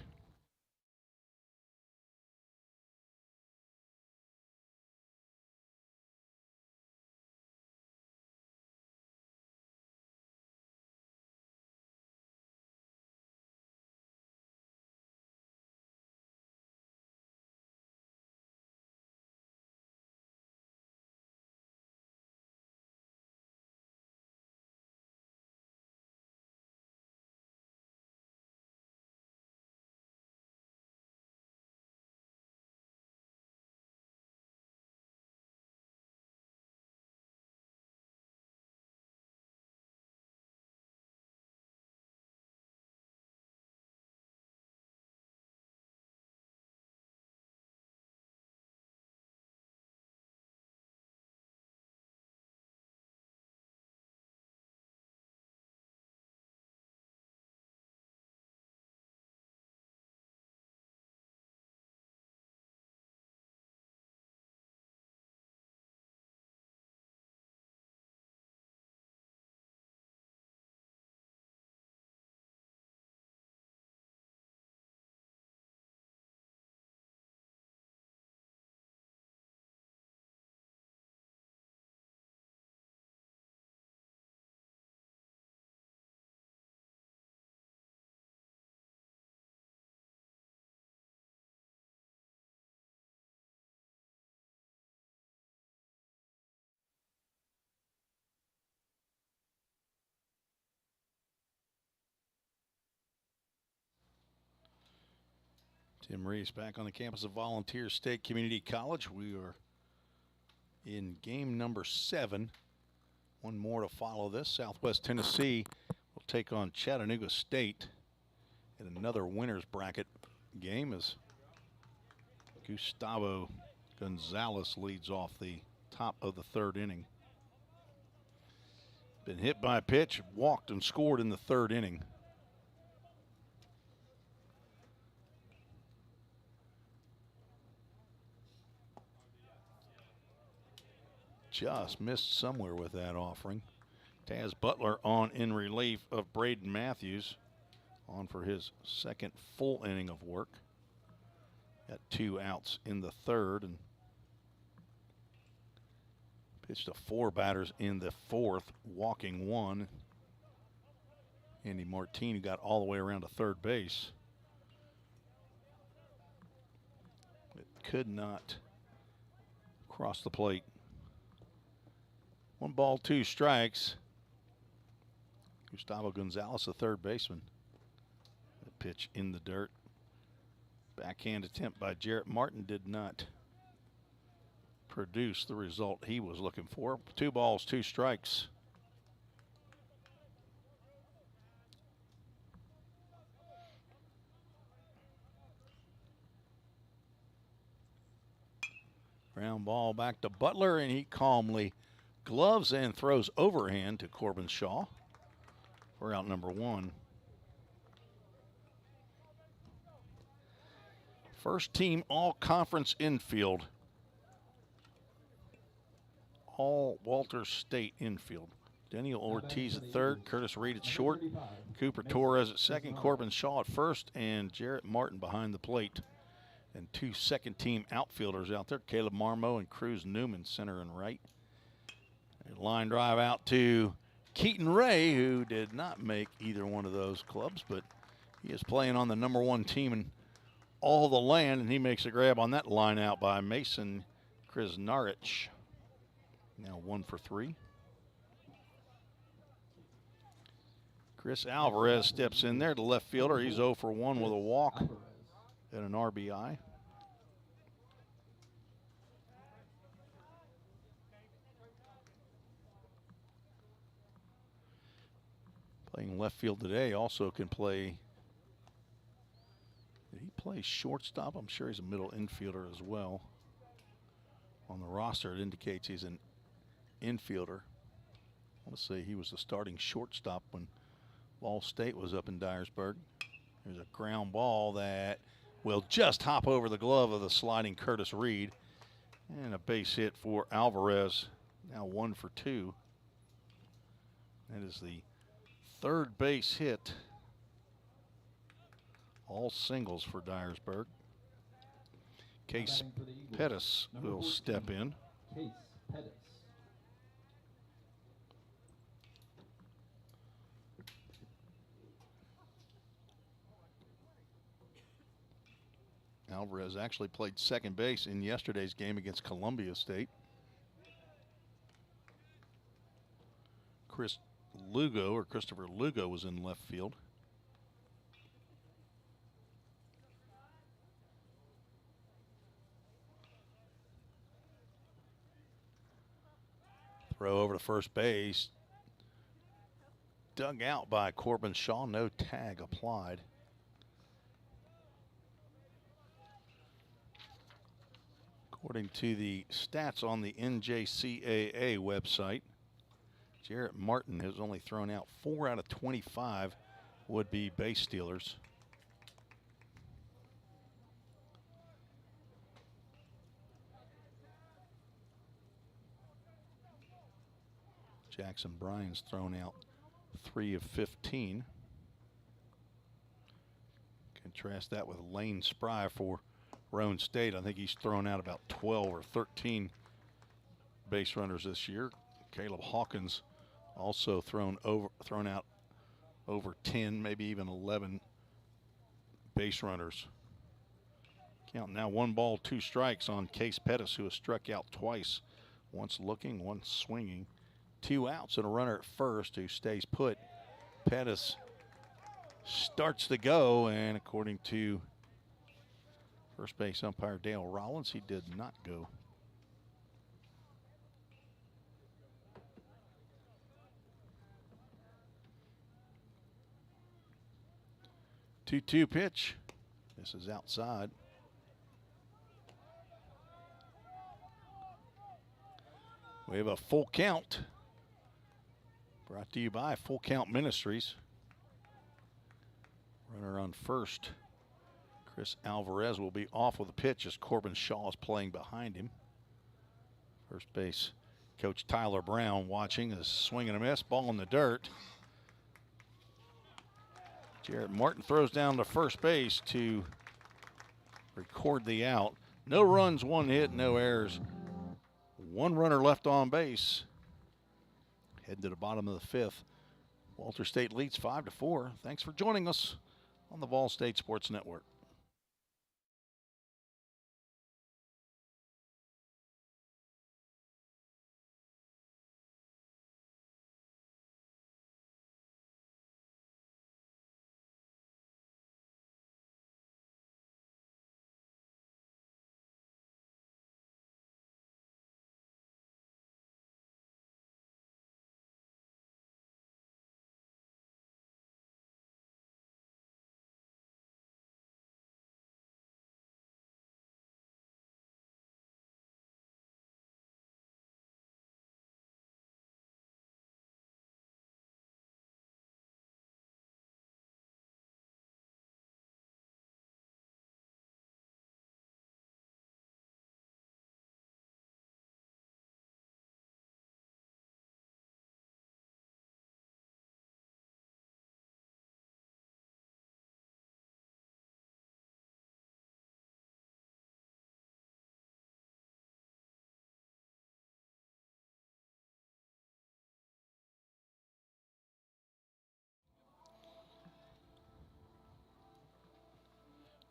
Tim Reese back on the campus of Volunteer State Community College. We are in game number 7. 1 more to follow this. Southwest Tennessee will take on Chattanooga State in another winner's bracket game as Gustavo Gonzalez leads off the top of the 3rd inning. Been hit by a pitch, walked and scored in the 3rd inning. Just missed somewhere with that offering. Taz Butler on in relief of Braden Matthews, on for his 2nd full inning of work. Got 2 outs in the 3rd and pitched to 4 batters in the 4th, walking 1. Andy Martini got all the way around to 3rd base. It could not cross the plate. 1 ball, 2 strikes. Gustavo Gonzalez, the 3rd baseman. The pitch in the dirt. Backhand attempt by Jarrett Martin did not produce the result he was looking for. 2 balls, 2 strikes. Ground ball back to Butler, and he calmly gloves and throws overhand to Corbin Shaw for out number 1. First team all-conference infield. All Walter State infield. Daniel Ortiz at 3rd, Curtis Reed at short, Cooper Torres at 2nd, Corbin Shaw at 1st, and Jarrett Martin behind the plate. And 2 second-team outfielders out there, Caleb Marmo and Cruz Newman, center and right. A line drive out to Keaton Ray, who did not make either one of those clubs, but he is playing on the number 1 team in all the land, and he makes a grab on that line out by Mason Krasnarich. Now 1 for 3. Chris Alvarez steps in there, the left fielder. He's 0 for 1 with a walk and an RBI. Playing left field today, also can play. Did he play shortstop? I'm sure he's a middle infielder as well. On the roster, it indicates he's an infielder. I want to say he was the starting shortstop when VolState was up in Dyersburg. There's a ground ball that will just hop over the glove of the sliding Curtis Reed. And a base hit for Alvarez. Now 1 for 2. That is the third base hit. All singles for Dyersburg. Case Pettis will step in. Case Pettis. Alvarez actually played second base in yesterday's game against Columbia State. Christopher Lugo was in left field. Throw over to first base. Dug out by Corbin Shaw. No tag applied. According to the stats on the NJCAA website, Jarrett Martin has only thrown out 4 out of 25 would-be base stealers. Jackson Bryan's thrown out 3 of 15. Contrast that with Lane Spry for Roan State. I think he's thrown out about 12 or 13 base runners this year. Caleb Hawkins also thrown out over 10, maybe even 11 base runners. Count now 1 ball, 2 strikes on Case Pettis, who has struck out twice. Once looking, once swinging. 2 outs and a runner at first who stays put. Pettis starts to go, and according to first base umpire Dale Rollins, he did not go. Two-two pitch. This is outside. We have a full count. Brought to you by Full Count Ministries. Runner on first. Chris Alvarez will be off with a pitch as Corbin Shaw is playing behind him. First base coach Tyler Brown watching, is swinging a miss. Ball in the dirt. Jarrett Martin throws down to first base to record the out. No runs, 1 hit, no errors. 1 runner left on base. Heading to the bottom of the 5th. Walter State leads 5-4. Thanks for joining us on the VolState Sports Network.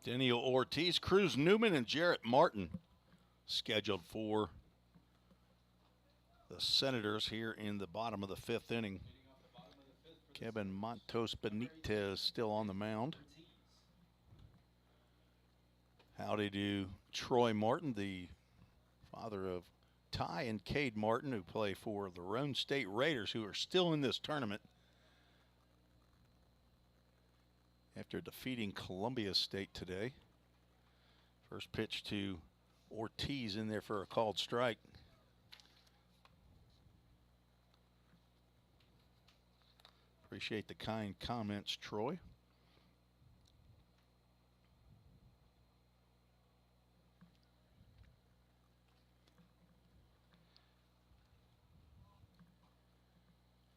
Daniel Ortiz, Cruz Newman, and Jarrett Martin scheduled for the Senators here in the bottom of the 5th inning. Kevin Montos Benitez still on the mound. Howdy to Troy Martin, the father of Ty and Cade Martin, who play for the Roan State Raiders, who are still in this tournament. after defeating Columbia State today. First pitch to Ortiz in there for a called strike. Appreciate the kind comments, Troy.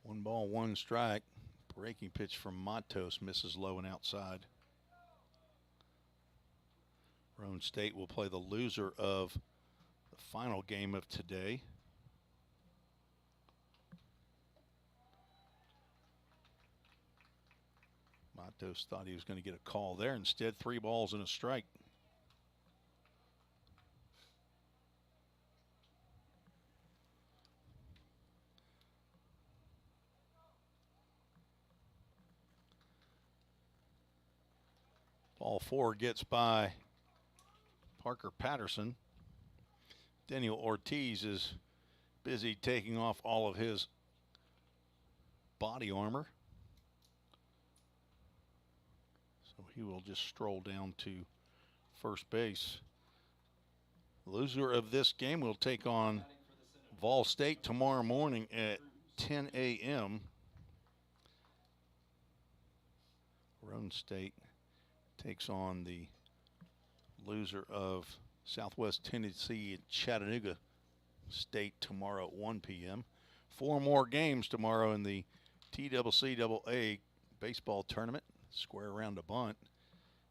One ball, one strike. Breaking pitch from Matos misses low and outside. Roan State will play the loser of the final game of today. Matos thought he was going to get a call there. Instead, 3 balls and a strike. Ball 4 gets by Parker Patterson. Daniel Ortiz is busy taking off all of his body armor. So he will just stroll down to first base. Loser of this game will take on VolState tomorrow morning at 10 a.m. Roan State takes on the loser of Southwest Tennessee and Chattanooga State tomorrow at 1 p.m. 4 more games tomorrow in the TCCAA baseball tournament. Square around a bunt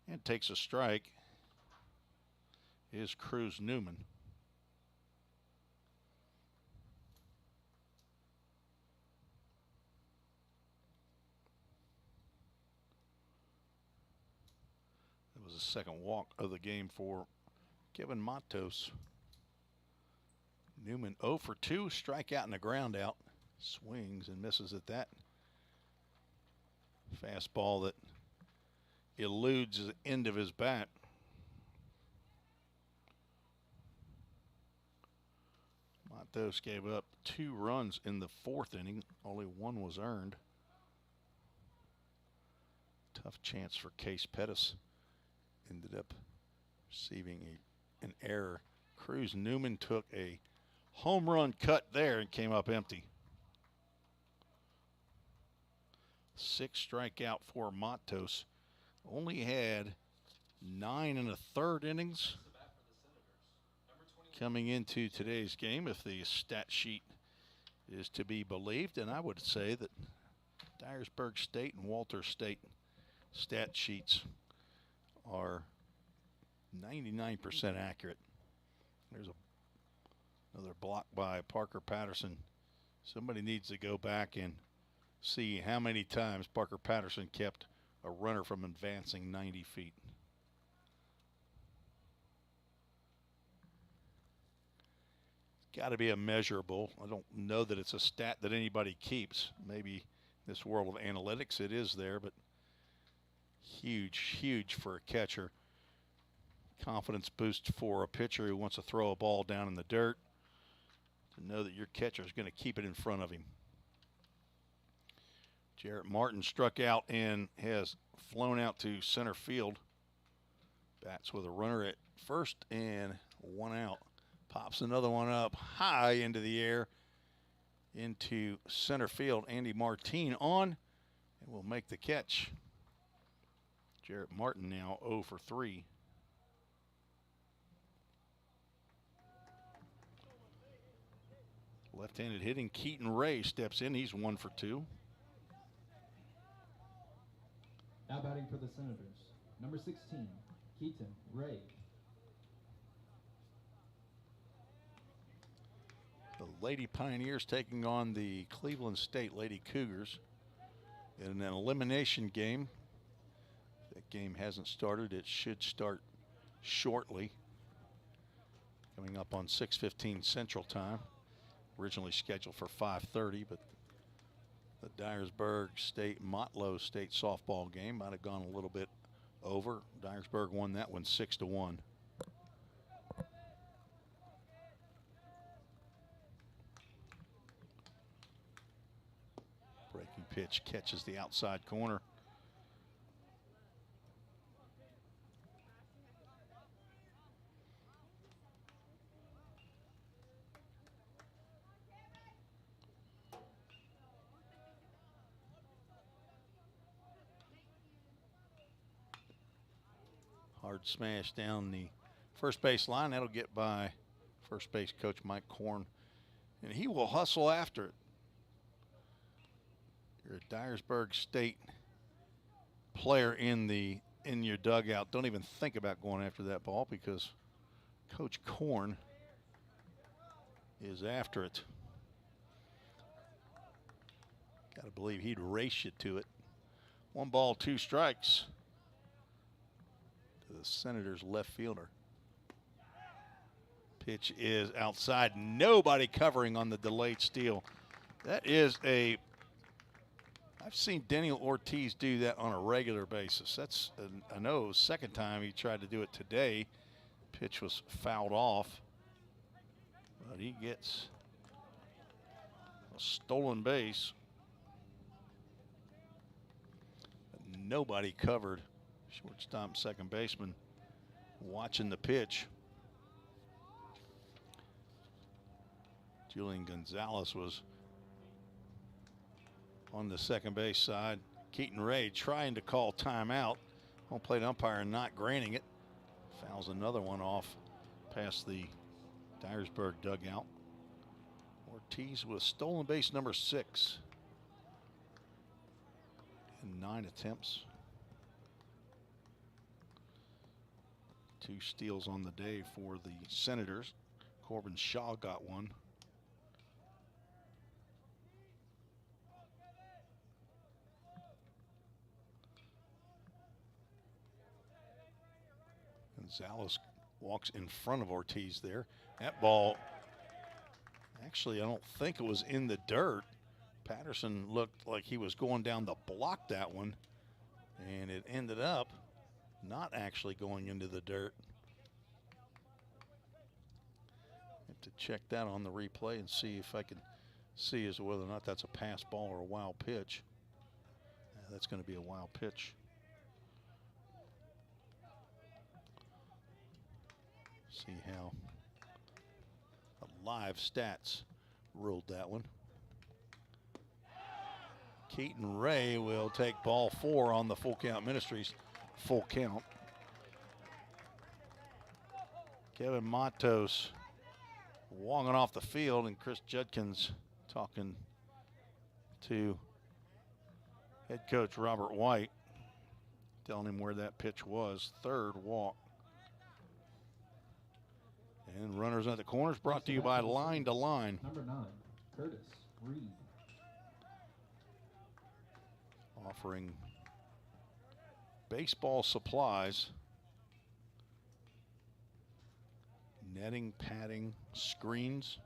and takes a strike is Cruz Newman. That was the second walk of the game for Kevin Matos. Newman 0 for 2, strikeout and a ground out. Swings and misses at that. Fastball that eludes the end of his bat. Matos gave up 2 runs in the 4th inning. Only 1 was earned. Tough chance for Case Pettis. Ended up receiving an error. Cruz Newman took a home run cut there and came up empty. 6 strikeout for Matos. Only had 9 1/3 innings coming into today's game, if the stat sheet is to be believed. And I would say that Dyersburg State and Walter State stat sheets are 99% accurate. There's another block by Parker Patterson. Somebody needs to go back and see how many times Parker Patterson kept a runner from advancing 90 feet. It's got to be a measurable. I don't know that it's a stat that anybody keeps. Maybe in this world of analytics it is there, but huge for a catcher. Confidence boost for a pitcher who wants to throw a ball down in the dirt, to know that your catcher is going to keep it in front of him. Jarrett Martin struck out and has flown out to center field. Bats with a runner at first and 1 out. Pops another one up high into the air into center field. Andy Martine on and will make the catch. Jarrett Martin now 0 for 3. Left-handed hitting Keaton Ray steps in. He's 1 for 2. Now batting for the Senators, number 16, Keaton Ray. The Lady Pioneers taking on the Cleveland State Lady Cougars in an elimination game. That game hasn't started. It should start shortly. Coming up on 6:15 Central Time. Originally scheduled for 5:30, but the Dyersburg State Motlow State softball game might have gone a little bit over. Dyersburg won that one 6-1. Breaking pitch catches the outside corner. Hard smash down the first base line. That'll get by first base coach Mike Korn, and he will hustle after it. You're a Dyersburg State player in your dugout. Don't even think about going after that ball because Coach Korn is after it. Got to believe he'd race you to it. 1 ball, 2 strikes to the Senators left fielder. Pitch is outside. Nobody covering on the delayed steal. That is I've seen Daniel Ortiz do that on a regular basis. That's, I know it was the second time he tried to do it today. Pitch was fouled off. But he gets a stolen base. Nobody covered. Shortstop, second baseman watching the pitch. Julian Gonzalez was on the second base side. Keaton Ray trying to call timeout. Home plate umpire not granting it. Fouls another one off past the Dyersburg dugout. Ortiz with stolen base number 6 in 9 attempts. 2 steals on the day for the Senators. Corbin Shaw got one. Gonzalez walks in front of Ortiz there. That ball, actually, I don't think it was in the dirt. Patterson looked like he was going down to block that one, and it ended up not actually going into the dirt. Have to check that on the replay and see if I can see as to whether or not that's a pass ball or a wild pitch. Yeah, that's going to be a wild pitch. See how the live stats ruled that one. Keaton Ray will take ball 4 on the Full Count Ministries. Full count. Kevin Matos walking off the field, and Chris Judkins talking to head coach Robert White, telling him where that pitch was. 3rd walk. And runners at the corners brought to you by Line to Line. Number 9, Curtis Reed. Offering baseball supplies, netting, padding, screens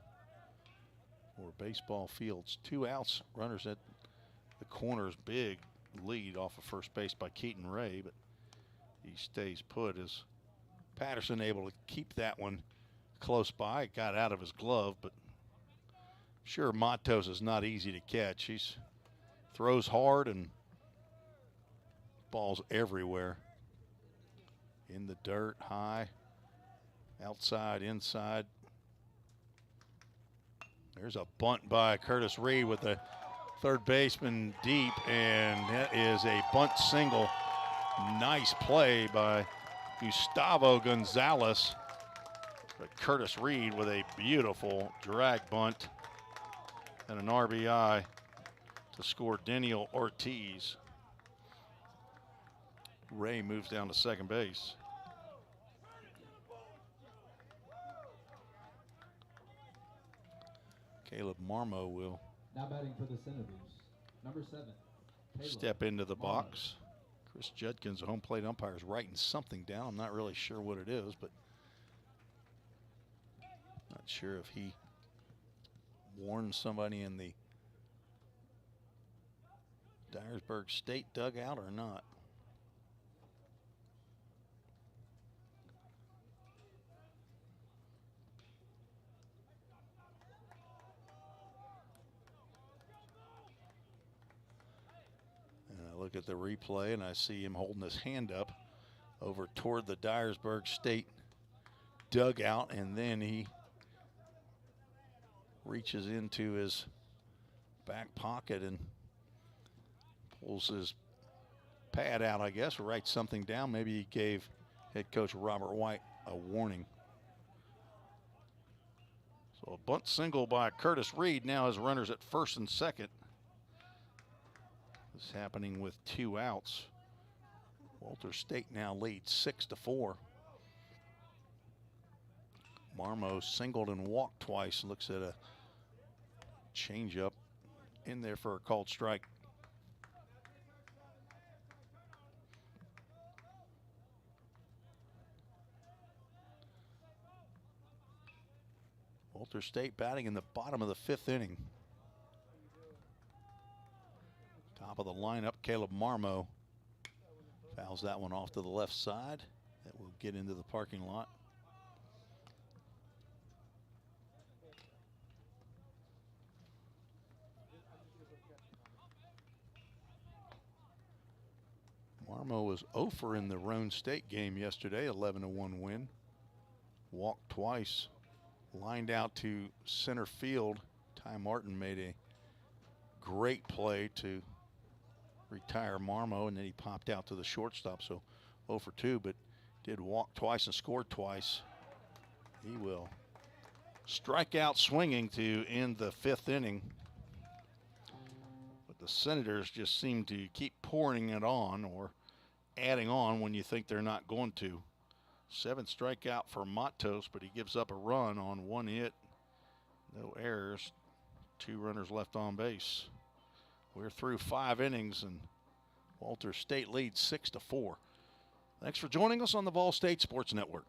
for baseball fields. 2 outs, runners at the corners. Big lead off of first base by Keaton Ray, but he stays put. As Patterson able to keep that one close by. It got out of his glove, but I'm sure Matos is not easy to catch. He throws hard and balls everywhere. In the dirt, high, outside, inside. There's a bunt by Curtis Reed with the third baseman deep, and that is a bunt single. Nice play by Gustavo Gonzalez. But Curtis Reed with a beautiful drag bunt and an RBI to score Daniel Ortiz. Ray moves down to second base. Caleb Marmo will Now batting for the Senators, number 7, Caleb step into the Marmo. box. Chris Judkins, the home plate umpire, is writing something down. I'm not really sure what it is, but not sure if he warned somebody in the Dyersburg State dugout or not. And I look at the replay and I see him holding his hand up over toward the Dyersburg State dugout, and then he reaches into his back pocket and pulls his pad out, I guess, or writes something down. Maybe he gave head coach Robert White a warning. So a bunt single by Curtis Reed now has runners at first and second. This is happening with 2 outs. Walter State now leads 6-4. Marmo singled and walked twice. Looks at a changeup in there for a called strike. Walter State batting in the bottom of the 5th inning. Top of the lineup, Caleb Marmo fouls that one off to the left side. That will get into the parking lot. Marmo was 0 in the Roan State game yesterday, 11-1 win. Walked twice, lined out to center field. Ty Martin made a great play to retire Marmo, and then he popped out to the shortstop, so 0 for 2, but did walk twice and scored twice. He will strike out swinging to end the 5th inning. But the Senators just seem to keep pouring it on or adding on when you think they're not going to. 7th strikeout for Matos, but he gives up a run on 1 hit. No errors, 2 runners left on base. We're through 5 innings, and Walter State leads 6-4. Thanks for joining us on the VolState Sports Network.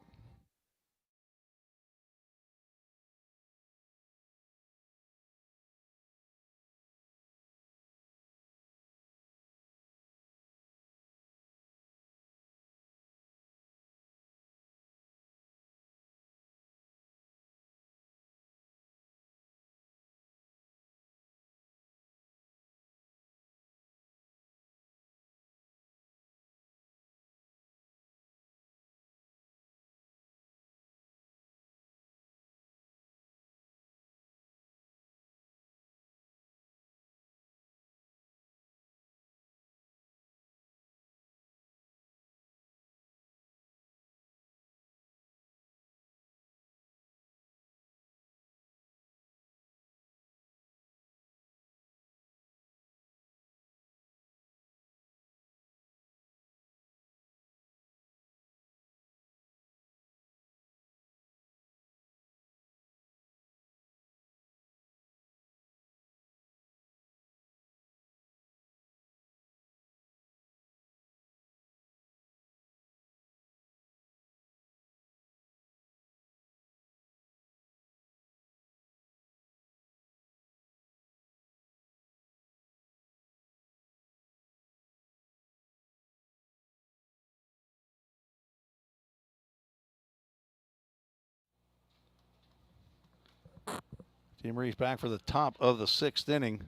Tim Reeves back for the top of the 6th inning.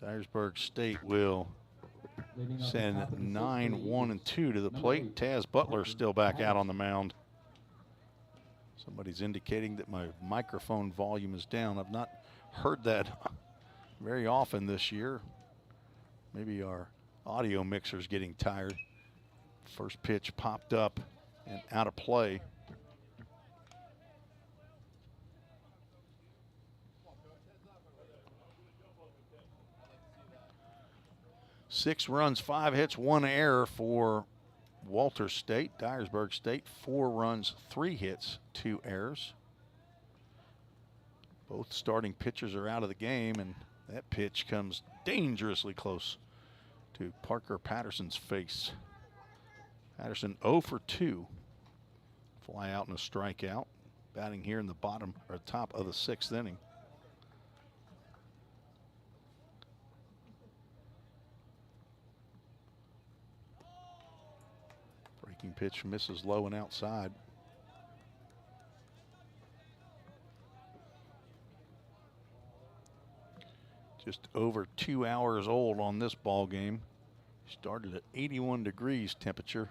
Dyersburg State will send 9, 1, and 2 to the plate. Taz Butler still back out on the mound. Somebody's indicating that my microphone volume is down. I've not heard that very often this year. Maybe our audio mixer's getting tired. First pitch popped up and out of play. Six runs, 5 hits, 1 error for Walter State. Dyersburg State, 4 runs, 3 hits, 2 errors. Both starting pitchers are out of the game, and that pitch comes dangerously close to Parker Patterson's face. Patterson 0 for 2. Fly out and a strikeout. Batting here in the bottom or top of the 6th inning. Breaking pitch misses low and outside. Just over 2 hours old on this ball game. Started at 81 degrees temperature.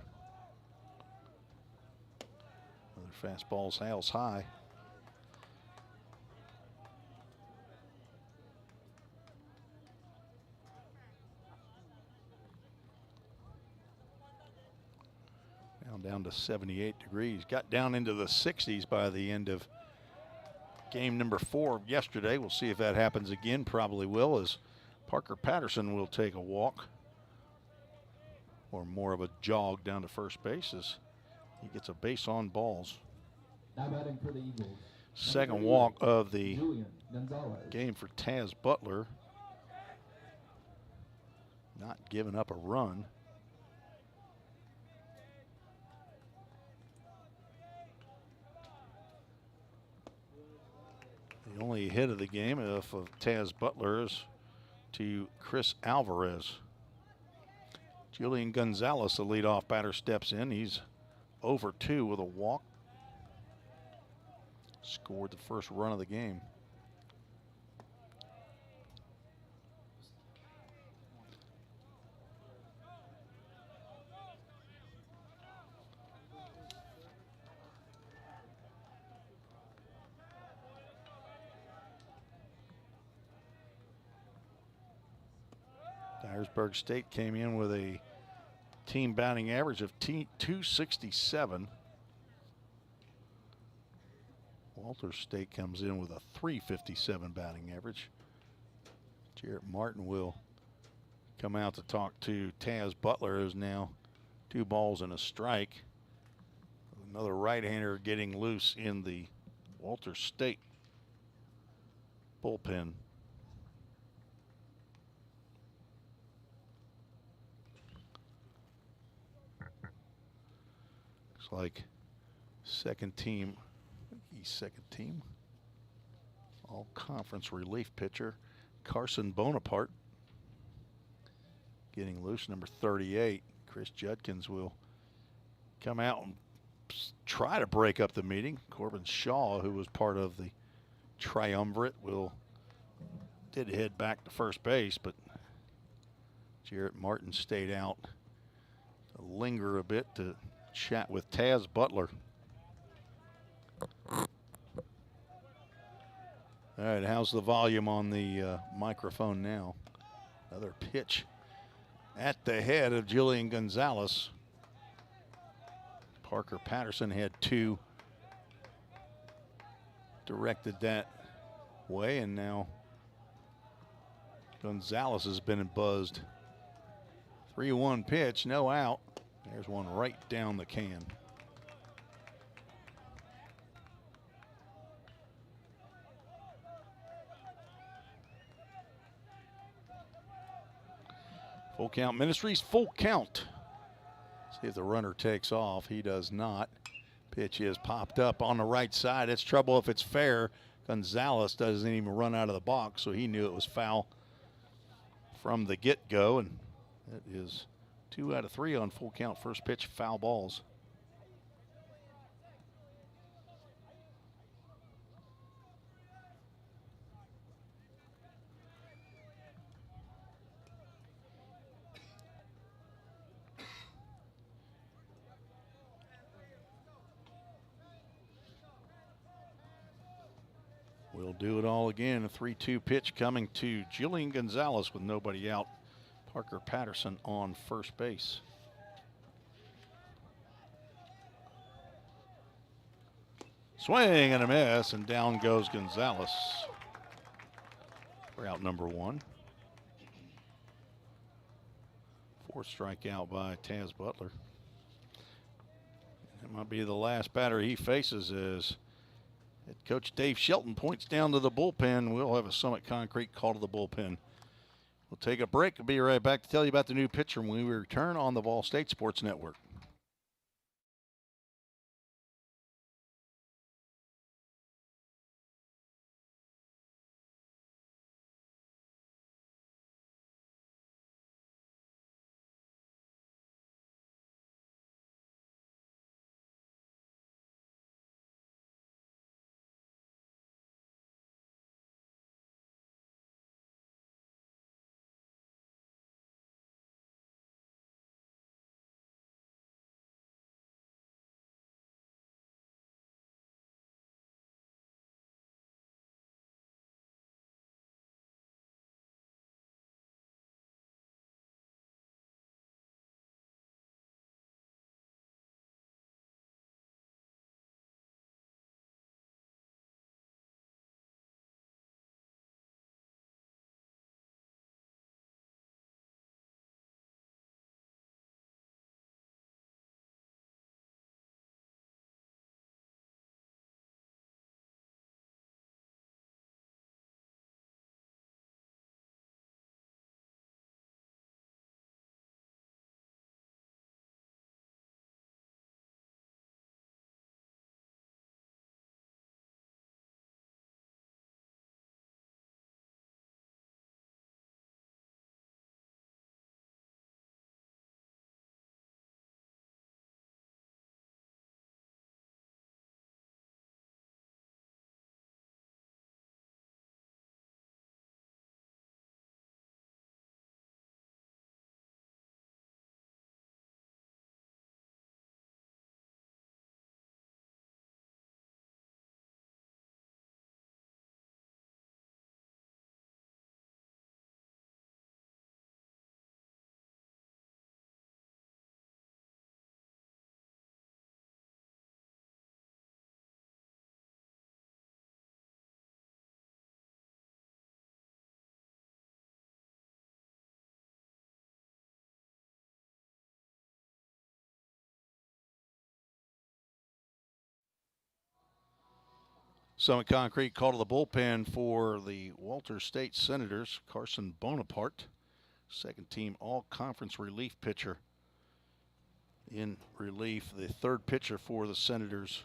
Another fastball sails high. Now down to 78 degrees. Got down into the 60s by the end of game number 4 yesterday. We'll see if that happens again. Probably will, as Parker Patterson will take a walk, or more of a jog down to first base as he gets a base on balls. Now batting for the Eagles. Second walk of the Julian Gonzalez. game for Taz Butler. Not giving up a run. The only hit of the game of Taz Butler is to Chris Alvarez. Julian Gonzalez, the leadoff batter, steps in. He's over 2 with a walk. Scored the first run of the game. Dyersburg State came in with a team batting average of 267. Walter State comes in with a 357 batting average. Jarrett Martin will come out to talk to Taz Butler, who's now 2 balls and a strike. Another right-hander getting loose in the Walter State bullpen. Looks like second team. He's second team. All conference relief pitcher Carson Bonaparte getting loose, number 38. Chris Judkins will come out and try to break up the meeting. Corbin Shaw, who was part of the triumvirate, did head back to first base, but Jarrett Martin stayed out to linger a bit to chat with Taz Butler. All right, how's the volume on the microphone now? Another pitch at the head of Julian Gonzalez. Parker Patterson had 2 directed that way, and now Gonzalez has been buzzed. 3-1 pitch, no out. There's one right down the can. Full Count Ministries, full count. See if the runner takes off. He does not. Pitch is popped up on the right side. It's trouble if it's fair. Gonzalez doesn't even run out of the box, so he knew it was foul from the get-go, and it is 2 out of 3 on full count. First pitch, foul balls. We'll do it all again. A 3-2 pitch coming to Julian Gonzalez with nobody out. Parker Patterson on first base. Swing and a miss, and down goes Gonzalez for out number 1. 4th strikeout by Taz Butler. That might be the last batter he faces as head coach Dave Shelton points down to the bullpen. We'll have a Summit Concrete call to the bullpen. We'll take a break. We'll be right back to tell you about the new pitcher when we return on the VolState Sports Network. Summit Concrete called to the bullpen for the Walter State Senators. Carson Bonaparte, second team all-conference relief pitcher. In relief, the third pitcher for the Senators.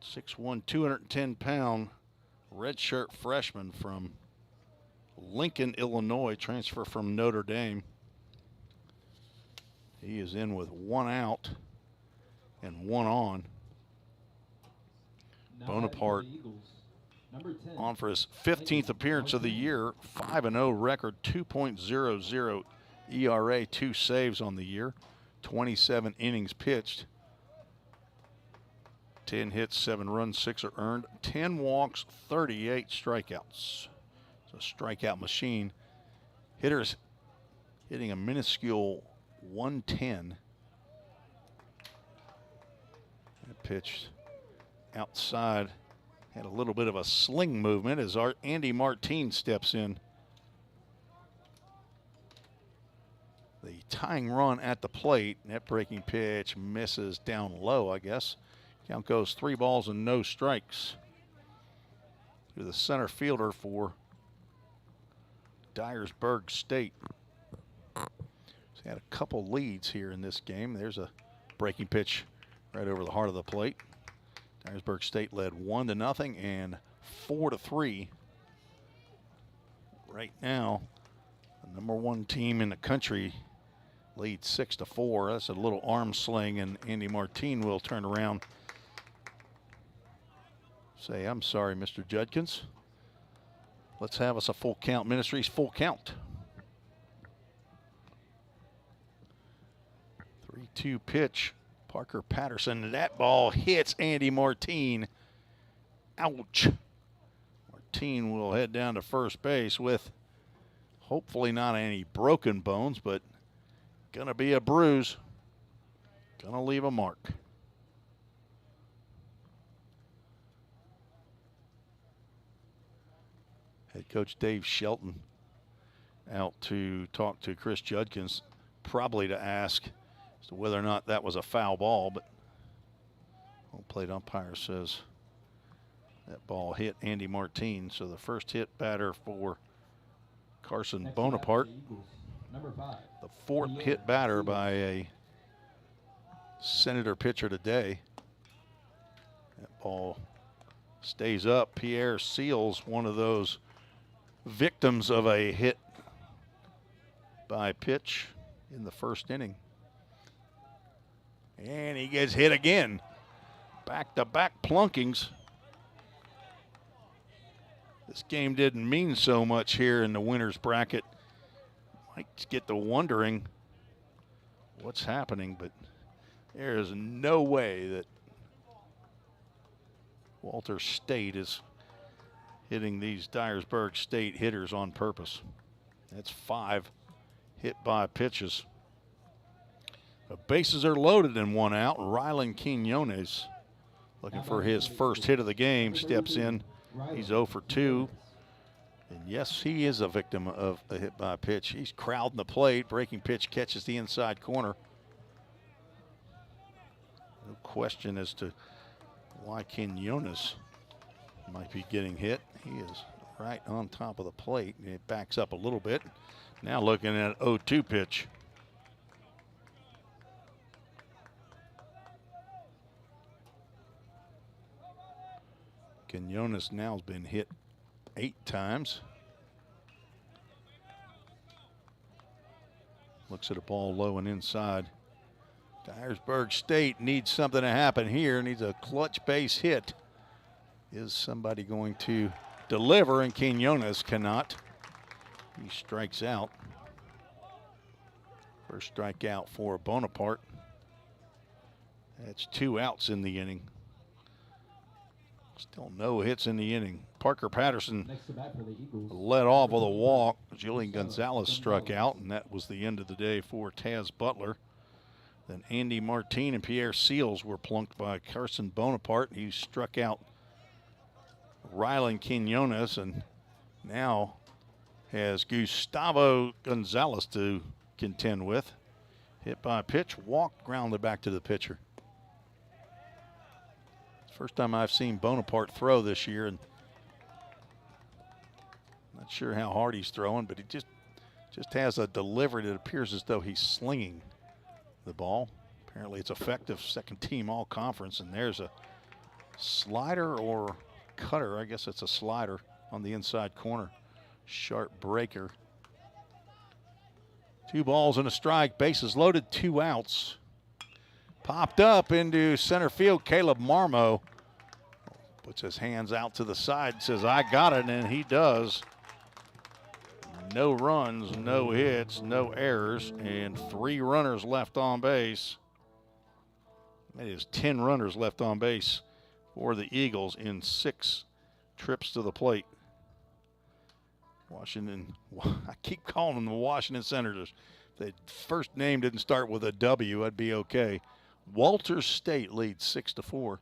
6'1", 210-pound redshirt freshman from Lincoln, Illinois, transfer from Notre Dame. He is in with 1 out and 1 on. Bonaparte on for his 15th appearance of the year, 5-0 record, 2.00 ERA, 2 saves on the year, 27 innings pitched, 10 hits, 7 runs, 6 are earned, 10 walks, 38 strikeouts. It's a strikeout machine. Hitters hitting a minuscule 110. That pitched outside, had a little bit of a sling movement as Andy Martine steps in. The tying run at the plate, net breaking pitch misses down low, I guess. Count goes 3 balls and no strikes to the center fielder for Dyersburg State. He's had a couple leads here in this game. There's a breaking pitch right over the heart of the plate. Dyersburg State led 1-0 and 4-3. Right now, the #1 team in the country leads 6-4. That's a little arm sling, and Andy Martine will turn around. Say, I'm sorry, Mr. Judkins. Let's have us a full count. Ministries full count. 3-2 pitch. Parker Patterson. That ball hits Andy Martine. Ouch. Martine will head down to first base with hopefully not any broken bones, but gonna be a bruise. Gonna leave a mark. Head coach Dave Shelton out to talk to Chris Judkins, probably to ask as to whether or not that was a foul ball, but home plate umpire says that ball hit Andy Martine. So the first hit batter for Carson Bonaparte. The 4th hit batter by a Senator pitcher today. That ball stays up. Pierre Seals, one of those victims of a hit by pitch in the first inning. And he gets hit again. Back-to-back plunkings. This game didn't mean so much here in the winner's bracket. Might get to wondering what's happening, but there is no way that Walter State is hitting these Dyersburg State hitters on purpose. That's 5 hit by pitches. The bases are loaded and 1 out. Rylan Quinones, looking for his first hit of the game, steps in. He's 0 for 2. And yes, he is a victim of a hit by pitch. He's crowding the plate. Breaking pitch catches the inside corner. No question as to why Quinones might be getting hit. He is right on top of the plate. It backs up a little bit. Now looking at an 0-2 pitch. Quinones now has been hit 8 times. Looks at a ball low and inside. Dyersburg State needs something to happen here. Needs a clutch base hit. Is somebody going to deliver? And Quinones cannot. He strikes out. First strikeout for Bonaparte. That's 2 outs in the inning. Still no hits in the inning. Parker Patterson led off with a walk. Julian Gonzalez struck out, and that was the end of the day for Taz Butler. Then Andy Martine and Pierre Seals were plunked by Carson Bonaparte. He struck out Rylan Quinones, and now has Gustavo Gonzalez to contend with. Hit by a pitch, walked, grounded back to the pitcher. First time I've seen Bonaparte throw this year, and not sure how hard he's throwing, but he just has a delivery that appears as though he's slinging the ball. Apparently it's effective. Second team all conference, and there's a slider or cutter. I guess it's a slider on the inside corner. Sharp breaker. 2 balls and a strike. Bases loaded, 2 outs. Popped up into center field. Caleb Marmo puts his hands out to the side, says, I got it, and he does. No runs, no hits, no errors, and 3 runners left on base. That is 10 runners left on base for the Eagles in 6 trips to the plate. Washington, I keep calling them the Washington Senators. If the first name didn't start with a W, I'd be okay. Walters State leads 6-4.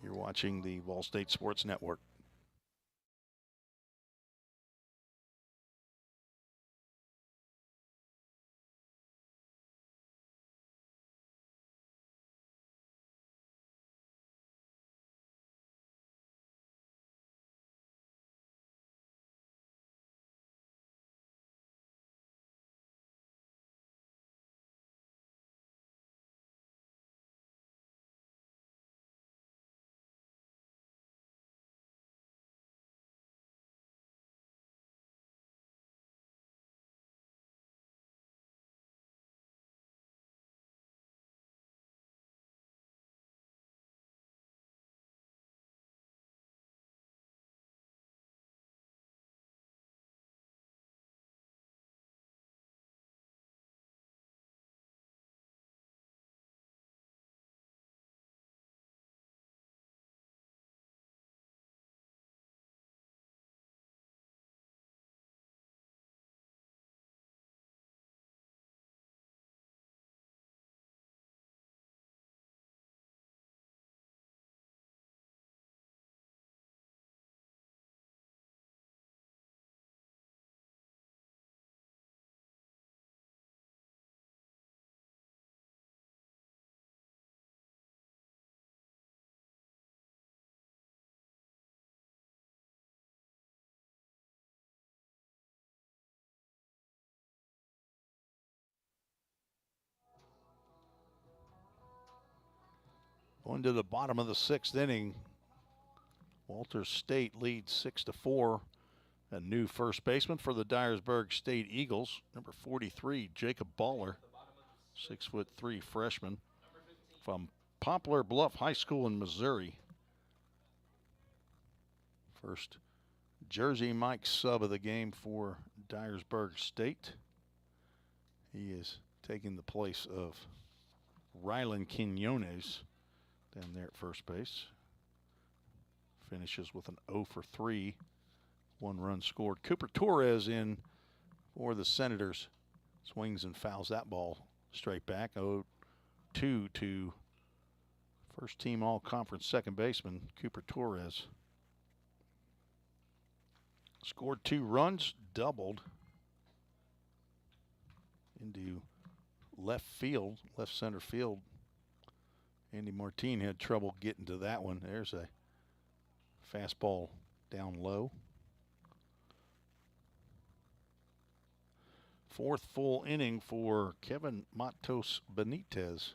You're watching the VolState Sports Network. Going to the bottom of the 6th inning. Walters State leads 6-4. A new first baseman for the Dyersburg State Eagles, number 43, Jacob Baller, 6'3" freshman from Poplar Bluff High School in Missouri. First Jersey Mike sub of the game for Dyersburg State. He is taking the place of Rylan Quinones down there at first base. Finishes with an 0 for 3. 1 run scored. Cooper Torres in for the Senators. Swings and fouls that ball straight back. 0-2 to first team all conference second baseman Cooper Torres. Scored 2 runs, doubled into left field, left center field. Andy Martin had trouble getting to that one. There's a fastball down low. 4th full inning for Kevin Matos Benitez.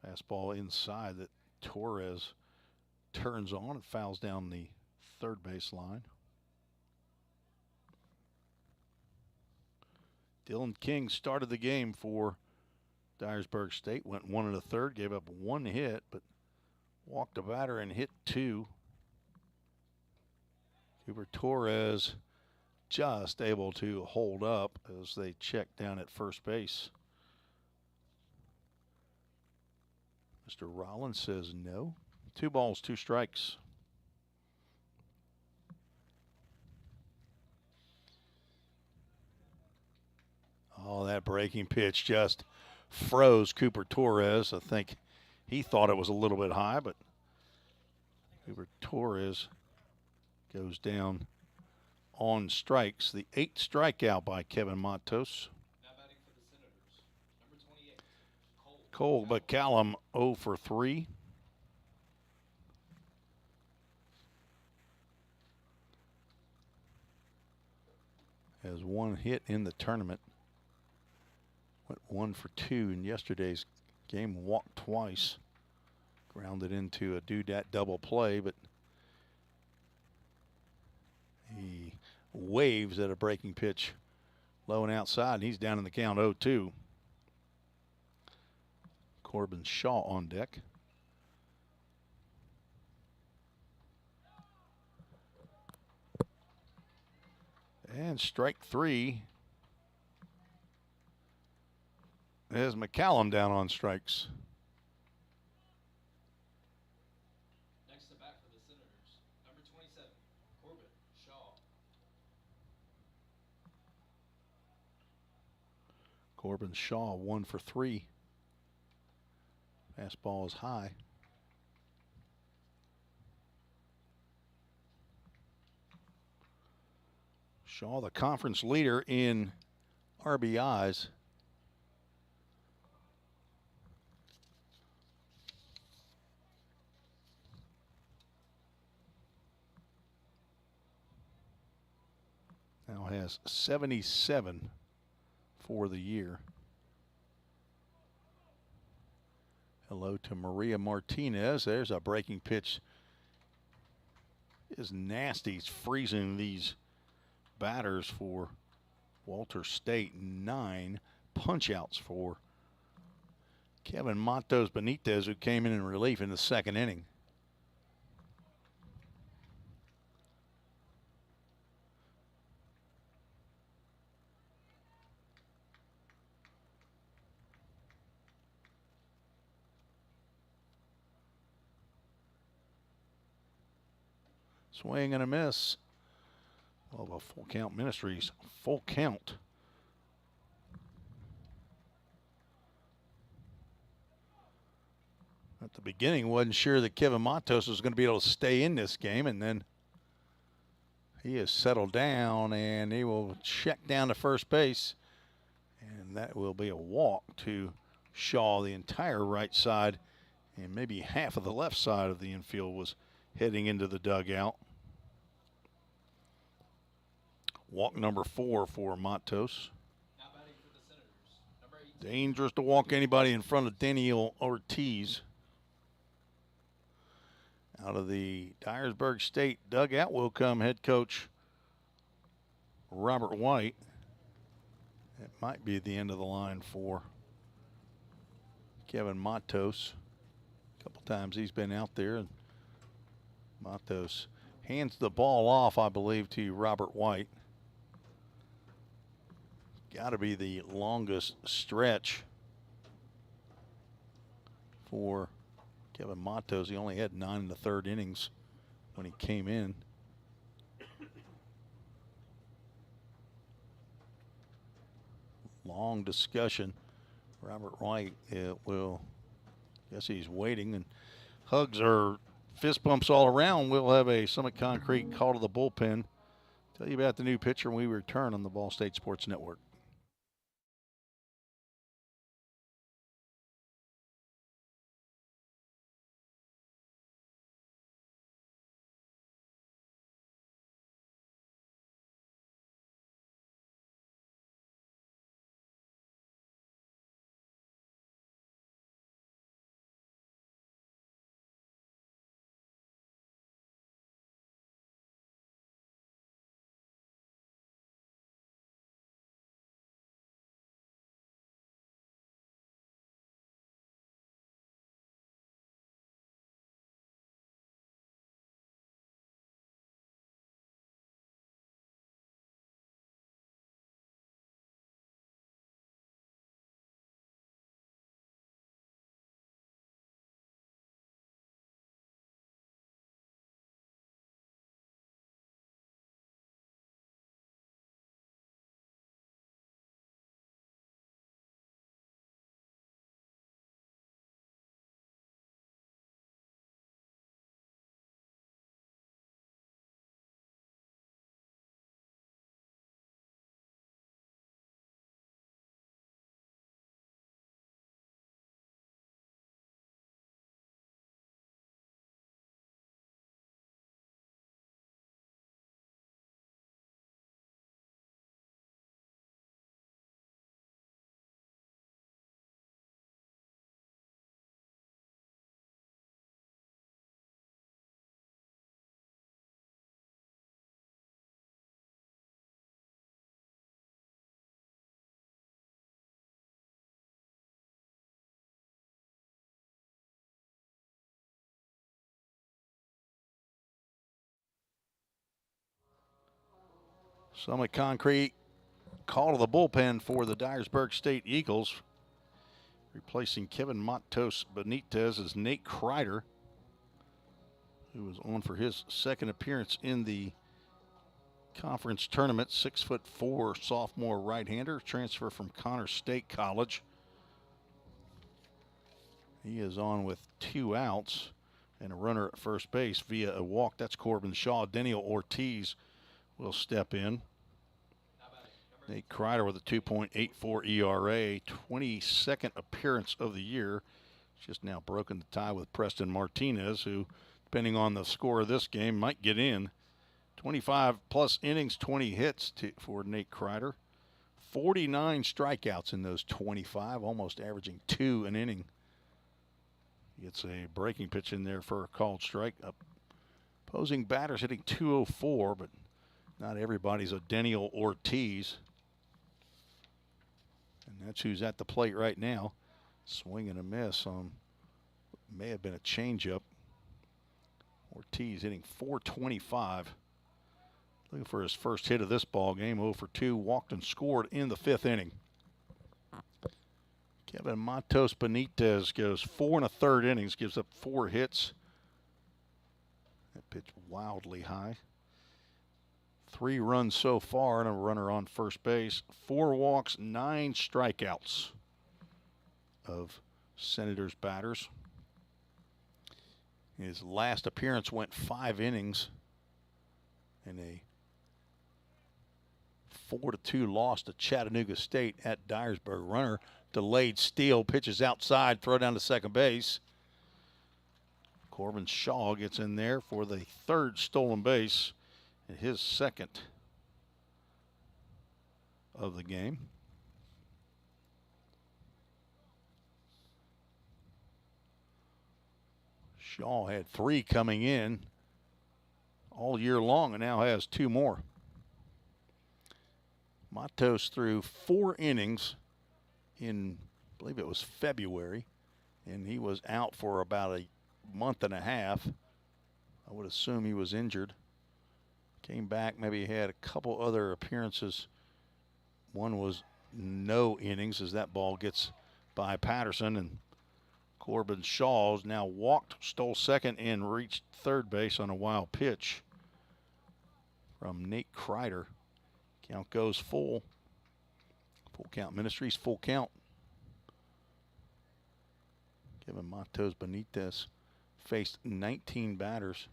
Fastball inside that Torres turns on and fouls down the third base line. Dylan King started the game for Dyersburg State. Went 1 1/3, gave up 1 hit, but walked a batter and hit 2. Cooper Torres just able to hold up as they check down at first base. Mr. Rollins says no. 2 balls, 2 strikes. Oh, that breaking pitch just froze Cooper Torres. I think he thought it was a little bit high, but Cooper Torres goes down on strikes. The 8th strikeout by Kevin Matos. Now batting for the Senators, number 28, Cole McCallum 0 for 3. Has one hit in the tournament. Went 1 for 2 in yesterday's game. Walked twice. Grounded into a doodat double play, but he waves at a breaking pitch low and outside, and he's down in the count 0-2. Corbin Shaw on deck. And strike 3. There's McCallum down on strikes. Next to bat for the Senators, number 27, Corbin Shaw. Corbin Shaw 1 for 3. Fastball is high. Shaw, the conference leader in RBIs. Now has 77 for the year. Hello to Maria Martinez. There's a breaking pitch. It is nasty. He's freezing these batters for Walter State. 9 punch-outs for Kevin Matos Benitez, who came in relief in the 2nd inning. Swing and a miss. Well, a full count Ministries. Full count. At the beginning, wasn't sure that Kevin Matos was going to be able to stay in this game, and then he has settled down, and he will check down to first base, and that will be a walk to Shaw. The entire right side and maybe half of the left side of the infield was heading into the dugout. Walk number 4 for Matos. Now batting for the Senators, number 18. Dangerous to walk anybody in front of Daniel Ortiz. Out of the Dyersburg State dugout will come head coach Robert White. It might be the end of the line for Kevin Matos. A couple times he's been out there, and Matos hands the ball off, I believe, to Robert White. Got to be the longest stretch for Kevin Matos. He only had 9 in the 3rd innings when he came in. Long discussion. Robert White will, guess he's waiting, and hugs or fist bumps all around. We'll have a Summit Concrete call to the bullpen. Tell you about the new pitcher when we return on the VolState Sports Network. Summit Concrete call to the bullpen for the Dyersburg State Eagles. Replacing Kevin Matos Benitez is Nate Kreider, who was on for his second appearance in the conference tournament. 6'4" sophomore right-hander, transfer from Connors State College. He is on with 2 outs and a runner at first base via a walk. That's Corbin Shaw. Daniel Ortiz will step in. Nate Kreider with a 2.84 ERA, 22nd appearance of the year. Just now broken the tie with Preston Martinez, who, depending on the score of this game, might get in. 25-plus innings, 20 hits for Nate Kreider. 49 strikeouts in those 25, almost averaging 2 an inning. Gets a breaking pitch in there for a called strike. Opposing batters hitting 204, but not everybody's a Daniel Ortiz. And that's who's at the plate right now. Swing and a miss on may have been a changeup. Ortiz hitting .425. Looking for his first hit of this ball game. 0 for 2. Walked and scored in the 5th inning. Kevin Matos Benitez goes 4 1/3 innings, gives up 4 hits. That pitch wildly high. 3 runs so far and a runner on first base. 4 walks, 9 strikeouts of Senators batters. His last appearance went 5 innings in a 4-2 loss to Chattanooga State at Dyersburg. Runner delayed steal, pitches outside, throw down to second base. Corbin Shaw gets in there for the 3rd stolen base and his 2nd of the game. Shaw had 3 coming in all year long and now has 2 more. Matos threw 4 innings in, I believe it was February, and he was out for about a month and a half. I would assume he was injured. Came back, maybe he had a couple other appearances. One was no innings as that ball gets by Patterson, and Corbin Shaw's now walked, stole second, and reached third base on a wild pitch from Nate Kreider. Count goes full. Full count Ministries, full count. Kevin Matos Benitez faced 19 batters.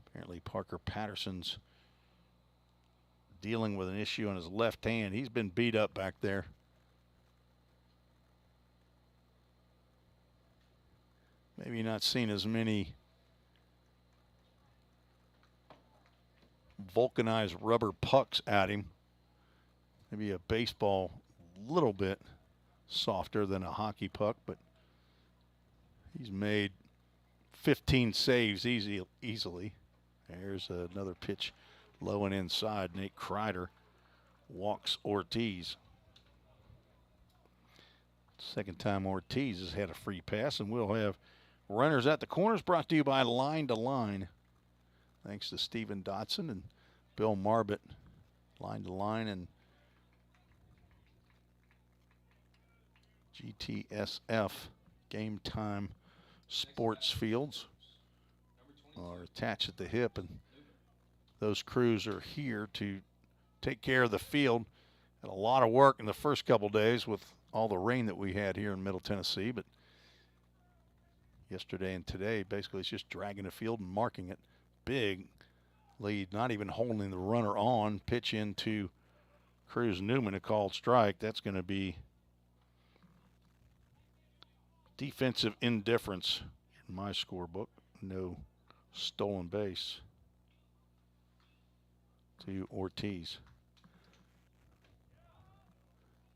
Apparently Parker Patterson's dealing with an issue on his left hand. He's been beat up back there. Maybe not seen as many vulcanized rubber pucks at him. Maybe a baseball a little bit softer than a hockey puck, but he's made 15 saves easily. There's another pitch low and inside. Nate Kreider walks Ortiz. Second time Ortiz has had a free pass, and we'll have runners at the corners, brought to you by Line to Line. Thanks to Stephen Dotson and Bill Marbett. Line to Line and GTSF Game Time Sports Fields are attached at the hip, and those crews are here to take care of the field. Had a lot of work in the first couple days with all the rain that we had here in Middle Tennessee, but yesterday and today basically it's just dragging the field and marking it. Big lead, not even holding the runner on. Pitch into Cruz Newman, a called strike. That's going to be defensive indifference in my scorebook. No stolen base to Ortiz.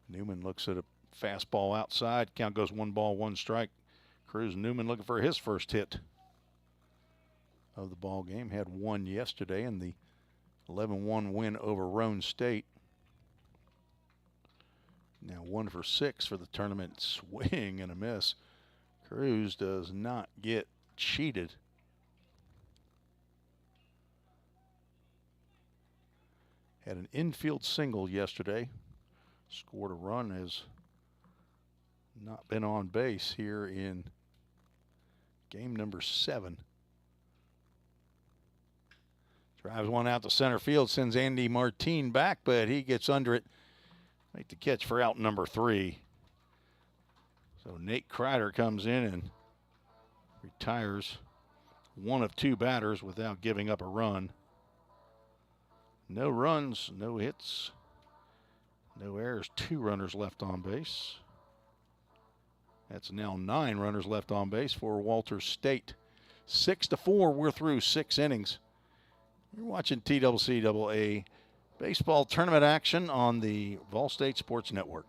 Newman looks at a fastball outside. Count goes 1 ball, 1 strike. Cruz Newman looking for his first hit of the ball game. Had 1 yesterday in the 11-1 win over Roan State. Now 1 for 6 for the tournament. Swing and a miss. Cruz does not get cheated. Had an infield single yesterday. Scored a run, has not been on base here in game number 7. Drives one out to center field, sends Andy Martine back, but he gets under it. Make the catch for out number 3. So Nate Kreider comes in and retires one of 2 batters without giving up a run. No runs, no hits, no errors. 2 runners left on base. That's now 9 runners left on base for Walter State. 6-4, we're through 6 innings. You're watching TCCAA baseball tournament action on the VolState Sports Network.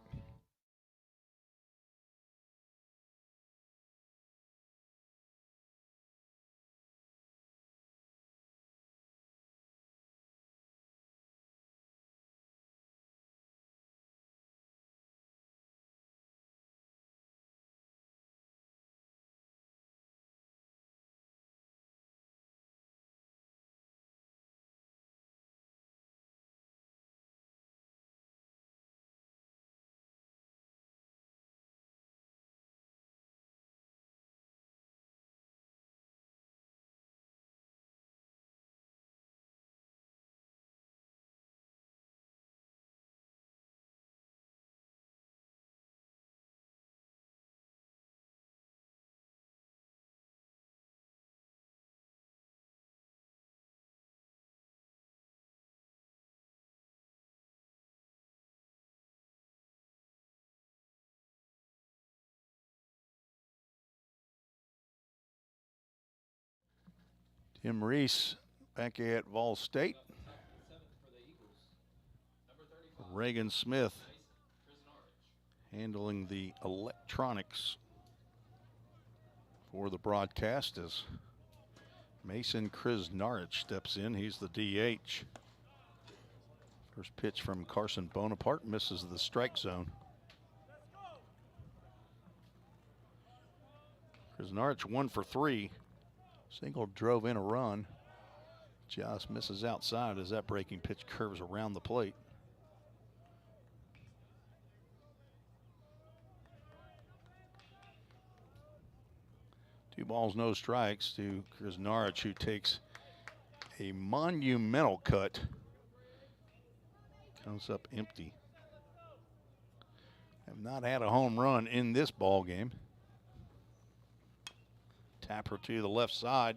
Tim Reese back at VolState. Reagan Smith handling the electronics for the broadcast as Mason Krasnarich steps in. He's the DH. First pitch from Carson Bonaparte misses the strike zone. Krasnarich 1 for 3. Single drove in a run. Just misses outside as that breaking pitch curves around the plate. Two balls, no strikes to Krasnarich, who takes a monumental cut. Comes up empty. Have not had a home run in this ball game. Tapper to the left side.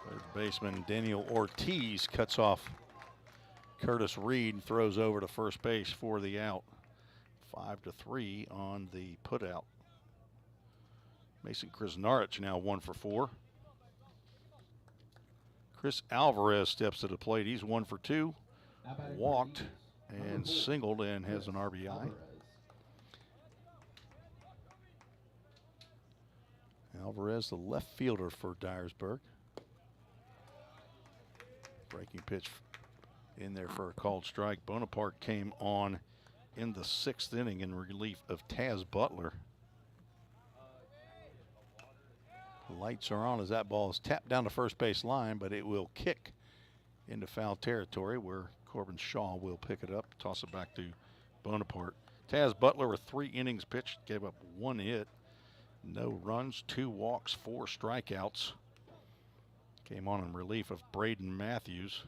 Third baseman Daniel Ortiz cuts off Curtis Reed and throws over to first base for the out. 5-3 on the putout. Mason Krasnarich now 1 for 4. Chris Alvarez steps to the plate. He's 1 for 2. Walked and singled and has an RBI. Alvarez, the left fielder for Dyersburg. Breaking pitch in there for a called strike. Bonaparte came on in the 6th inning in relief of Taz Butler. The lights are on as that ball is tapped down the first base line, but it will kick into foul territory where Corbin Shaw will pick it up, toss it back to Bonaparte. Taz Butler with 3 innings pitched, gave up 1 hit. No runs, 2 walks, 4 strikeouts. Came on in relief of Braden Matthews.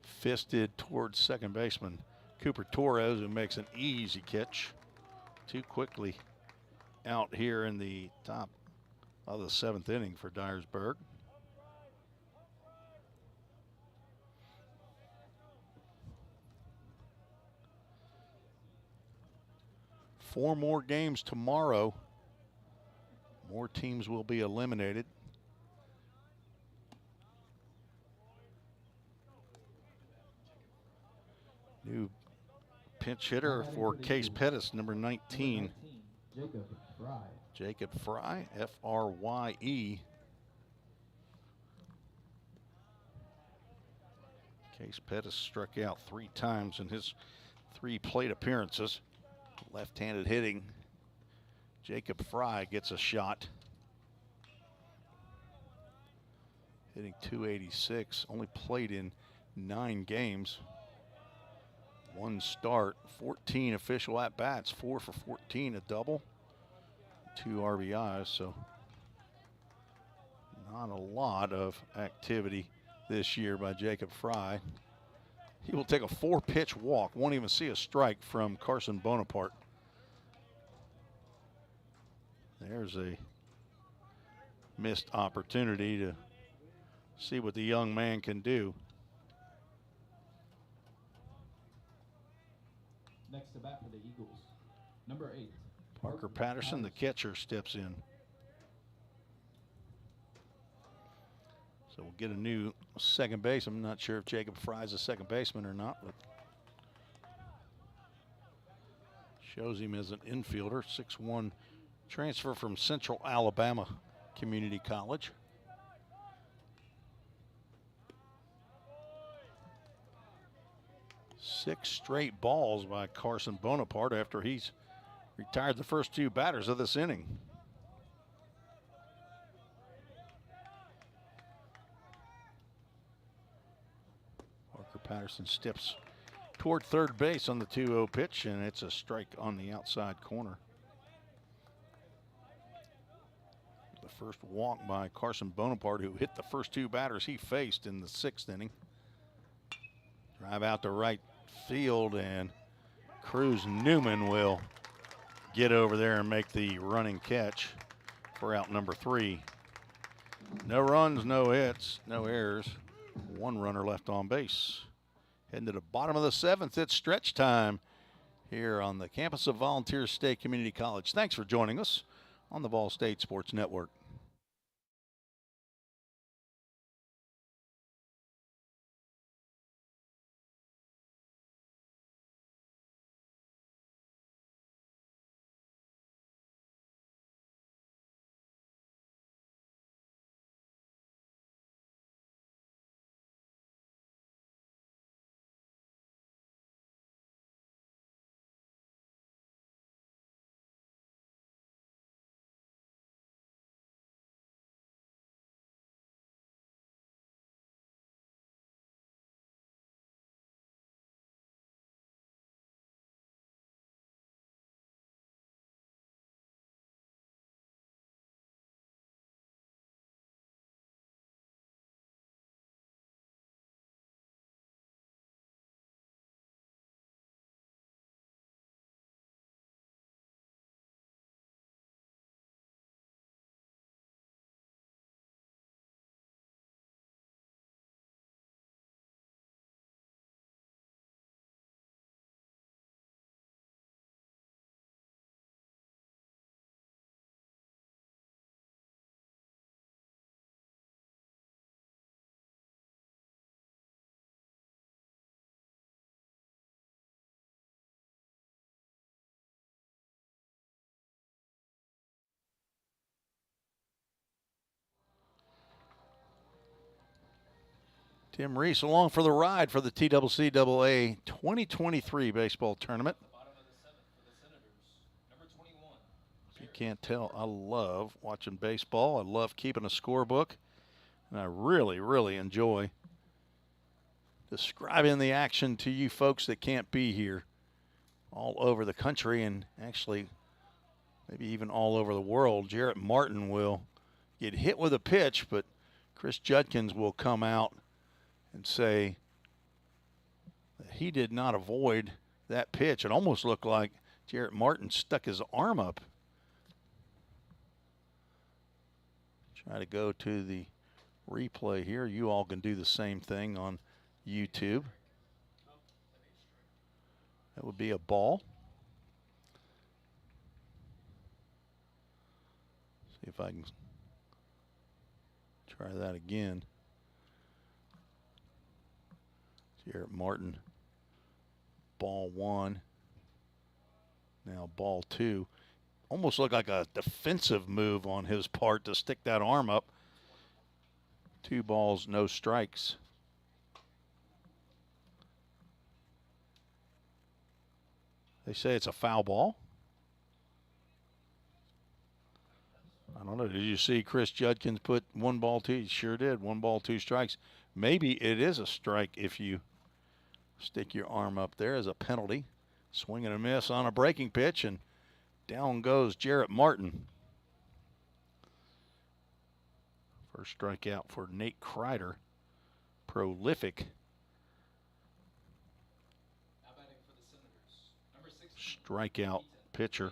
Fisted towards second baseman Cooper Torres, who makes an easy catch. Too quickly out here in the top of the 7th inning for Dyersburg. Four more games tomorrow. More teams will be eliminated. New pinch hitter for Case Pettis, number 19. Jacob Fry. Jacob Fry, F-R-Y-E. Case Pettis struck out 3 times in his 3 plate appearances. Left-handed hitting. Jacob Fry gets a shot. Hitting .286, only played in 9 games. 1 start, 14 official at-bats, 4 for 14, a double, 2 RBIs, so not a lot of activity this year by Jacob Fry. He will take a 4-pitch walk, won't even see a strike from Carson Bonaparte. There's a missed opportunity to see what the young man can do. Next to bat for the Eagles, number 8. Parker Patterson, the catcher, steps in. So we'll get a new second base. I'm not sure if Jacob Fry's a second baseman or not, but shows him as an infielder. 6'1", transfer from Central Alabama Community College. Six straight balls by Carson Bonaparte after he's retired the first 2 batters of this inning. Parker Patterson steps toward third base on the 2-0 pitch, and it's a strike on the outside corner. The first walk by Carson Bonaparte, who hit the first 2 batters he faced in the 6th inning. Drive out to right field, and Cruz Newman will get over there and make the running catch for out number 3. No runs, no hits, no errors. 1 runner left on base. Heading to the bottom of the 7th, it's stretch time here on the campus of Volunteer State Community College. Thanks for joining us on the VolState Sports Network. Tim Reese along for the ride for the TCCAA 2023 baseball tournament. Bottom of the 7th for the Senators, number 21. If you can't tell, I love watching baseball. I love keeping a scorebook. And I really, really enjoy describing the action to you folks that can't be here all over the country and actually maybe even all over the world. Jarrett Martin will get hit with a pitch, but Chris Judkins will come out and say that he did not avoid that pitch. It almost looked like Jarrett Martin stuck his arm up. Try to go to the replay here. You all can do the same thing on YouTube. That would be a ball. See if I can try that again. Jarrett Martin, ball 1. Now ball 2. Almost looked like a defensive move on his part to stick that arm up. 2 balls, no strikes. They say it's a foul ball. I don't know. Did you see Chris Judkins put 1 ball, 2? He sure did. 1 ball, 2 strikes. Maybe it is a strike if you stick your arm up there as a penalty. Swing and a miss on a breaking pitch, and down goes Jarrett Martin. First strikeout for Nate Kreider. Prolific Now batting for the Senators. Number 16. strikeout pitcher.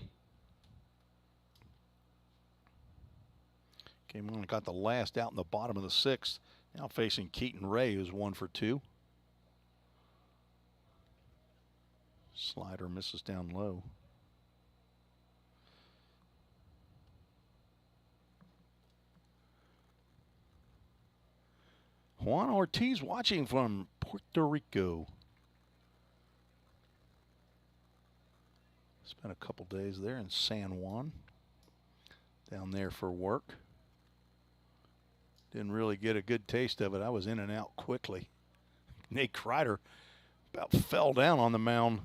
Came on and got the last out in the bottom of the 6th. Now facing Keaton Ray, who's 1 for 2. Slider misses down low. Juan Ortiz watching from Puerto Rico. Spent a couple days there in San Juan. Down there for work. Didn't really get a good taste of it. I was in and out quickly. Nate Kreider about fell down on the mound.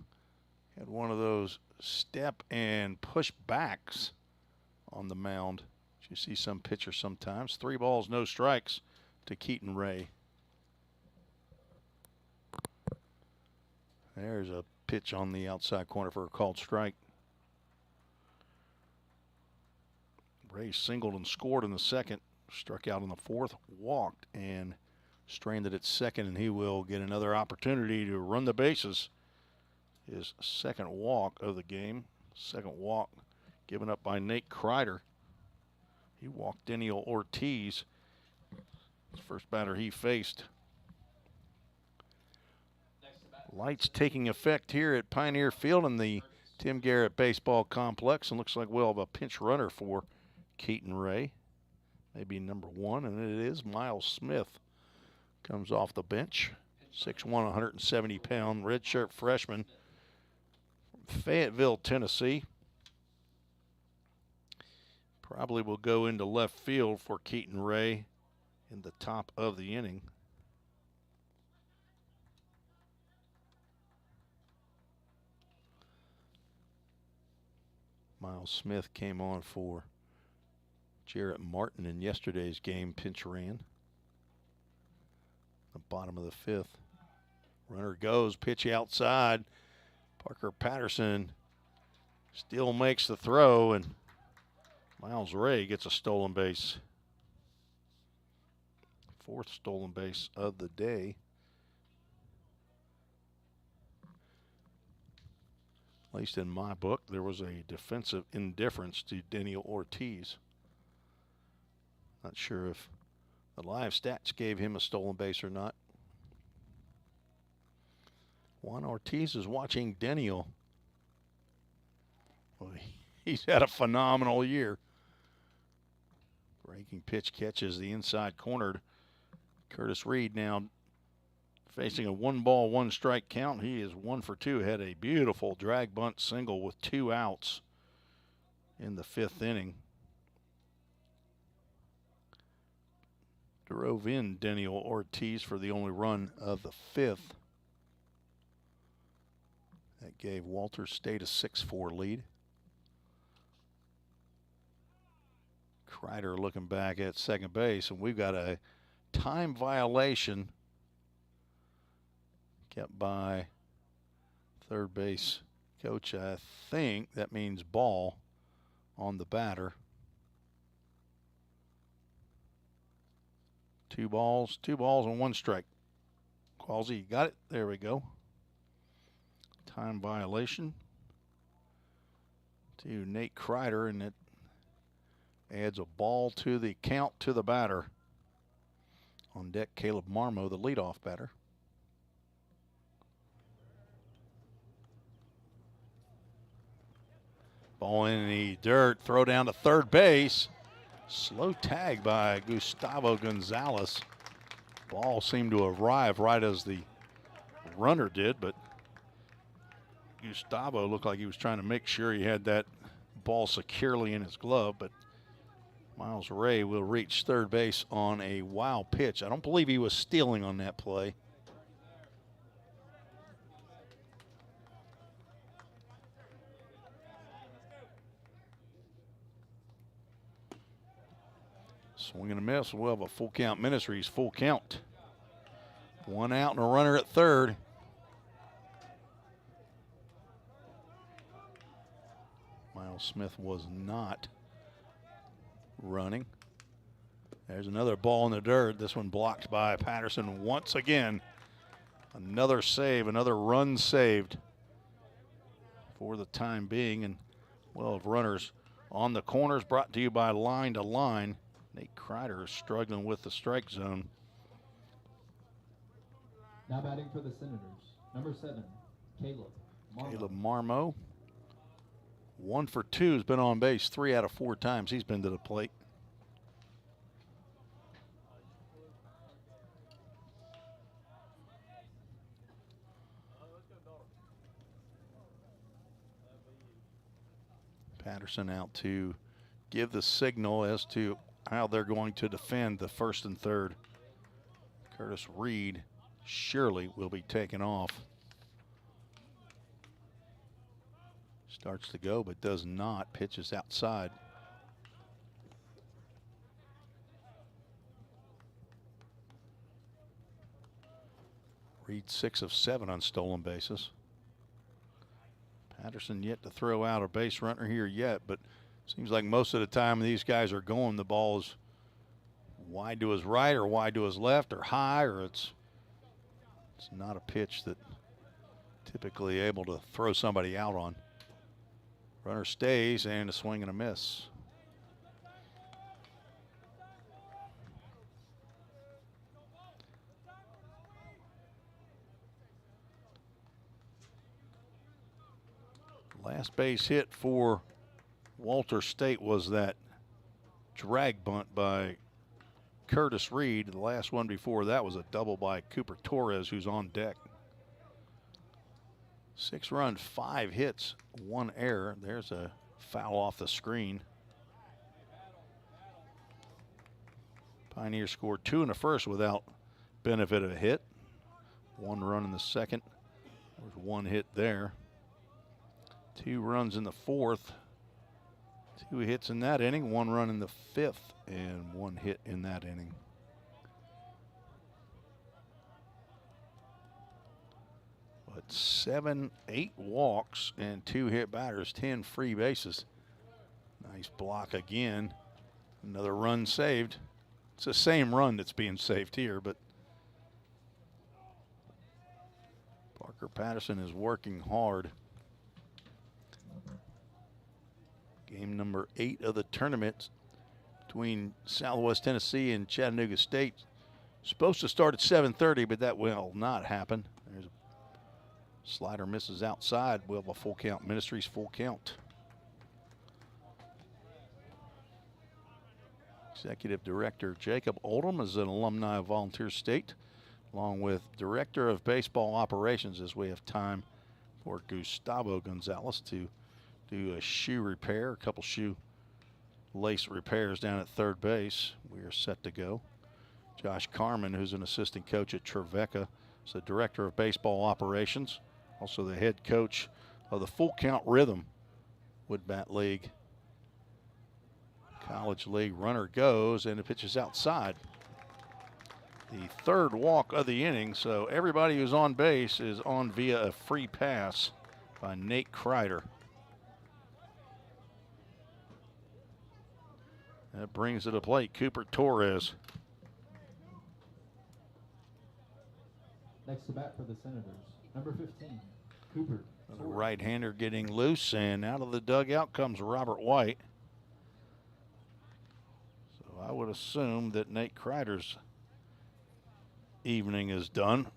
Had one of those step and push backs on the mound. You see some pitchers sometimes. 3 balls, no strikes to Keaton Ray. There's a pitch on the outside corner for a called strike. Ray singled and scored in the 2nd. Struck out in the 4th, walked, and strained it at 2nd, and he will get another opportunity to run the bases. His 2nd walk of the game. 2nd walk given up by Nate Kreider. He walked Daniel Ortiz. His first batter he faced. Lights taking effect here at Pioneer Field in the Tim Garrett Baseball Complex, and looks like we'll have a pinch runner for Keaton Ray. Maybe number 1, and it is Miles Smith. Comes off the bench. 6'1", 170-pound redshirt freshman from Fayetteville, Tennessee. Probably will go into left field for Keaton Ray in the top of the inning. Miles Smith came on for Jarrett Martin in yesterday's game, pinch ran. The bottom of the 5th. Runner goes, pitch outside. Parker Patterson still makes the throw, and Miles Ray gets a stolen base. 4th stolen base of the day. At least in my book, there was a defensive indifference to Daniel Ortiz. Not sure if the live stats gave him a stolen base or not. Juan Ortiz is watching Daniel. Well, he's had a phenomenal year. Breaking pitch catches the inside corner. Curtis Reed now facing a 1 ball, 1 strike count. He is 1 for 2. Had a beautiful drag bunt single with 2 outs in the 5th inning. Drove in Daniel Ortiz for the only run of the 5th. That gave Walters State a 6-4 lead. Kreider looking back at second base, and we've got a time violation kept by third base coach. I think that means ball on the batter. 2 balls and 1 strike. Qualsey, you got it? There we go. Time violation to Nate Kreider, and it adds a ball to the count to the batter. On deck, Caleb Marmo, the leadoff batter. Ball in the dirt, throw down to third base. Slow tag by Gustavo Gonzalez. Ball seemed to arrive right as the runner did, but Gustavo looked like he was trying to make sure he had that ball securely in his glove, but Miles Ray will reach third base on a wild pitch. I don't believe he was stealing on that play. Swing and a miss. We'll have a full count Ministries, full count. 1 out and a runner at third. Miles Smith was not running. There's another ball in the dirt. This one blocked by Patterson once again. Another save, another run saved for the time being. And well, runners on the corners, brought to you by Line to Line. Nate Kreider is struggling with the strike zone. Now batting for the Senators, number 7, Caleb Marmo. Caleb Marmo, 1 for 2, has been on base 3 out of 4 times he's been to the plate. Patterson out to give the signal as to how they're going to defend the first and third. Curtis Reed surely will be taken off. Starts to go, but does not. Pitches outside. Reed 6 of 7 on stolen bases. Patterson yet to throw out a base runner here yet, but seems like most of the time these guys are going, the ball is wide to his right or wide to his left or high, or it's not a pitch that typically able to throw somebody out on. Runner stays, and a swing and a miss. Last base hit for VolState was that drag bunt by Curtis Reed. The last one before that was a double by Cooper Torres, who's on deck. 6 runs, 5 hits, 1 error. There's a foul off the screen. Pioneers scored 2 in the first without benefit of a hit. 1 run in the second. There's 1 hit there. 2 runs in the fourth. 2 hits in that inning. 1 run in the fifth and 1 hit in that inning. But 7, 8 walks and 2 hit batters, 10 free bases. Nice block again. Another run saved. It's the same run that's being saved here, but Parker Patterson is working hard. Game number 8 of the tournament between Southwest Tennessee and Chattanooga State. Supposed to start at 7:30, but that will not happen. There's a slider misses outside. We'll have a full count. Ministries full count. Executive Director Jacob Oldham is an alumni of Volunteer State, along with Director of Baseball Operations, as we have time for Gustavo Gonzalez to do a shoe repair, a couple shoe lace repairs down at third base. We are set to go. Josh Carman, who's an assistant coach at Trevecca, is the Director of Baseball Operations, also the head coach of the Full Count Rhythm Woodbat League. College League runner goes, and the pitch is outside. The 3rd walk of the inning, so everybody who's on base is on via a free pass by Nate Kreider. That brings to the plate Cooper Torres. Next to bat for the Senators, number 15, Cooper The Torres. right-hander getting loose, and out of the dugout comes Robert White. So I would assume that Nate Kreider's evening is done.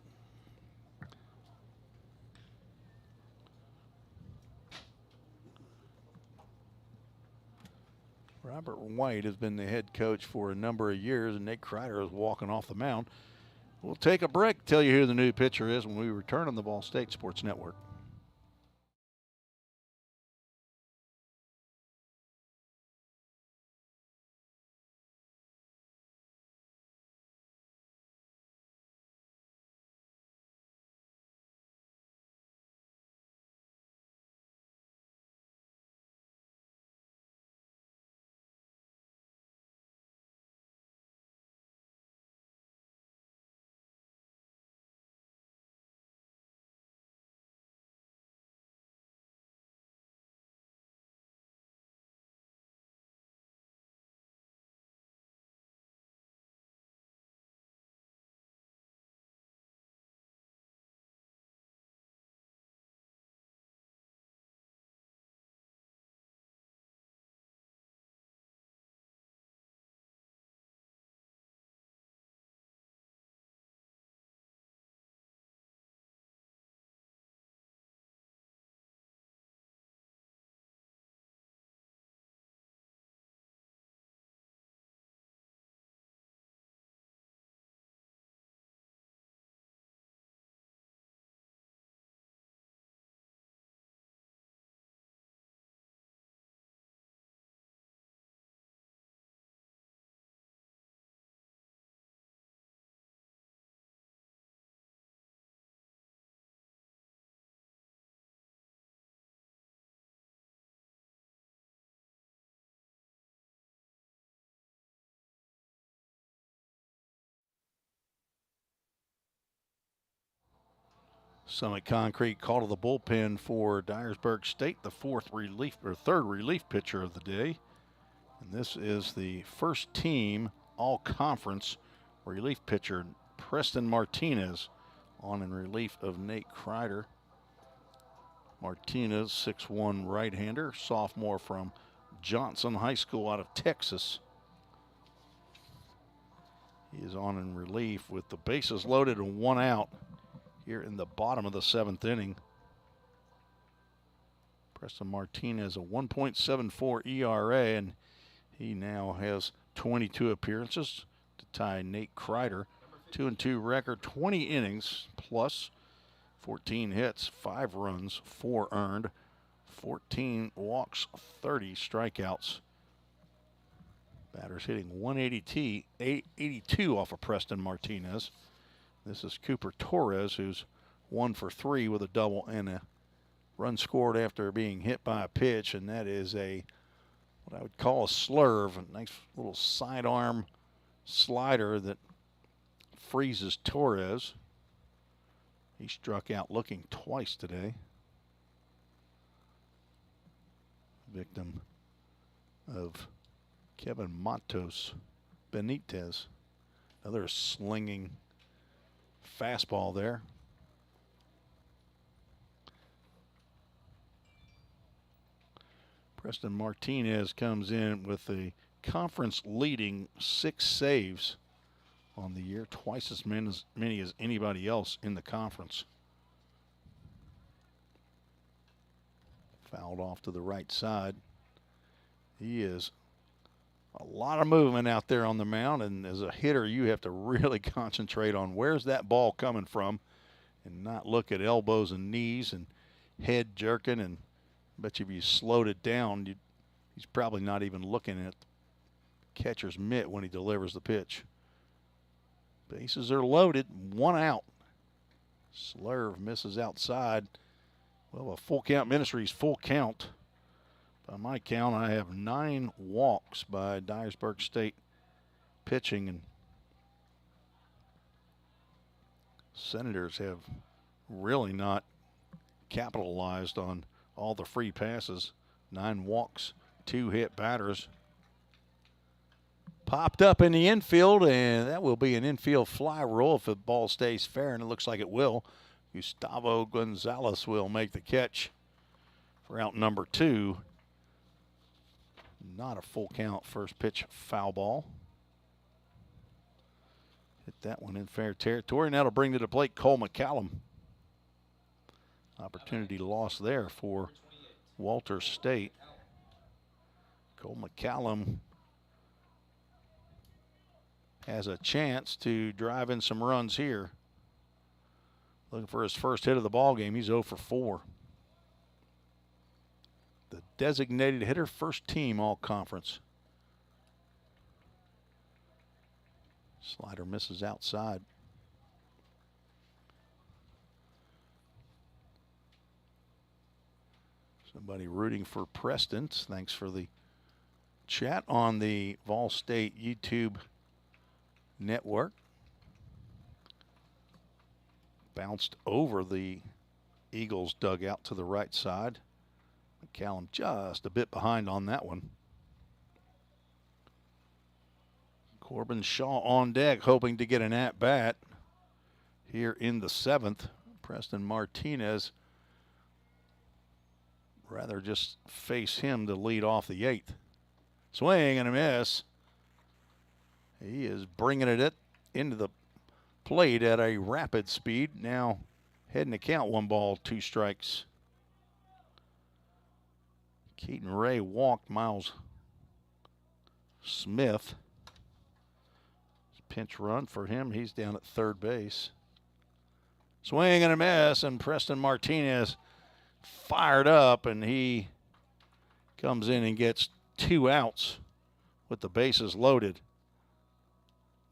Robert White has been the head coach for a number of years, and Nate Kreider is walking off the mound. We'll take a break, tell you who the new pitcher is when we return on the VolState Sports Network. Summit Concrete call to the bullpen for Dyersburg State, the third relief pitcher of the day. And this is the first team all-conference relief pitcher, Preston Martinez, on in relief of Nate Kreider. Martinez, 6'1" right-hander, sophomore from Johnson High School out of Texas. He is on in relief with the bases loaded and 1 out here in the bottom of the 7th inning. Preston Martinez, a 1.74 ERA, and he now has 22 appearances to tie Nate Kreider. 2-2 record, 20 innings plus 14 hits, 5 runs, 4 earned, 14 walks, 30 strikeouts. Batters hitting 182 off of Preston Martinez. This is Cooper Torres, who's 1 for 3 with a double and a run scored after being hit by a pitch, and that is what I would call a slurve, a nice little sidearm slider that freezes Torres. He struck out looking twice today. Victim of Kevin Matos Benitez. Another slinging fastball there. Preston Martinez comes in with a conference leading 6 saves on the year, twice as many as anybody else in the conference. Fouled off to the right side. He is a lot of movement out there on the mound, and as a hitter you have to really concentrate on where's that ball coming from and not look at elbows and knees and head jerking. And I bet you if you slowed it down, he's probably not even looking at the catcher's mitt when he delivers the pitch. Bases are loaded, 1 out. Slurve misses outside. Well, a full count Ministries, full count. By my count, I have 9 walks by Dyersburg State pitching, and Senators have really not capitalized on all the free passes. 9 walks, 2 hit batters. Popped up in the infield, and that will be an infield fly roll if the ball stays fair, and it looks like it will. Gustavo Gonzalez will make the catch for out number 2. Not a full count first pitch foul ball. Hit that one in fair territory, and that'll bring to the plate Cole McCallum. Opportunity lost there for Walter State. Cole McCallum has a chance to drive in some runs here. Looking for his first hit of the ball game. He's 0 for 4. The designated hitter, first team all conference. Slider misses outside. Somebody rooting for Preston. Thanks for the chat on the VolState YouTube network. Bounced over the Eagles dugout to the right side. McCallum just a bit behind on that one. Corbin Shaw on deck, hoping to get an at-bat here in the 7th. Preston Martinez rather just face him to lead off the 8th. Swing and a miss. He is bringing it into the plate at a rapid speed. Now heading to count 1 ball, 2 strikes. Keaton Ray walked Miles Smith. Pinch run for him. He's down at third base. Swing and a miss, and Preston Martinez fired up, and he comes in and gets 2 outs with the bases loaded.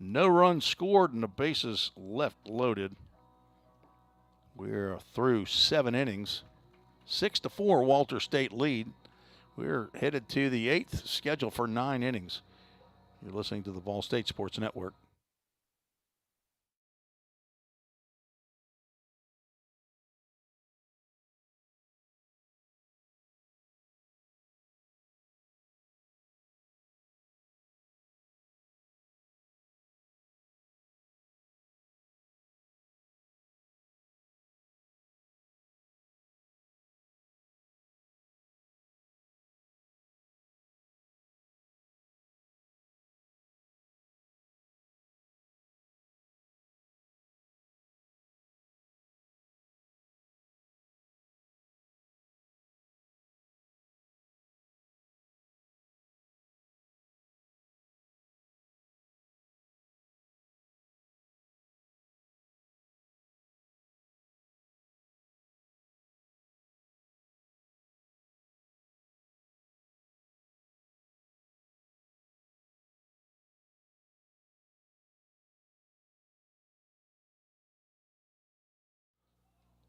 No runs scored and the bases left loaded. We're through 7 innings. 6-4 Walter State lead. We're headed to the 8th, scheduled for 9 innings. You're listening to the VolState Sports Network.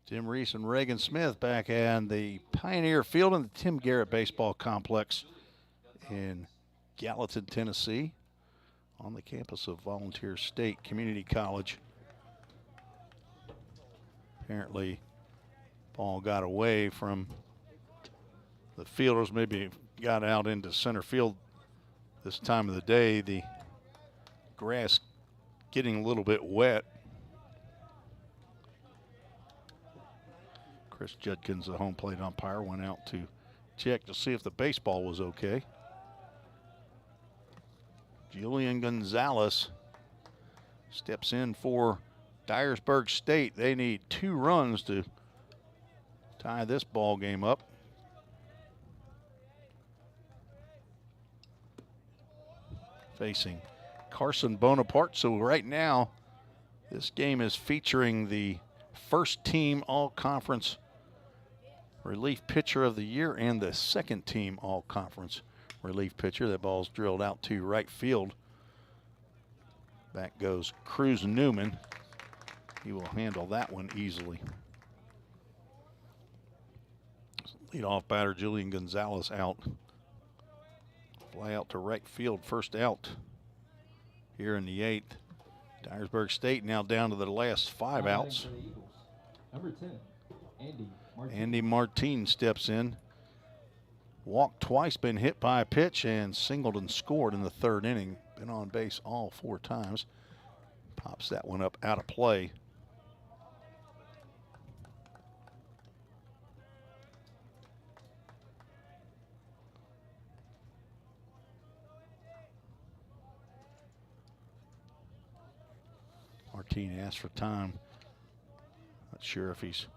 Tim Reese and Reagan Smith back in the Pioneer Field in the Tim Garrett Baseball Complex in Gallatin, Tennessee, on the campus of Volunteer State Community College. Apparently, ball got away from the fielders, maybe got out into center field this time of the day. The grass getting a little bit wet. Chris Judkins, the home plate umpire, went out to check to see if the baseball was okay. Julian Gonzalez steps in for Dyersburg State. They need 2 runs to tie this ball game up. Facing Carson Bonaparte. So right now, this game is featuring the first team all-conference relief pitcher of the year and the second team all-conference relief pitcher. That ball's drilled out to right field. Back goes Cruz Newman. He will handle that one easily. Leadoff batter Julian Gonzalez out. Fly out to right field, first out here in the 8th. Dyersburg State now down to the last 5 outs. Number 10, Andy Martin. Andy Martin steps in. Walked twice, been hit by a pitch, and singled and scored in the 3rd inning. Been on base all 4 times. Pops that one up out of play. Martin asked for time. Not sure if he's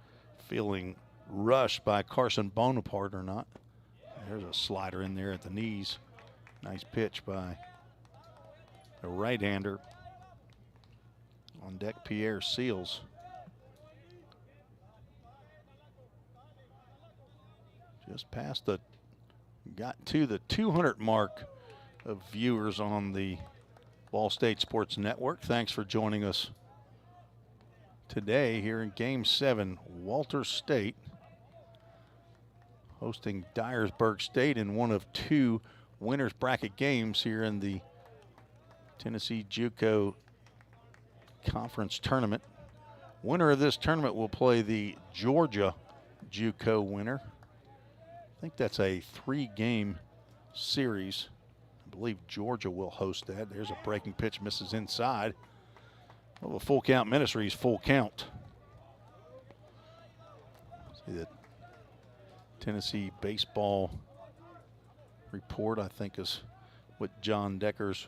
feeling rushed by Carson Bonaparte or not. There's a slider in there at the knees. Nice pitch by the right-hander. On deck, Pierre Seals. Just past the, got to the 200 mark of viewers on the VolState Sports Network. Thanks for joining us today here in Game 7. Walter State hosting Dyersburg State in one of 2 winners bracket games here in the Tennessee JUCO Conference Tournament. Winner of this tournament will play the Georgia JUCO winner. I think that's a 3-game series. I believe Georgia will host that. There's a breaking pitch, misses inside. Well, a full count Ministries, full count. See the Tennessee baseball report, I think, is what John Decker's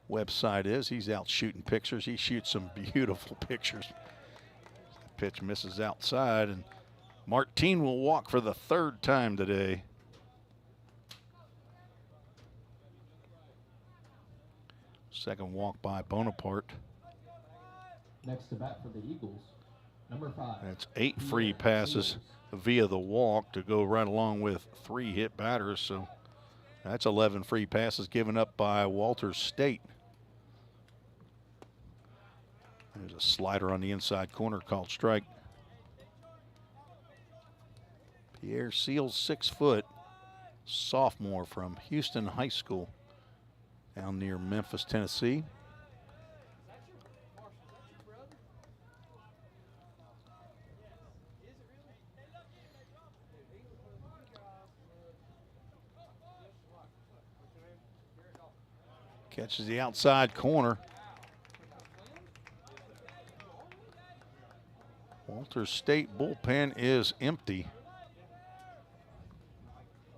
website is. He's out shooting pictures. He shoots some beautiful pictures. The pitch misses outside, and Martin will walk for the 3rd time today. Second walk by Bonaparte. Next to bat for the Eagles, number 5. That's 8 free passes via the walk to go right along with 3 hit batters. So that's 11 free passes given up by Walter State. There's a slider on the inside corner called strike. Pierre Seals, 6 foot, sophomore from Houston High School down near Memphis, Tennessee. Catches the outside corner. Walter State bullpen is empty.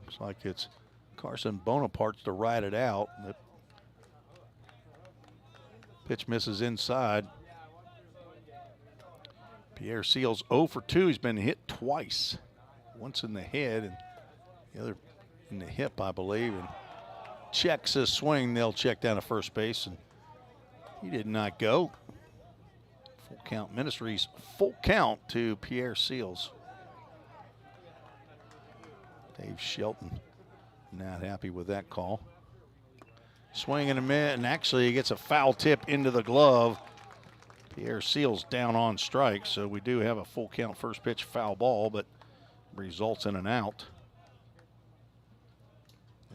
Looks like it's Carson Bonaparte's to ride it out. The pitch misses inside. Pierre Seals 0 for 2. He's been hit twice. Once in the head and the other in the hip, I believe. And checks his swing. They'll check down to first base, and he did not go. Full count Ministries, full count to Pierre Seals. Dave Shelton not happy with that call. Swing and a miss, and actually he gets a foul tip into the glove. Pierre Seals down on strike, so we do have a full count first pitch foul ball, but results in an out.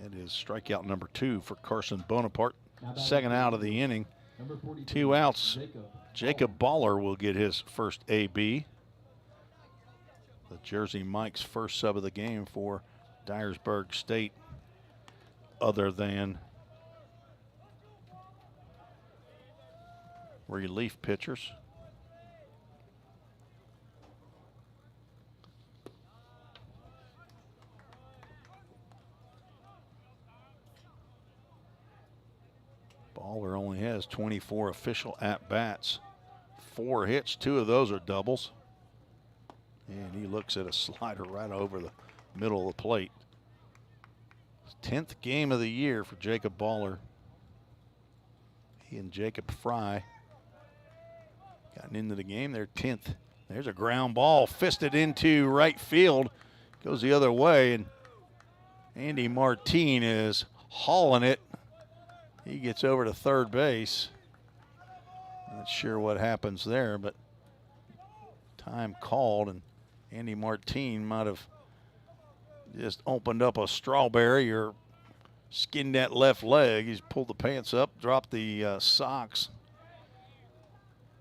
That is strikeout number 2 for Carson Bonaparte. Second out of the inning. 2 outs. Jacob Baller will get his first AB. The Jersey Mike's first sub of the game for Dyersburg State, other than relief pitchers. Baller only has 24 official at-bats. 4 hits, 2 of those are doubles. And he looks at a slider right over the middle of the plate. 10th game of the year for Jacob Baller. He and Jacob Fry gotten into the game. They're 10th. There's a ground ball fisted into right field. Goes the other way, and Andy Martin is hauling it. He gets over to third base. Not sure what happens there, but time called, and Andy Martin might have just opened up a strawberry or skinned that left leg. He's pulled the pants up, dropped the socks.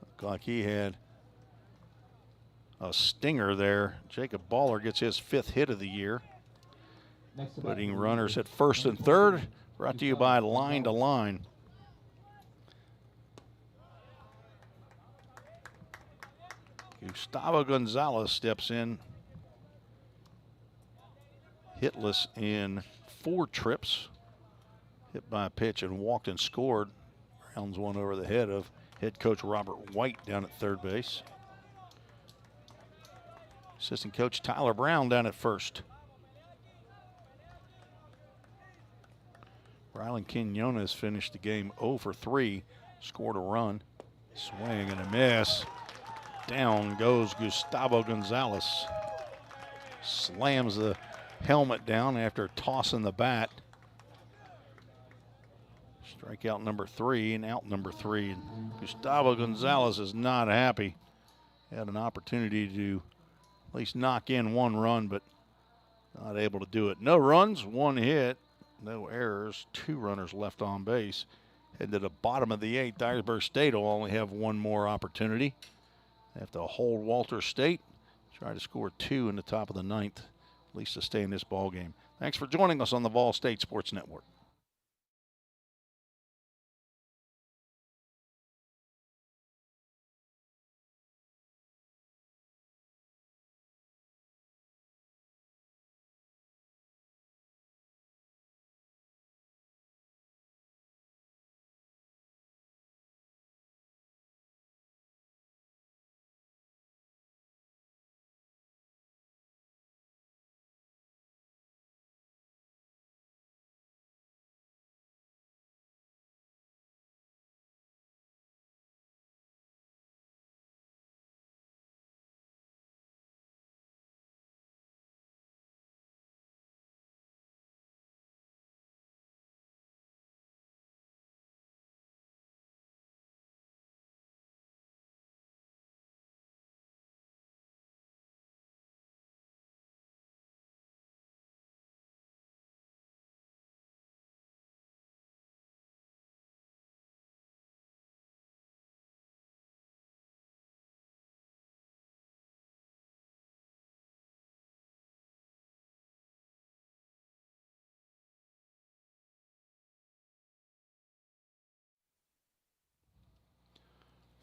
Looked like he had a stinger there. Jacob Baller gets his 5th hit of the year. Putting runners at first and third. Brought to you by Line to Line. Gustavo Gonzalez steps in. Hitless in 4 trips. Hit by a pitch and walked and scored. Rounds one over the head of head coach Robert White down at third base. Assistant coach Tyler Brown down at first. Rylan Quinones finished the game 0 for 3, scored a run. Swing and a miss. Down goes Gustavo Gonzalez. Slams the helmet down after tossing the bat. Strikeout number 3 and out number 3. And Gustavo Gonzalez is not happy. Had an opportunity to at least knock in 1 run, but not able to do it. No runs, 1 hit. No errors, 2 runners left on base. Head to the bottom of the 8th. Dyersburg State will only have 1 more opportunity. They have to hold Walter State. Try to score 2 in the top of the 9th, at least to stay in this ball game. Thanks for joining us on the VolState Sports Network.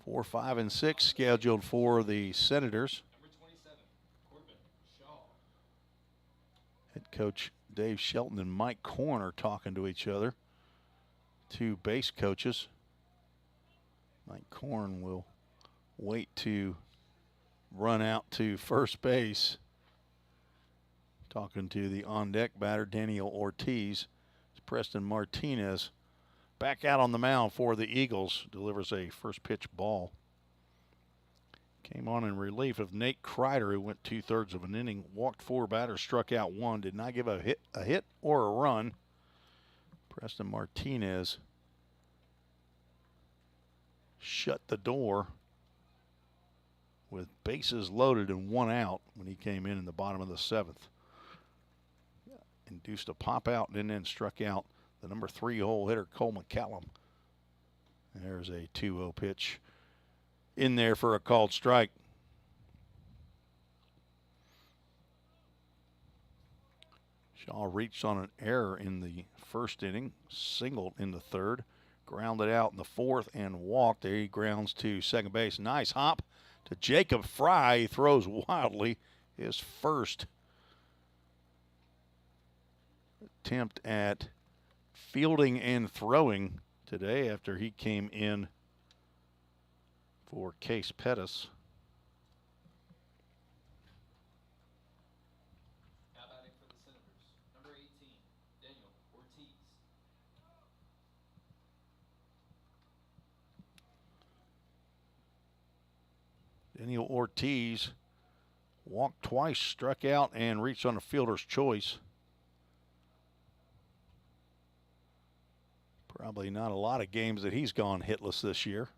Four, 5, and 6 scheduled for the Senators. Number 27, Corbin Shaw. Head coach Dave Shelton and Mike Korn are talking to each other. 2 base coaches. Mike Korn will wait to run out to first base. Talking to the on-deck batter, Daniel Ortiz. Preston Martinez back out on the mound for the Eagles. Delivers a first pitch ball. Came on in relief of Nate Kreider, who went 2/3 of an inning. Walked 4 batters, struck out 1. Did not give a hit or a run. Preston Martinez shut the door with bases loaded and 1 out when he came in the bottom of the 7th. Induced a pop out and then struck out the number 3 hole hitter, Cole McCallum. There's a 2-0 pitch in there for a called strike. Shaw reached on an error in the first inning, singled in the 3rd, grounded out in the 4th, and walked. There he grounds to second base. Nice hop to Jacob Fry. He throws wildly. His first attempt at fielding and throwing today after he came in for Case Pettis. Now batting for the Senators, number 18, Daniel Ortiz. Daniel Ortiz walked twice, struck out, and reached on a fielder's choice. Probably not a lot of games that he's gone hitless this year.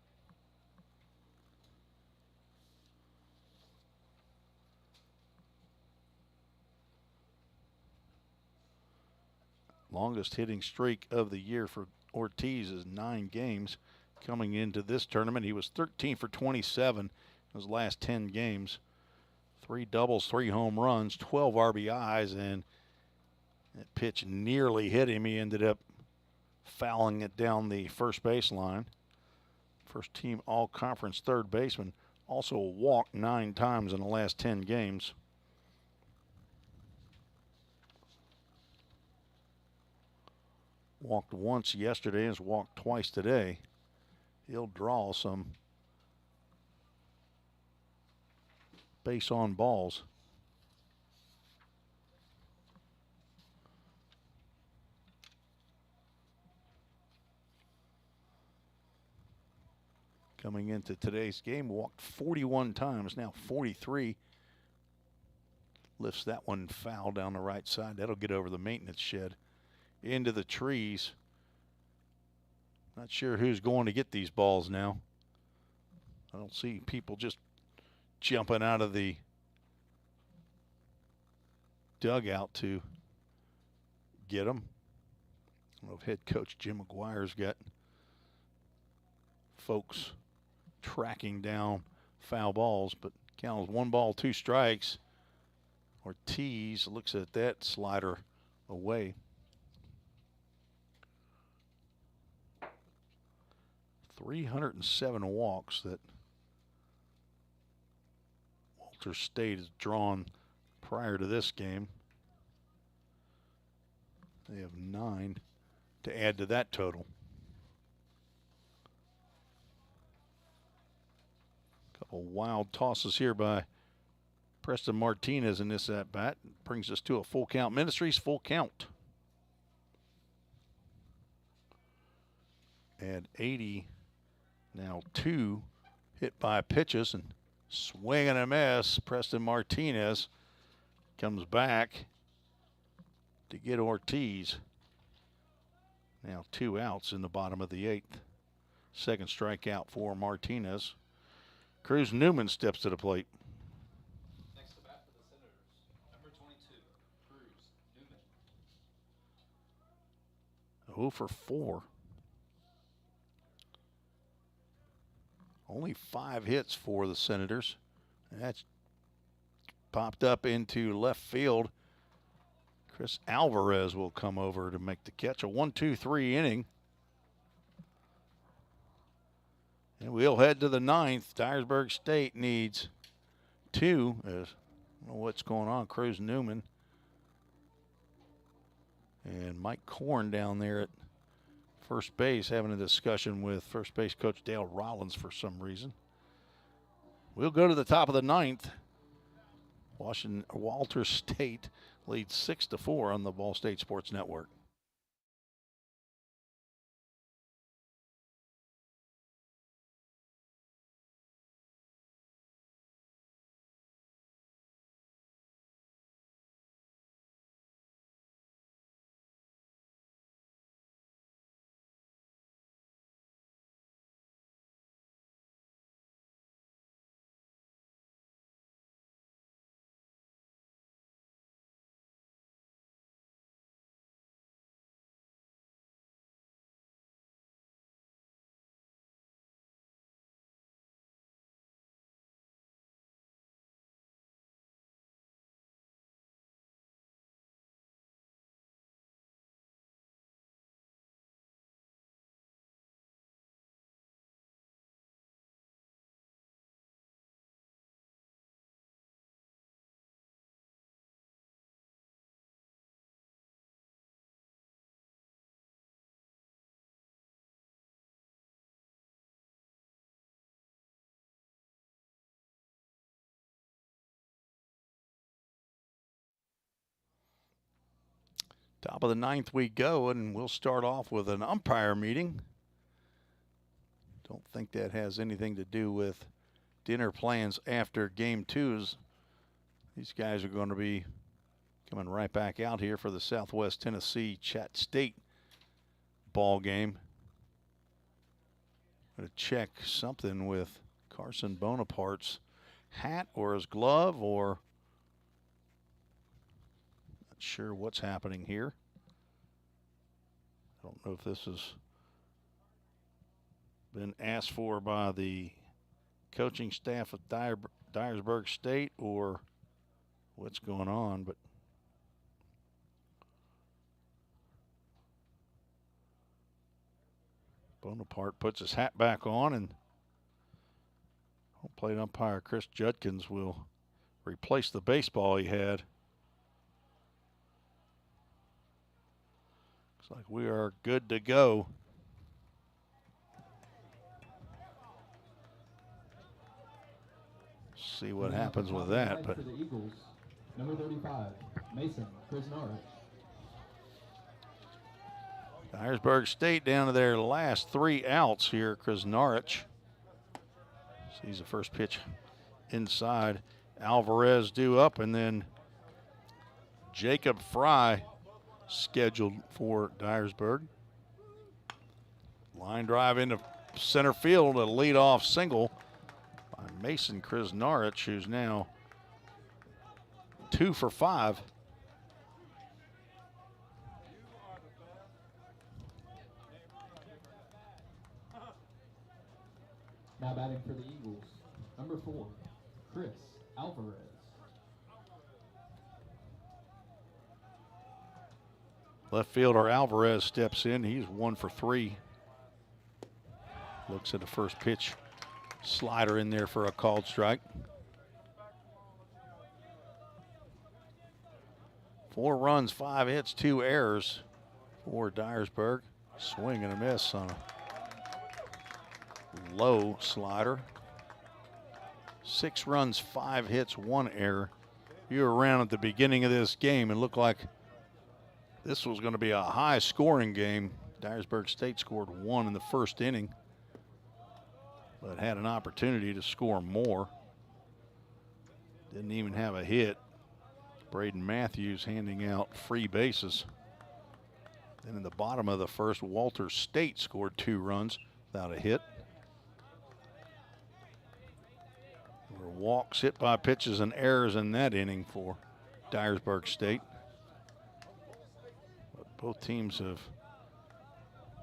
Longest hitting streak of the year for Ortiz is 9 games. Coming into this tournament, he was 13 for 27 in his last 10 games. 3 doubles, 3 home runs, 12 RBIs, and that pitch nearly hit him. He ended up fouling it down the first baseline. First team all-conference third baseman. Also walked 9 times in the last 10 games. Walked once yesterday and has walked twice today. He'll draw some base on balls. Coming into today's game, walked 41 times, now 43. Lifts that one foul down the right side. That'll get over the maintenance shed. Into the trees. Not sure who's going to get these balls now. I don't see people just jumping out of the dugout to get them. I don't know if head coach Jim McGuire's got folks tracking down foul balls, but count 1 ball, 2 strikes. Ortiz looks at that slider away. .307 walks that VolState has drawn prior to this game. They have 9 to add to that total. Couple wild tosses here by Preston Martinez in this at-bat. Brings us to a full count. Ministries, full count. At 80, now 2 hit by pitches and swing and a miss. Preston Martinez comes back to get Ortiz. Now 2 outs in the bottom of the 8th. Second strikeout for Martinez. Cruz Newman steps to the plate. Next to bat for the Senators, number 22, Cruz Newman. 0 for 4. Only 5 hits for the Senators. And that's popped up into left field. Chris Alvarez will come over to make the catch. A 1-2-3 inning. And we'll head to the 9th. Dyersburg State needs 2. I don't know what's going on. Cruz Newman and Mike Korn down there at first base having a discussion with first base coach Dale Rollins for some reason. We'll go to the top of the 9th. Walter State leads 6-4 on the VolState Sports Network. Top of the ninth we go, and we'll start off with an umpire meeting. Don't think that has anything to do with dinner plans after game 2s. These guys are going to be coming right back out here for the Southwest Tennessee Chat State ball game. Going to check something with Carson Bonaparte's hat or his glove, or not sure what's happening here. I don't know if this has been asked for by the coaching staff of Dyersburg State or what's going on, but Bonaparte puts his hat back on, and home plate umpire Chris Judkins will replace the baseball he had. Looks like we are good to go. See what happens with that. But for the Eagles, number 35, Mason Krasnarich. Dyersburg State down to their last 3 outs here. Krasnarich sees the first pitch inside. Alvarez due up, and then Jacob Fry scheduled for Dyersburg. Line drive into center field, a leadoff single by Mason Krasnarich, who's now 2 for 5. Now batting for the Eagles, number 4, Chris Alvarez. Left fielder Alvarez steps in. He's 1 for 3. Looks at the first pitch. Slider in there for a called strike. 4 runs, 5 hits, 2 errors for Dyersburg. Swing and a miss on a low slider. 6 runs, 5 hits, 1 error. You were around at the beginning of this game and looked like this was going to be a high scoring game. Dyersburg State scored 1 in the first inning, but had an opportunity to score more. Didn't even have a hit. Braden Matthews handing out free bases. Then in the bottom of the first, Walter State scored 2 runs without a hit. There were walks, hit by pitches, and errors in that inning for Dyersburg State. But both teams have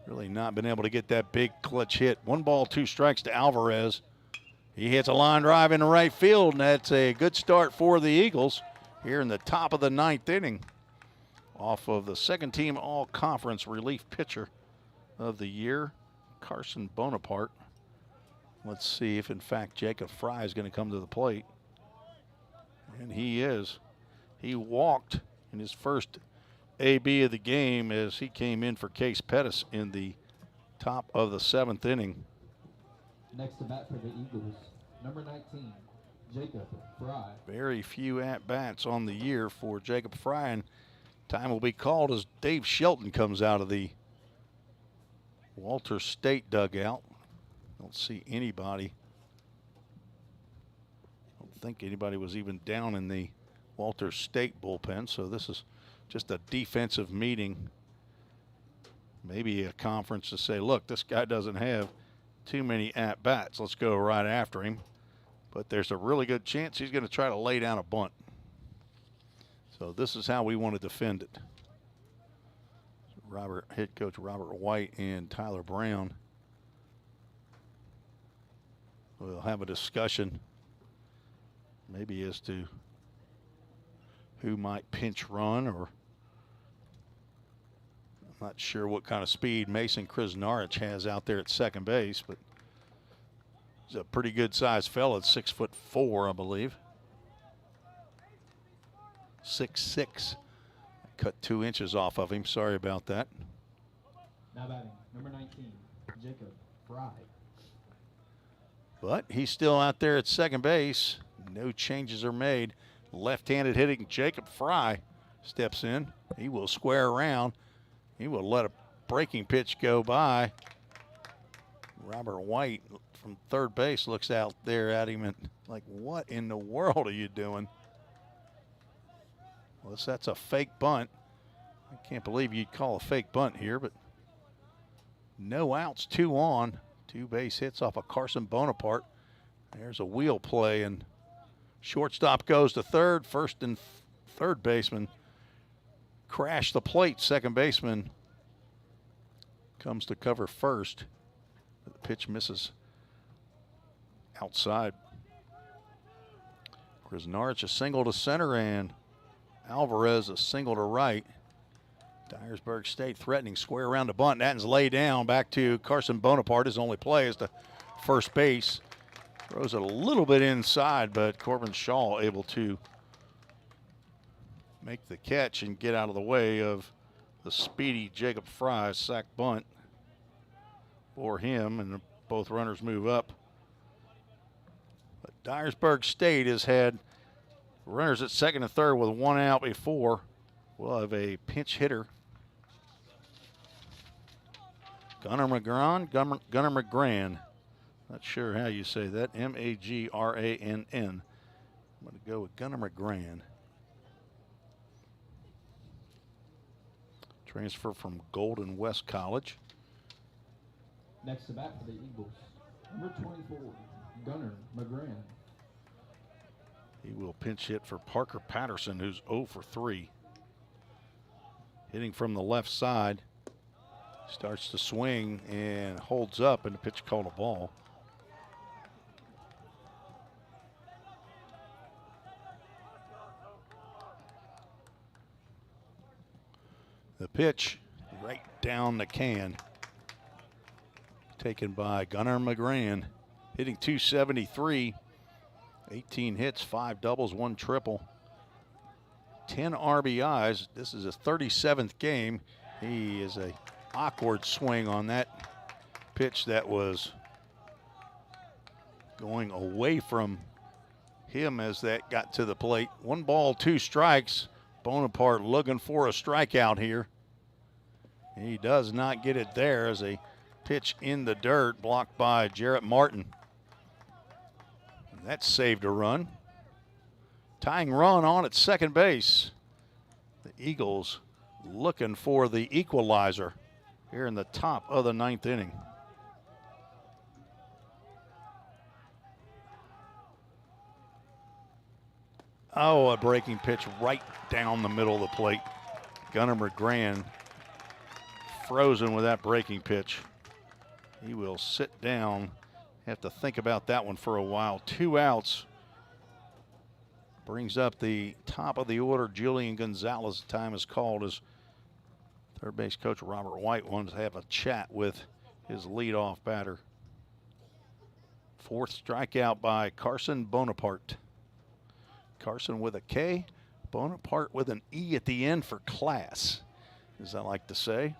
really not been able to get that big clutch hit. 1 ball, 2 strikes to Alvarez. He hits a line drive into right field, and that's a good start for the Eagles here in the top of the 9th inning. Off of the second team all-conference relief pitcher of the year, Carson Bonaparte. Let's see if, in fact, Jacob Fry is going to come to the plate. And he is. He walked in his first AB of the game as he came in for Case Pettis in the top of the 7th inning. Next to bat for the Eagles, number 19, Jacob Fry. Very few at-bats on the year for Jacob Fry, and time will be called as Dave Shelton comes out of the Walter State dugout. Don't see anybody. Don't think anybody was even down in the Walter State bullpen, so this is just a defensive meeting. Maybe a conference to say, look, this guy doesn't have too many at-bats. Let's go right after him. But there's a really good chance he's going to try to lay down a bunt. So this is how we want to defend it. Head coach Robert White and Tyler Brown will have a discussion maybe as to who might pinch run, or I'm not sure what kind of speed Mason Krasnarich has out there at second base, but he's a pretty good sized fella, 6'4", I believe. 6'6". Cut 2 inches off of him. Sorry about that. Now batting, number 19, Jacob Fry. But he's still out there at second base. No changes are made. Left-handed hitting Jacob Fry steps in. He will square around. He will let a breaking pitch go by. Robert White from third base looks out there at him and like, what in the world are you doing? Well, that's a fake bunt. I can't believe you'd call a fake bunt here, but no outs, 2 on. 2 base hits off of Carson Bonaparte. There's a wheel play, and shortstop goes to third. First and third baseman crash the plate. Second baseman comes to cover first. The pitch misses outside. Krasnarich a single to center, and Alvarez a single to right. Dyersburg State threatening, square around the bunt. Natton's lay down, back to Carson Bonaparte. His only play is to first base. Throws it a little bit inside, but Corbin Shaw able to make the catch and get out of the way of the speedy Jacob Fry's sac bunt for him, and both runners move up. But Dyersburg State has had runners at second and third with 1 out before. We'll have a pinch hitter. Gunnar McGrann. Not sure how you say that. M-A-G-R-A-N-N. I'm going to go with Gunnar McGrann. Transfer from Golden West College. Next to bat for the Eagles, number 24, Gunnar McGrann. He will pinch hit for Parker Patterson, who's 0 for 3. Hitting from the left side. Starts to swing and holds up, and the pitch called a ball. The pitch right down the can. Taken by Gunnar McGrann. Hitting .273. 18 hits, 5 doubles, 1 triple. 10 RBIs. This is his 37th game. He is a awkward swing on that pitch that was going away from him as that got to the plate. 1 ball, 2 strikes. Bonaparte looking for a strikeout here. He does not get it there as a pitch in the dirt blocked by Jarrett Martin. That saved a run. Tying run on at second base. The Eagles looking for the equalizer here in the top of the 9th inning. Oh, a breaking pitch right down the middle of the plate. Gunnar McGrann frozen with that breaking pitch. He will sit down. Have to think about that one for a while. 2 outs. Brings up the top of the order. Julian Gonzalez, time is called as third base coach Robert White wants to have a chat with his leadoff batter. 4th strikeout by Carson Bonaparte. Carson with a K, Bonaparte with an E at the end for class, as I like to say.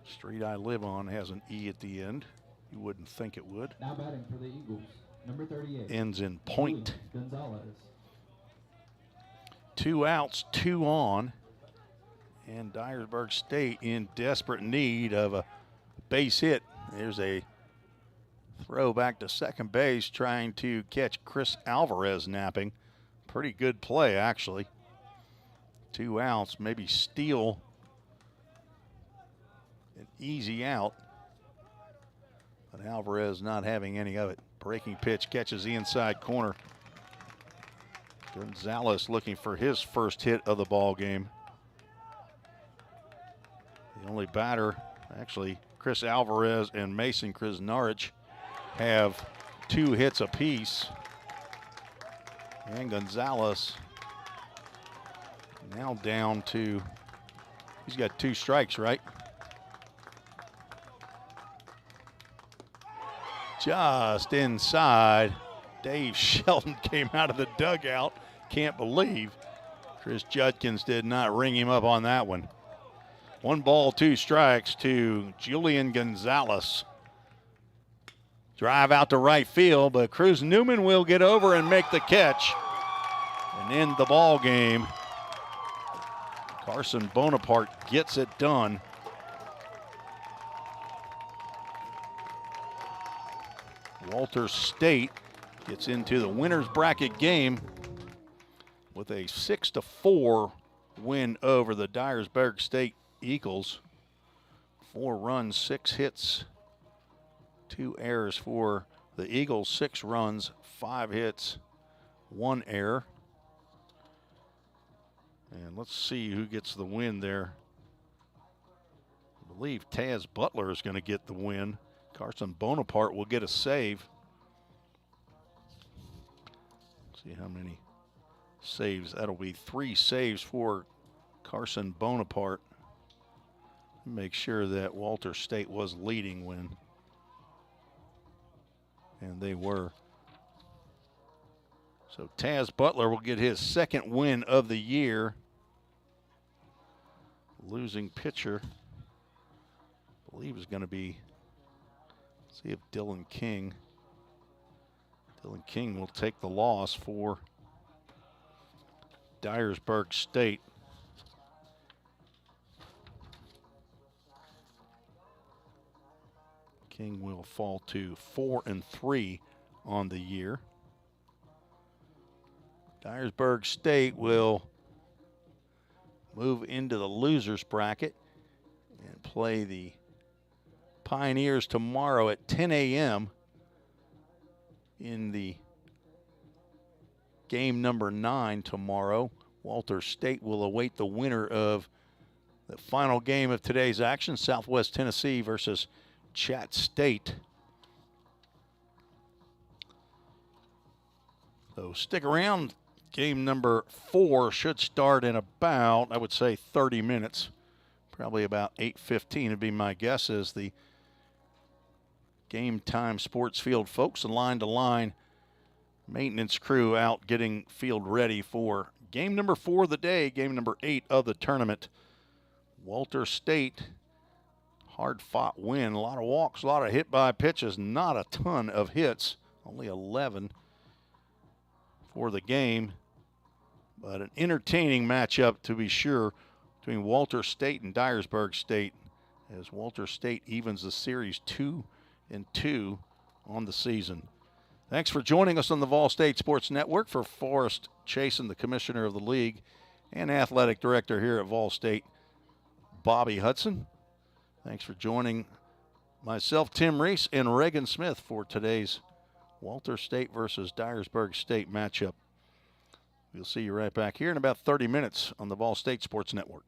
Street I live on has an E at the end. You wouldn't think it would. Now batting for the Eagles, number 38. Ends in point. Gonzalez. 2 outs, 2 on. And Dyersburg State in desperate need of a base hit. There's a throw back to second base trying to catch Chris Alvarez napping. Pretty good play, actually. 2 outs, maybe steal an easy out. But Alvarez not having any of it. Breaking pitch catches the inside corner. Gonzalez looking for his first hit of the ball game. The only batter, actually, Chris Alvarez and Mason Krasnarich have 2 hits apiece. And Gonzalez now down to, he's got 2 strikes, right? Just inside. Dave Shelton came out of the dugout. Can't believe Chris Judkins did not ring him up on that one. 1 ball, 2 strikes to Julian Gonzalez. Drive out to right field, but Cruz Newman will get over and make the catch and end the ball game. Carson Bonaparte gets it done. Walter State gets into the winner's bracket game with a 6-4 win over the Dyersburg State Eagles. 4 runs, 6 hits, 2 errors for the Eagles. 6 runs, 5 hits, 1 error. And let's see who gets the win there. I believe Taz Butler is going to get the win. Carson Bonaparte will get a save. See how many saves. That'll be 3 saves for Carson Bonaparte. Make sure that Walter State was leading when, and they were. So Taz Butler will get his 2nd win of the year. Losing pitcher, I believe, is going to be, see if Dylan King will take the loss for Dyersburg State. King will fall to 4-3 on the year. Dyersburg State will move into the losers bracket and play the Pioneers tomorrow at 10 a.m. in the game number 9 tomorrow. Walter State will await the winner of the final game of today's action, Southwest Tennessee versus Chat State. So stick around. Game number 4 should start in about, I would say, 30 minutes. Probably about 8:15 would be my guess, as the Game Time Sports Field folks and line-to-line maintenance crew out getting field ready for game number 4 of the day, game number 8 of the tournament. Walter State, hard-fought win. A lot of walks, a lot of hit-by pitches, not a ton of hits, only 11 for the game. But an entertaining matchup, to be sure, between Walter State and Dyersburg State, as Walter State evens the series 2-2 on the season. Thanks for joining us on the VolState Sports Network. For Forrest Chasen, the commissioner of the league and athletic director here at VolState, Bobby Hudson. Thanks for joining myself, Tim Reese, and Reagan Smith for today's Walter State versus Dyersburg State matchup. We'll see you right back here in about 30 minutes on the VolState Sports Network.